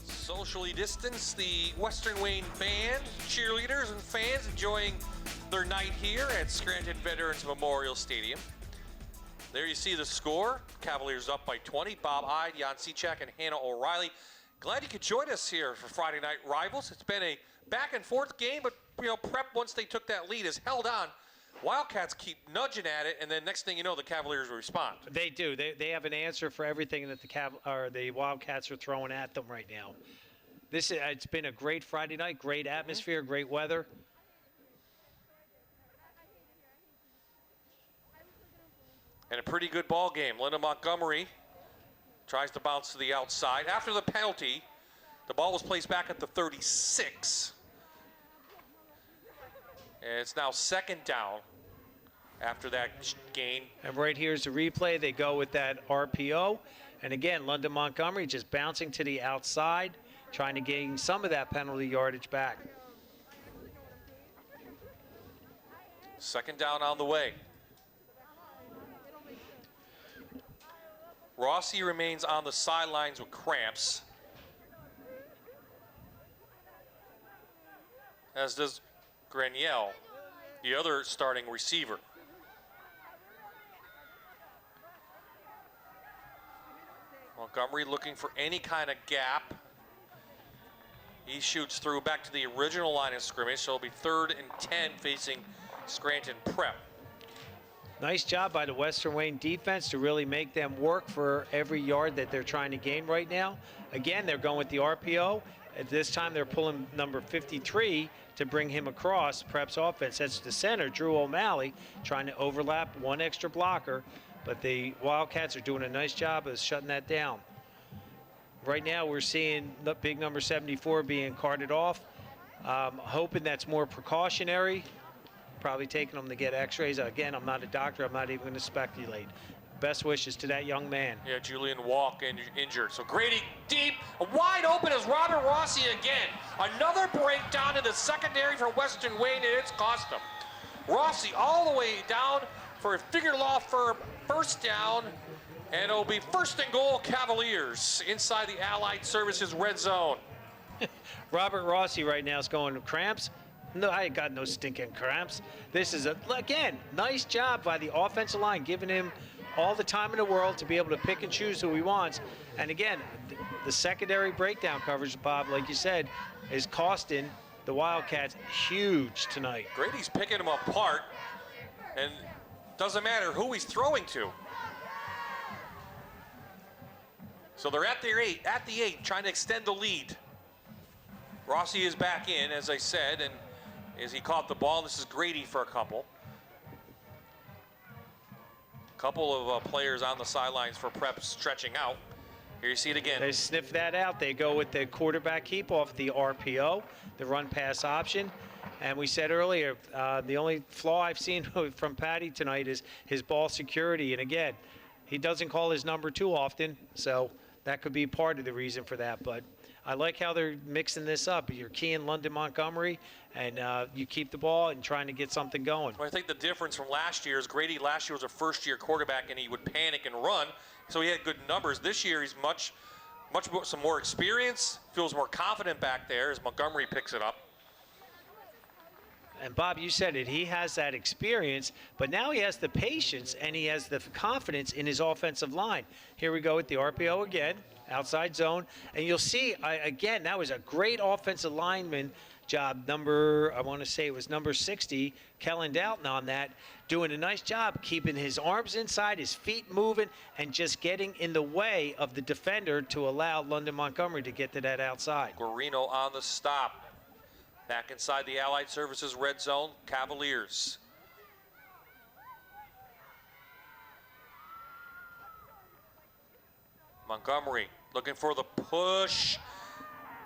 Socially distanced, the Western Wayne band, cheerleaders, and fans enjoying their night here at Scranton Veterans Memorial Stadium. There you see the score. Cavaliers up by 20. Bob Hyde, Jan Cechak, and Hannah O'Reilly. Glad you could join us here for Friday Night Rivals. It's been a back-and-forth game, but Prep, once they took that lead, has held on. Wildcats keep nudging at it, and then next thing you know, the Cavaliers respond. They do. They have an answer for everything that the Wildcats are throwing at them right now. It's been a great Friday night, great atmosphere, great weather. And a pretty good ball game. Linda Montgomery tries to bounce to the outside. After the penalty, the ball was placed back at the 36. And it's now second down after that gain. And right here's the replay. They go with that RPO. And again, London Montgomery just bouncing to the outside, trying to gain some of that penalty yardage back. Second down on the way. Rossi remains on the sidelines with cramps, as does Grenier, the other starting receiver. Montgomery looking for any kind of gap. He shoots through back to the original line of scrimmage, so it'll be 3rd and 10 facing Scranton Prep. Nice job by the Western Wayne defense to really make them work for every yard that they're trying to gain right now. Again, they're going with the RPO. At this time, they're pulling number 53 to bring him across Prep's offense. That's the center, Drew O'Malley, trying to overlap one extra blocker. But the Wildcats are doing a nice job of shutting that down. Right now, we're seeing the big number 74 being carted off. Hoping that's more precautionary. Probably taking them to get x-rays. Again, I'm not a doctor. I'm not even going to speculate. Best wishes to that young man. Yeah, Julian Walk injured. So Grady deep, wide open is Robert Rossi again. Another breakdown in the secondary for Western Wayne, and it's cost them. Rossi all the way down for a figure law firm first down, and it'll be 1st and goal Cavaliers inside the Allied Services red zone. Robert Rossi right now is going to cramps. No, I ain't got no stinking cramps. This is, again, nice job by the offensive line, giving him all the time in the world to be able to pick and choose who he wants. And again, the secondary breakdown coverage, Bob, like you said, is costing the Wildcats huge tonight. Grady's picking him apart, and doesn't matter who he's throwing to. So they're at the 8, trying to extend the lead. Rossi is back in, as I said, and as he caught the ball, this is Grady for a couple. Couple of players on the sidelines for Prep stretching out. Here you see it again. They sniff that out. They go with the quarterback keep off the RPO, the run pass option. And we said earlier, the only flaw I've seen from Patty tonight is his ball security. And again, he doesn't call his number too often, so that could be part of the reason for that. But I like how they're mixing this up. You're keying London Montgomery, and you keep the ball and trying to get something going. Well, I think the difference from last year is Grady last year was a first-year quarterback, and he would panic and run, so he had good numbers. This year he's much more, some more experience, feels more confident back there as Montgomery picks it up. And Bob, you said it, he has that experience, but now he has the patience and he has the confidence in his offensive line. Here we go with the RPO again, outside zone. And you'll see, again, that was a great offensive lineman job. I want to say it was number 60, Kellen Dalton on that, doing a nice job keeping his arms inside, his feet moving, and just getting in the way of the defender to allow London Montgomery to get to that outside. Guarino on the stop. Back inside the Allied Services red zone, Cavaliers. Montgomery looking for the push.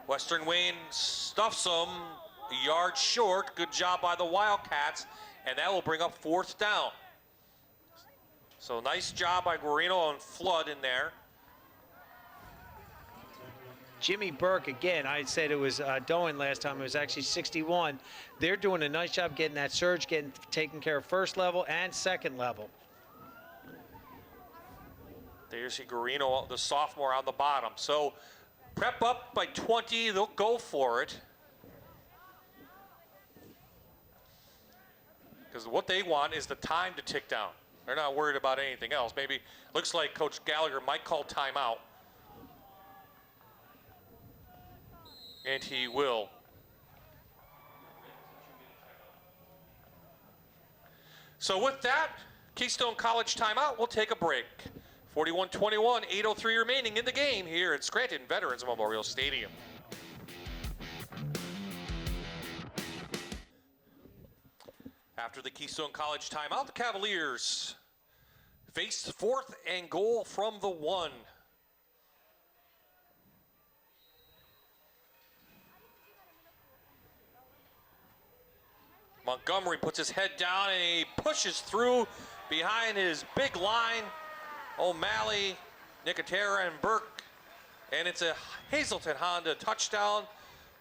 Western Wayne stuffs them a yard short. Good job by the Wildcats, and that will bring up 4th down. So nice job by Guarino and Flood in there. Jimmy Burke, again, I said it was Doan last time. It was actually 61. They're doing a nice job getting that surge, taking care of first level and second level. There's Guarino, the sophomore, on the bottom. So Prep up by 20. They'll go for it. Because what they want is the time to tick down. They're not worried about anything else. Maybe looks like Coach Gallagher might call timeout. And he will. So with that, Keystone College timeout. We'll take a break. 41-21, 8:03 remaining in the game here at Scranton Veterans Memorial Stadium. After the Keystone College timeout, the Cavaliers face 4th and goal from the 1. Montgomery puts his head down and he pushes through behind his big line. O'Malley, Nicotera, and Burke. And it's a Hazelton Honda touchdown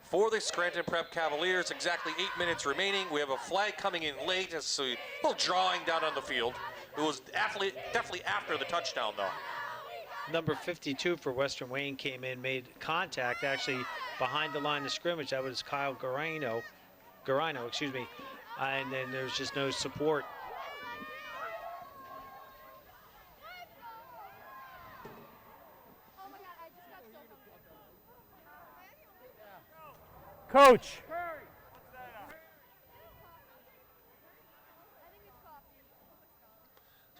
for the Scranton Prep Cavaliers. Exactly 8 minutes remaining. We have a flag coming in late. It's a little drawing down on the field. It was definitely after the touchdown, though. Number 52 for Western Wayne came in, made contact actually behind the line of scrimmage. That was Kyle Guarino, excuse me. And then there's just no support. Coach.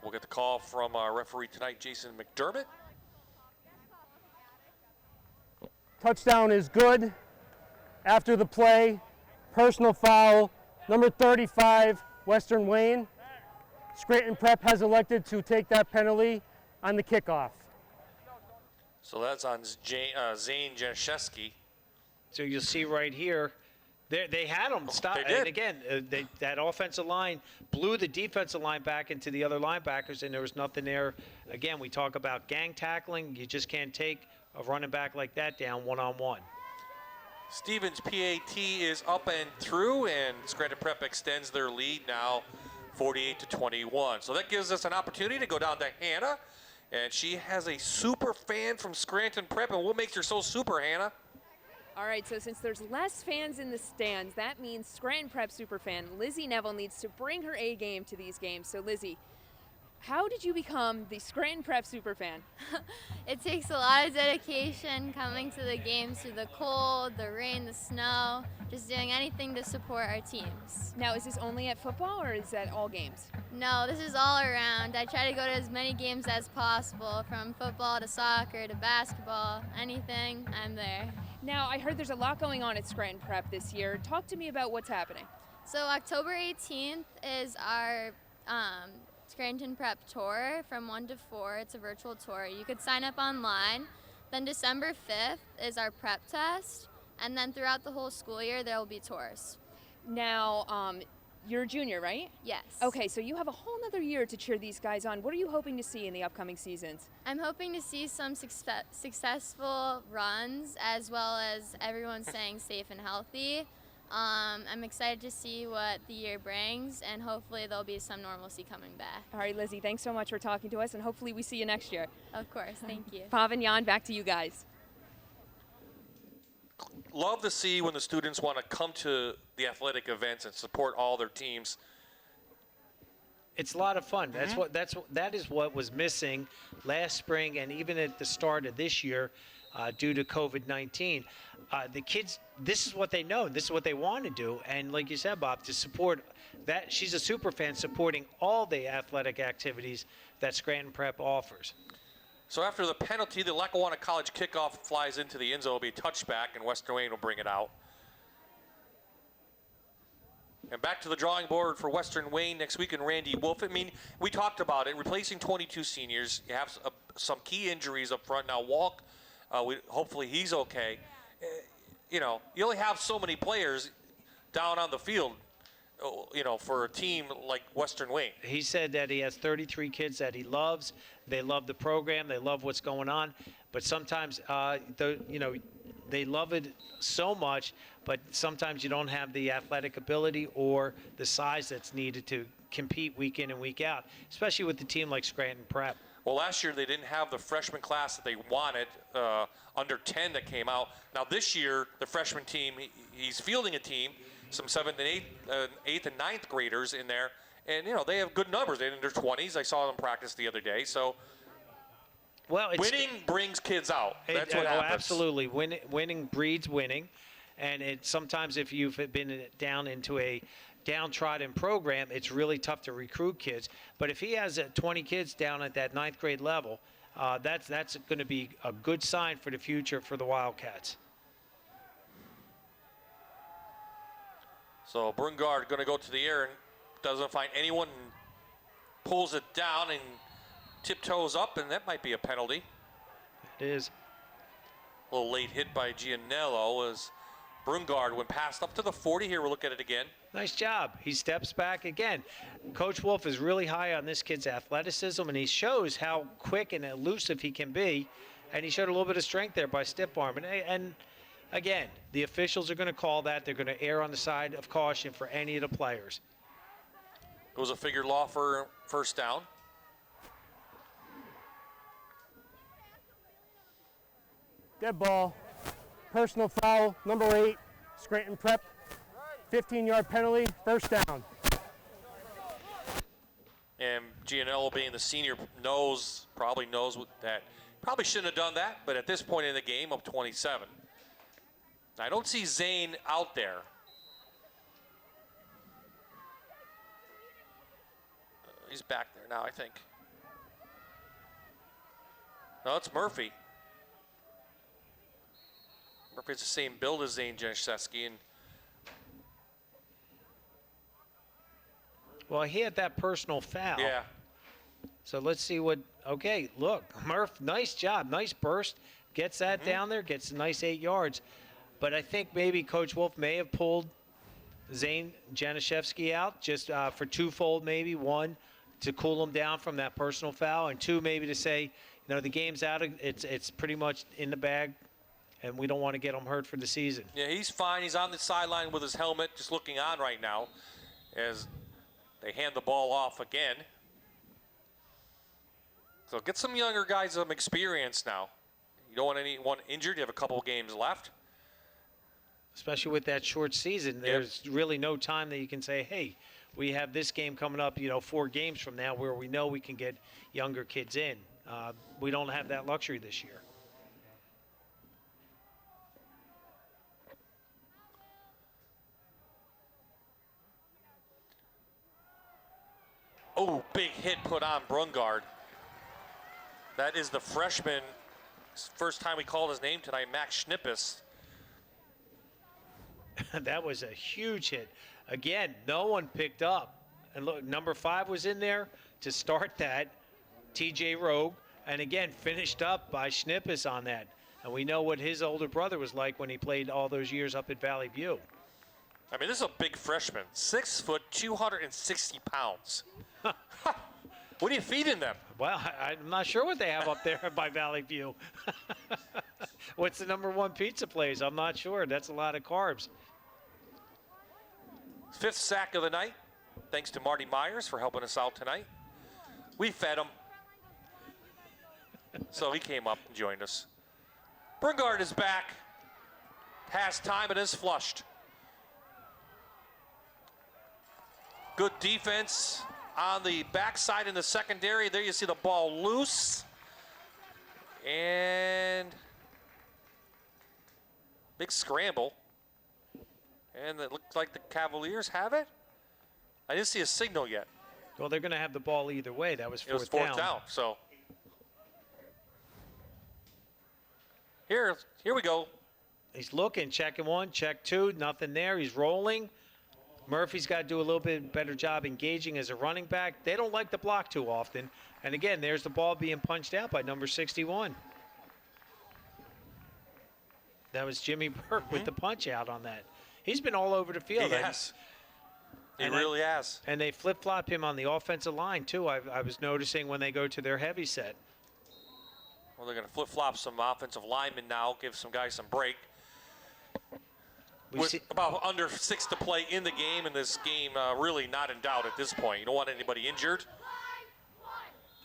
We'll get the call from our referee tonight, Jason McDermott. Touchdown is good. After the play, personal foul, number 35, Western Wayne. Scranton Prep has elected to take that penalty on the kickoff. So that's on Zane Januszewski. So you'll see right here, they had them stop. They did. And again, that offensive line blew the defensive line back into the other linebackers, and there was nothing there. Again, we talk about gang tackling. You just can't take a running back like that down one-on-one. Stevens PAT is up and through, and Scranton Prep extends their lead now 48-21. So that gives us an opportunity to go down to Hannah, and she has a super fan from Scranton Prep. And what makes her so super, Hannah? All right, so since there's less fans in the stands, that means Scranton Prep superfan Lizzie Neville needs to bring her A game to these games. So Lizzie, how did you become the Scranton Prep superfan? It takes a lot of dedication coming to the games through the cold, the rain, the snow, just doing anything to support our teams. Now, is this only at football or is that all games? No, this is all around. I try to go to as many games as possible, from football to soccer to basketball, anything, I'm there. Now, I heard there's a lot going on at Scranton Prep this year. Talk to me about what's happening. So October 18th is our Scranton Prep tour from 1 to 4. It's a virtual tour. You could sign up online. Then December 5th is our prep test. And then throughout the whole school year, there will be tours. Now, you're a junior, right? Yes. Okay, so you have a whole nother year to cheer these guys on. What are you hoping to see in the upcoming seasons? I'm hoping to see some successful runs, as well as everyone staying safe and healthy. I'm excited to see what the year brings, and hopefully there'll be some normalcy coming back. All right, Lizzie, thanks so much for talking to us, and hopefully we see you next year. Of course, thank you. Pav and Jan, back to you guys. Love to see when the students want to come to the athletic events and support all their teams. It's a lot of fun. That is what was missing last spring, and even at the start of this year. due to COVID-19. The kids, this is what they know. This is what they want to do. And like you said, Bob, to support that, she's a super fan supporting all the athletic activities that Scranton Prep offers. So after the penalty, the Lackawanna College kickoff flies into the end zone. It'll be a touchback, and Western Wayne will bring it out. And back to the drawing board for Western Wayne next week and Randy Wolf. I mean, we talked about it, replacing 22 seniors. You have some key injuries up front. Now, Walk, hopefully he's okay. You know, you only have so many players down on the field, you know, for a team like Western Wayne. He said that he has 33 kids that he loves. They love the program. They love what's going on. But sometimes, you know, they love it so much, but sometimes you don't have the athletic ability or the size that's needed to compete week in and week out, especially with a team like Scranton Prep. Well, last year they didn't have the freshman class that they wanted, under 10 that came out. Now this year, the freshman team, he's fielding a team, some 7th and 8th and 9th graders in there, and you know they have good numbers. They're in their 20s. I saw them practice the other day. So, well, winning brings kids out. That's what happens. Absolutely, winning breeds winning, and sometimes if you've been down into a downtrodden program, it's really tough to recruit kids. But if he has 20 kids down at that 9th grade level, that's going to be a good sign for the future for the Wildcats. So Brungard going to go to the air and doesn't find anyone, and pulls it down and tiptoes up, and that might be a penalty. It is. A little late hit by Gianello as Brungard went past up to the 40. Here we'll look at it again. Nice job. He steps back again. Coach Wolf is really high on this kid's athleticism, and he shows how quick and elusive he can be. And he showed a little bit of strength there by stiff arm. And again, the officials are going to call that. They're going to err on the side of caution for any of the players. It was a figured law for first down. Dead ball. Personal foul, number 8, Scranton Prep. 15-yard penalty, first down. And Gianello, being the senior, probably knows that. Probably shouldn't have done that, but at this point in the game, up 27. I don't see Zane out there. He's back there now, I think. No, it's Murphy. Murphy's the same build as Zane Januszewski, and well, he had that personal foul. yeah. So let's see what. Okay, look, Murph, nice job, nice burst, gets that down there, gets a nice 8 yards. But I think maybe Coach Wolf may have pulled Zane Januszewski out just for twofold, maybe. One, to cool him down from that personal foul, and two, maybe to say, you know, the game's out. It's pretty much in the bag, and we don't want to get him hurt for the season. Yeah, he's fine. He's on the sideline with his helmet, just looking on right now as they hand the ball off again. So get some younger guys some experience now. You don't want anyone injured. You have a couple of games left. Especially with that short season, there's really no time that you can say, hey, we have this game coming up, 4 games from now where we know we can get younger kids in. We don't have that luxury this year. Oh, big hit put on Brungard. That is the freshman. First time we called his name tonight, Max Schnippes. That was a huge hit. Again, no one picked up. And look, number 5 was in there to start that, TJ Rogue, and again, finished up by Schnippes on that. And we know what his older brother was like when he played all those years up at Valley View. I mean, this is a big freshman. 6 foot, 260 pounds. What are you feeding them? Well, I'm not sure what they have up there by Valley View. What's the #1 pizza place? I'm not sure. That's a lot of carbs. 5th sack of the night. Thanks to Marty Myers for helping us out tonight. We fed him. So he came up and joined us. Brungard is back. Has time and is flushed. Good defense on the backside in the secondary. There you see the ball loose. And Big scramble. And it looked like the Cavaliers have it. I didn't see a signal yet. Well, they're going to have the ball either way. That was It was fourth down. So here we go. He's looking, checking one, check two, nothing there. He's rolling. Murphy's got to do a little bit better job engaging as a running back. They don't like the block too often. And again, there's the ball being punched out by number 61. That was Jimmy Burke with the punch out on that. He's been all over the field. Yes. He really has. And they flip-flop him on the offensive line, too. I was noticing when they go to their heavy set. Well, they're going to flip-flop some offensive linemen now, give some guys some break. With about under 6 to play in the game, and this game really not in doubt at this point. You don't want anybody injured.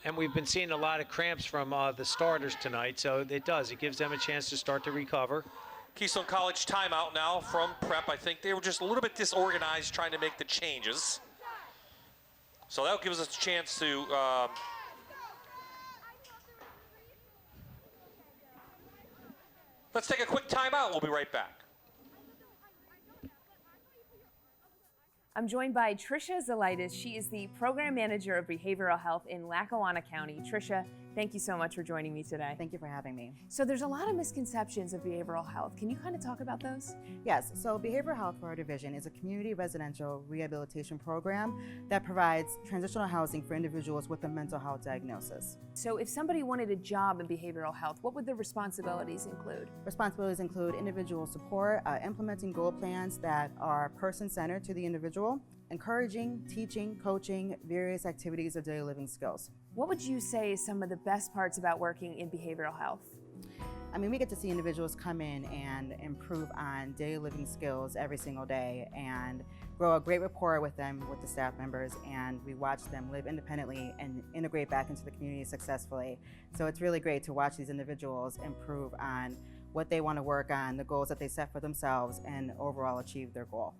And we've been seeing a lot of cramps from the starters tonight, so it does. It gives them a chance to start to recover. Keystone College timeout now from Prep. I think they were just a little bit disorganized trying to make the changes. So that gives us a chance to let's take a quick timeout. We'll be right back. I'm joined by Tricia Zelitis. She is the Program Manager of Behavioral Health in Lackawanna County. Tricia, thank you so much for joining me today. Thank you for having me. So there's a lot of misconceptions of behavioral health. Can you kind of talk about those? Yes, so Behavioral Health for our division is a community residential rehabilitation program that provides transitional housing for individuals with a mental health diagnosis. So if somebody wanted a job in behavioral health, what would the responsibilities include? Responsibilities include individual support, implementing goal plans that are person-centered to the individual, encouraging, teaching, coaching, various activities of daily living skills. What would you say is some of the best parts about working in behavioral health? I mean, we get to see individuals come in and improve on daily living skills every single day and grow a great rapport with them, with the staff members, and we watch them live independently and integrate back into the community successfully. So it's really great to watch these individuals improve on what they want to work on, the goals that they set for themselves, and overall achieve their goal.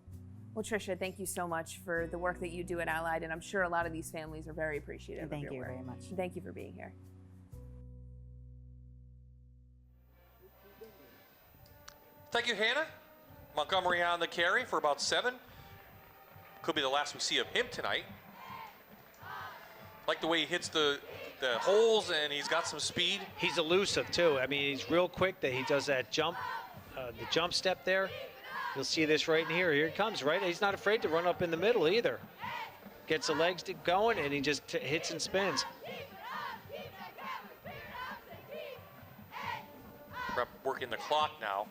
Well, Tricia, thank you so much for the work that you do at Allied, and I'm sure a lot of these families are very appreciative Thank of your you work. very much. Thank you for being here. Thank you, Hannah. Montgomery on the carry for about 7. Could be the last we see of him tonight. Like the way he hits the holes, and he's got some speed. He's elusive, too. I mean, he's real quick that he does that jump, the jump step there. You'll see this right in here. Here it comes, right? He's not afraid to run up in the middle either. Gets the legs going, and he just hits and spins. Prep working the clock now.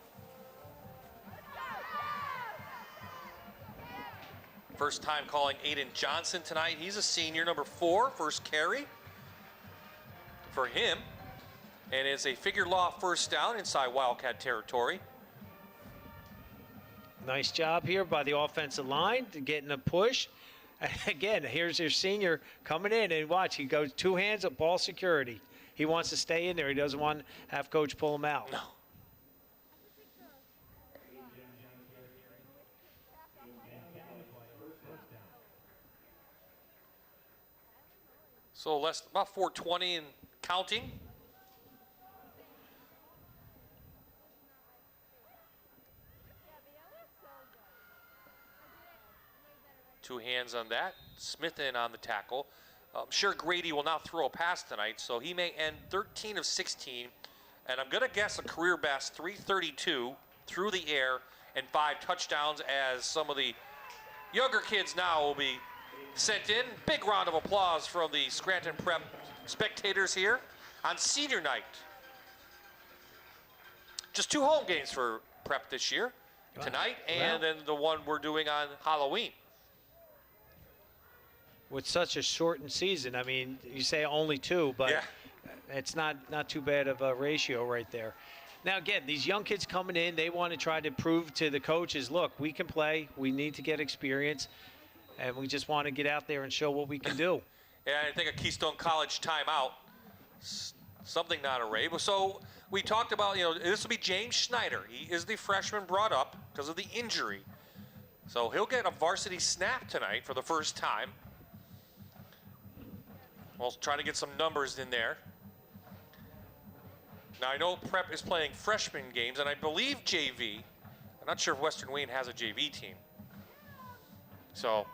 First time calling Aiden Johnson tonight. He's a senior, number 4, first carry for him. And it's a figure law first down inside Wildcat territory. Nice job here by the offensive line to getting a push. Again, here's your senior coming in, and watch, he goes 2 hands up ball security. He wants to stay in there. He doesn't want to have coach pull him out. No. So about 4:20 and counting. Two hands on that. Smith in on the tackle. I'm sure Grady will not throw a pass tonight, so he may end 13 of 16. And I'm going to guess a career best 332 through the air and 5 touchdowns, as some of the younger kids now will be sent in. Big round of applause from the Scranton Prep spectators here on senior night. Just 2 home games for Prep this year, tonight and then the one we're doing on Halloween. With such a shortened season, I mean, you say only 2, but it's not too bad of a ratio right there. Now, again, these young kids coming in, they want to try to prove to the coaches, look, we can play, we need to get experience, and we just want to get out there and show what we can do. Yeah, I think a Keystone College timeout, something not a rave. So we talked about, this will be James Schneider. He is the freshman brought up because of the injury. So he'll get a varsity snap tonight for the first time. We'll try to get some numbers in there. Now, I know Prep is playing freshman games, and I believe JV I'm not sure if Western Wayne has a JV team. So,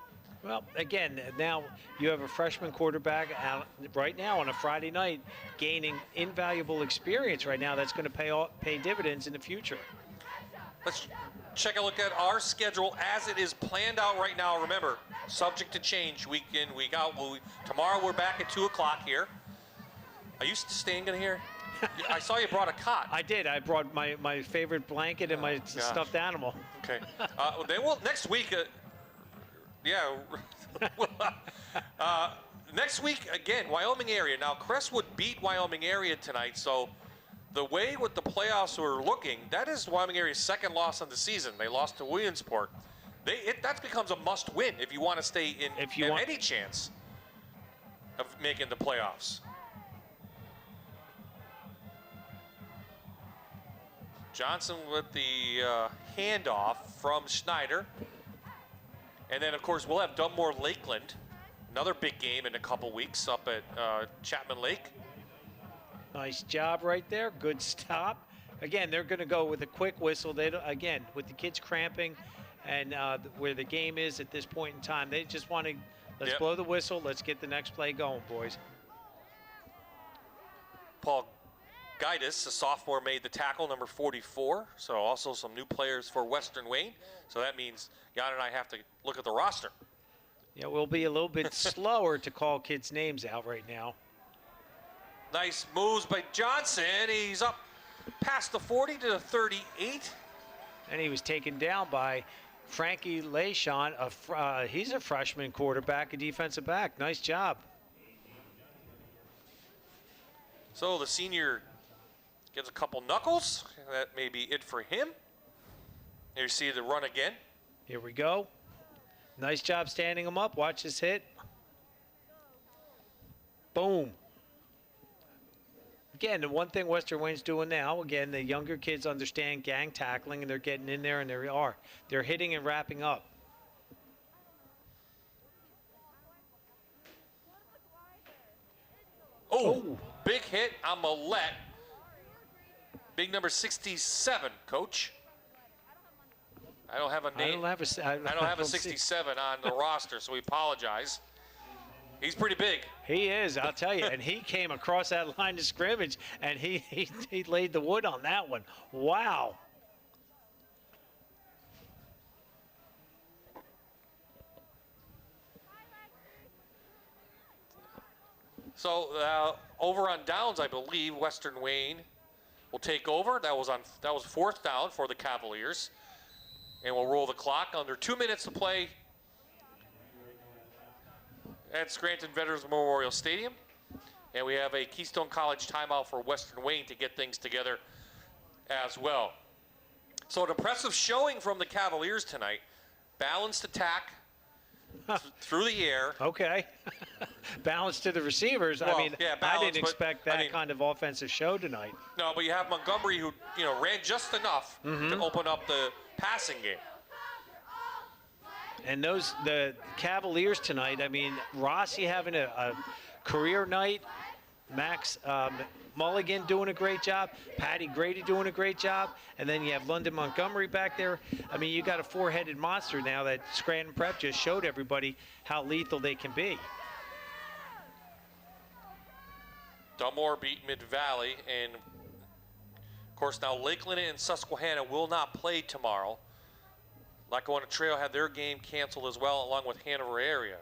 well, again, now you have a freshman quarterback out right now on a Friday night gaining invaluable experience right now that's going to pay dividends in the future. let's check a look at our schedule as it is planned out right now. Remember, subject to change week in, week out. Tomorrow we're back at 2 o'clock here. Are you staying in here? I saw you brought a cot. I did. I brought my favorite blanket and my stuffed animal. Okay. Then next week, next week, again, Wyoming area. Now, Crestwood beat Wyoming area tonight, so the way with the playoffs were looking, that is Wyoming area's second loss of the season. They lost to Williamsport. That becomes a must-win if you want to stay in any chance of making the playoffs. Johnson with the handoff from Schneider. And then, of course, we'll have Dunmore Lakeland, another big game in a couple weeks up at Chapman Lake. Nice job right there. Good stop. Again, they're going to go with a quick whistle. Again, with the kids cramping and where the game is at this point in time, they just want to, let's blow the whistle. Let's get the next play going, boys. Paul Gaitis, a sophomore, made the tackle, number 44. So also some new players for Western Wayne. So that means Jan and I have to look at the roster. Yeah, we'll be a little bit slower to call kids' names out right now. Nice moves by Johnson. He's up past the 40 to the 38. And he was taken down by Frankie Lashon. He's a freshman quarterback, a defensive back. Nice job. So the senior gets a couple knuckles. That may be it for him. Here you see the run again. Here we go. Nice job standing him up. Watch this hit. Boom. Again, the one thing Western Wayne's doing now, again, the younger kids understand gang tackling, and they're getting in there, and they're hitting and wrapping up. Oh, big hit on Millette. Big number 67, Coach. I don't have a name. I don't have a 67 on the roster, so we apologize. He's pretty big. He is, I'll tell you. And he came across that line of scrimmage, and he laid the wood on that one. Wow. So over on downs, I believe Western Wayne will take over. That was fourth down for the Cavaliers, and we'll roll the clock. Under 2 minutes to play at Scranton Veterans Memorial Stadium, and we have a Keystone College timeout for Western Wayne to get things together as well. So an impressive showing from the Cavaliers tonight. Balanced attack through the air. Okay. Balance to the receivers. Well, I mean, yeah, I didn't expect that kind of offensive show tonight. No, but you have Montgomery who ran just enough to open up the passing game. And the Cavaliers tonight, I mean, Rossi having a career night, Max Mulligan doing a great job, Patty Grady doing a great job, and then you have London Montgomery back there. I mean, you got a four-headed monster now that Scranton Prep just showed everybody how lethal they can be. Dunmore beat Mid-Valley, and of course now Lakeland and Susquehanna will not play tomorrow. Lackawanna Trail had their game canceled as well, along with Hanover area.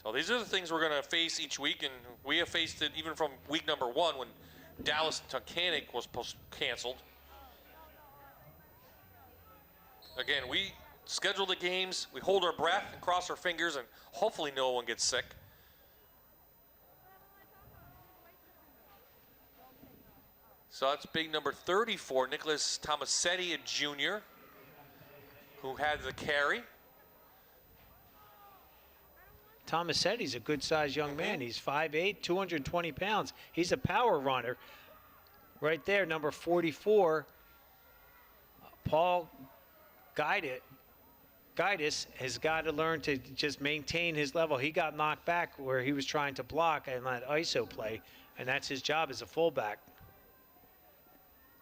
So these are the things we're going to face each week, and we have faced it even from week number 1 when Dallas and Tunkhannock was canceled. Again, we schedule the games, we hold our breath and cross our fingers, and hopefully no one gets sick. So that's big number 34, Nicholas Tomasetti, a junior, who had the carry. Tomasetti's a good-sized young man. He's 5'8", 220 pounds. He's a power runner. Right there, number 44, Paul Gaitis has got to learn to just maintain his level. He got knocked back where he was trying to block and let ISO play, and that's his job as a fullback.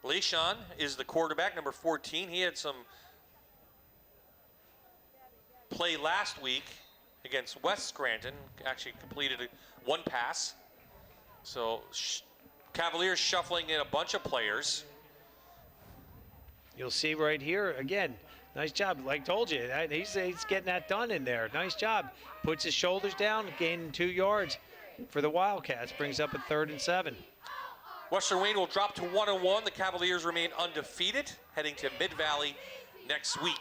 Leishon is the quarterback, number 14. He had some play last week against West Scranton. Actually completed one pass. So Cavaliers shuffling in a bunch of players. You'll see right here, again, nice job. Like told you, he's getting that done in there. Nice job. Puts his shoulders down, gaining 2 yards for the Wildcats. Brings up a 3rd and 7. Western Wayne will drop to 1-1. The Cavaliers remain undefeated, heading to Mid-Valley next week.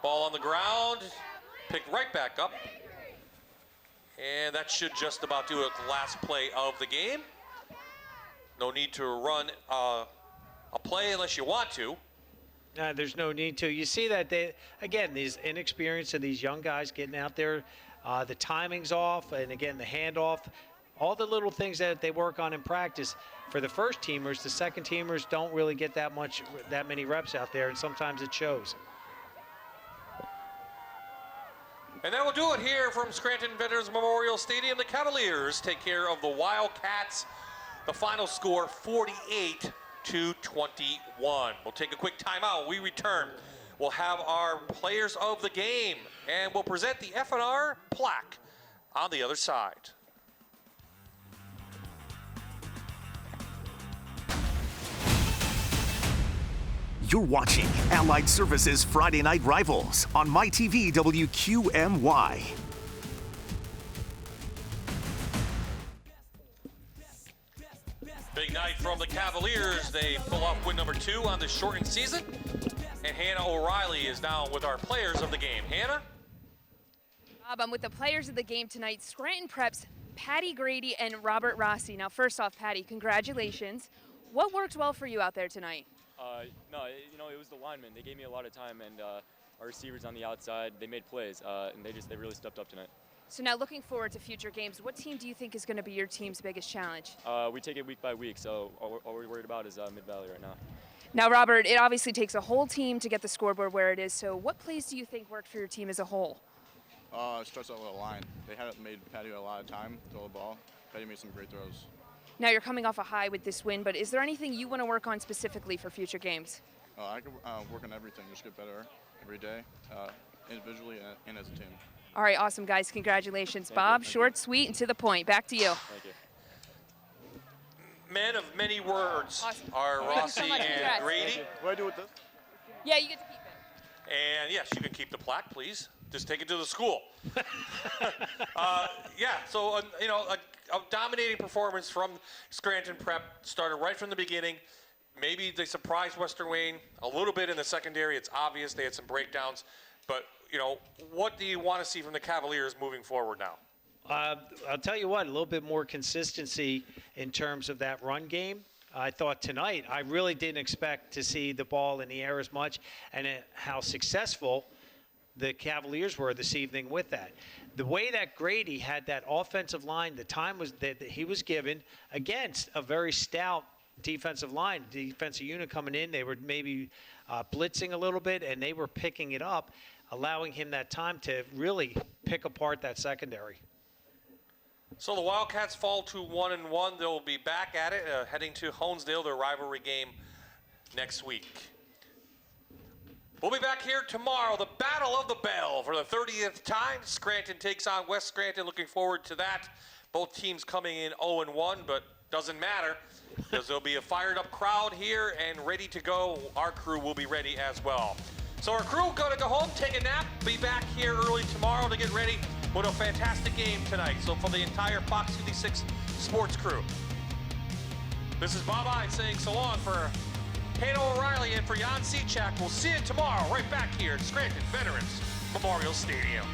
Ball on the ground, picked right back up. And that should just about do it, the last play of the game. No need to run a play unless you want to. There's no need to. You see that, again, these inexperienced and these young guys getting out there, the timing's off, and again, the handoff, all the little things that they work on in practice. For the first teamers, the second teamers don't really get that many reps out there, and sometimes it shows. And that will do it here from Scranton Veterans Memorial Stadium. The Cavaliers take care of the Wildcats. The final score, 48-21. We'll take a quick timeout. When we return, we'll have our players of the game, and we'll present the FNR plaque on the other side. You're watching Allied Services Friday Night Rivals on MyTV WQMY. Big night from the Cavaliers. They pull off win number 2 on the shortened season. And Hannah O'Reilly is now with our players of the game. Hannah? Bob, I'm with the players of the game tonight. Scranton Prep's Patty Grady and Robert Rossi. Now, first off, Patty, congratulations. What worked well for you out there tonight? No, it was the linemen. They gave me a lot of time, and our receivers on the outside, they made plays, and they really stepped up tonight. So now looking forward to future games, what team do you think is going to be your team's biggest challenge? We take it week by week, so all we're worried about is Mid-Valley right now. Now, Robert, it obviously takes a whole team to get the scoreboard where it is, so what plays do you think worked for your team as a whole? It starts out with a line. They haven't made Patty a lot of time to throw the ball. Patty made some great throws. Now you're coming off a high with this win, but is there anything you want to work on specifically for future games? I can work on everything, just get better every day, individually and as a team. All right, awesome, guys. Congratulations. Bob, short, sweet, and to the point. Back to you. Thank you. Men of many words are Thank you Rossi so much. and Congrats. Grady. What do I do with this? Yeah, you get to keep it. And yes, you can keep the plaque, please. Just take it to the school. So a dominating performance from Scranton Prep started right from the beginning. Maybe they surprised Western Wayne a little bit in the secondary. It's obvious they had some breakdowns. But, what do you want to see from the Cavaliers moving forward now? I'll tell you what, a little bit more consistency in terms of that run game. I thought tonight, I really didn't expect to see the ball in the air as much, and how successful the Cavaliers were this evening with that. The way that Grady had that offensive line, the time that he was given against a very stout defensive line, defensive unit coming in, they were maybe blitzing a little bit, and they were picking it up, allowing him that time to really pick apart that secondary. So the Wildcats fall to 1-1. They'll be back at it, heading to Honesdale, their rivalry game next week. We'll be back here tomorrow, the Battle of the Bell for the 30th time. Scranton takes on West Scranton. Looking forward to that. Both teams coming in 0-1, but doesn't matter because there'll be a fired-up crowd here and ready to go. Our crew will be ready as well. So our crew going to go home, take a nap, be back here early tomorrow to get ready with a fantastic game tonight. So for the entire Fox 56 sports crew, this is Bob I saying so long for Hannah O'Reilly and for Jan Sechak. We'll see you tomorrow right back here at Scranton Veterans Memorial Stadium.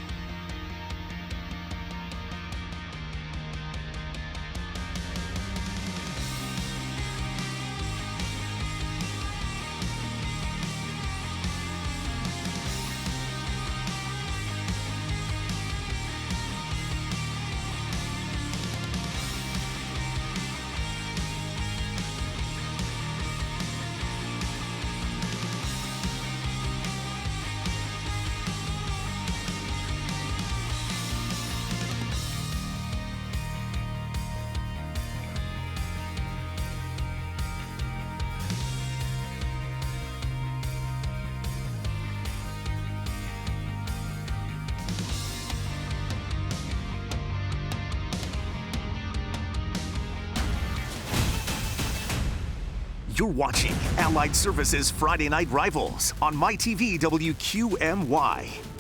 You're watching Allied Services Friday Night Rivals on MyTV WQMY.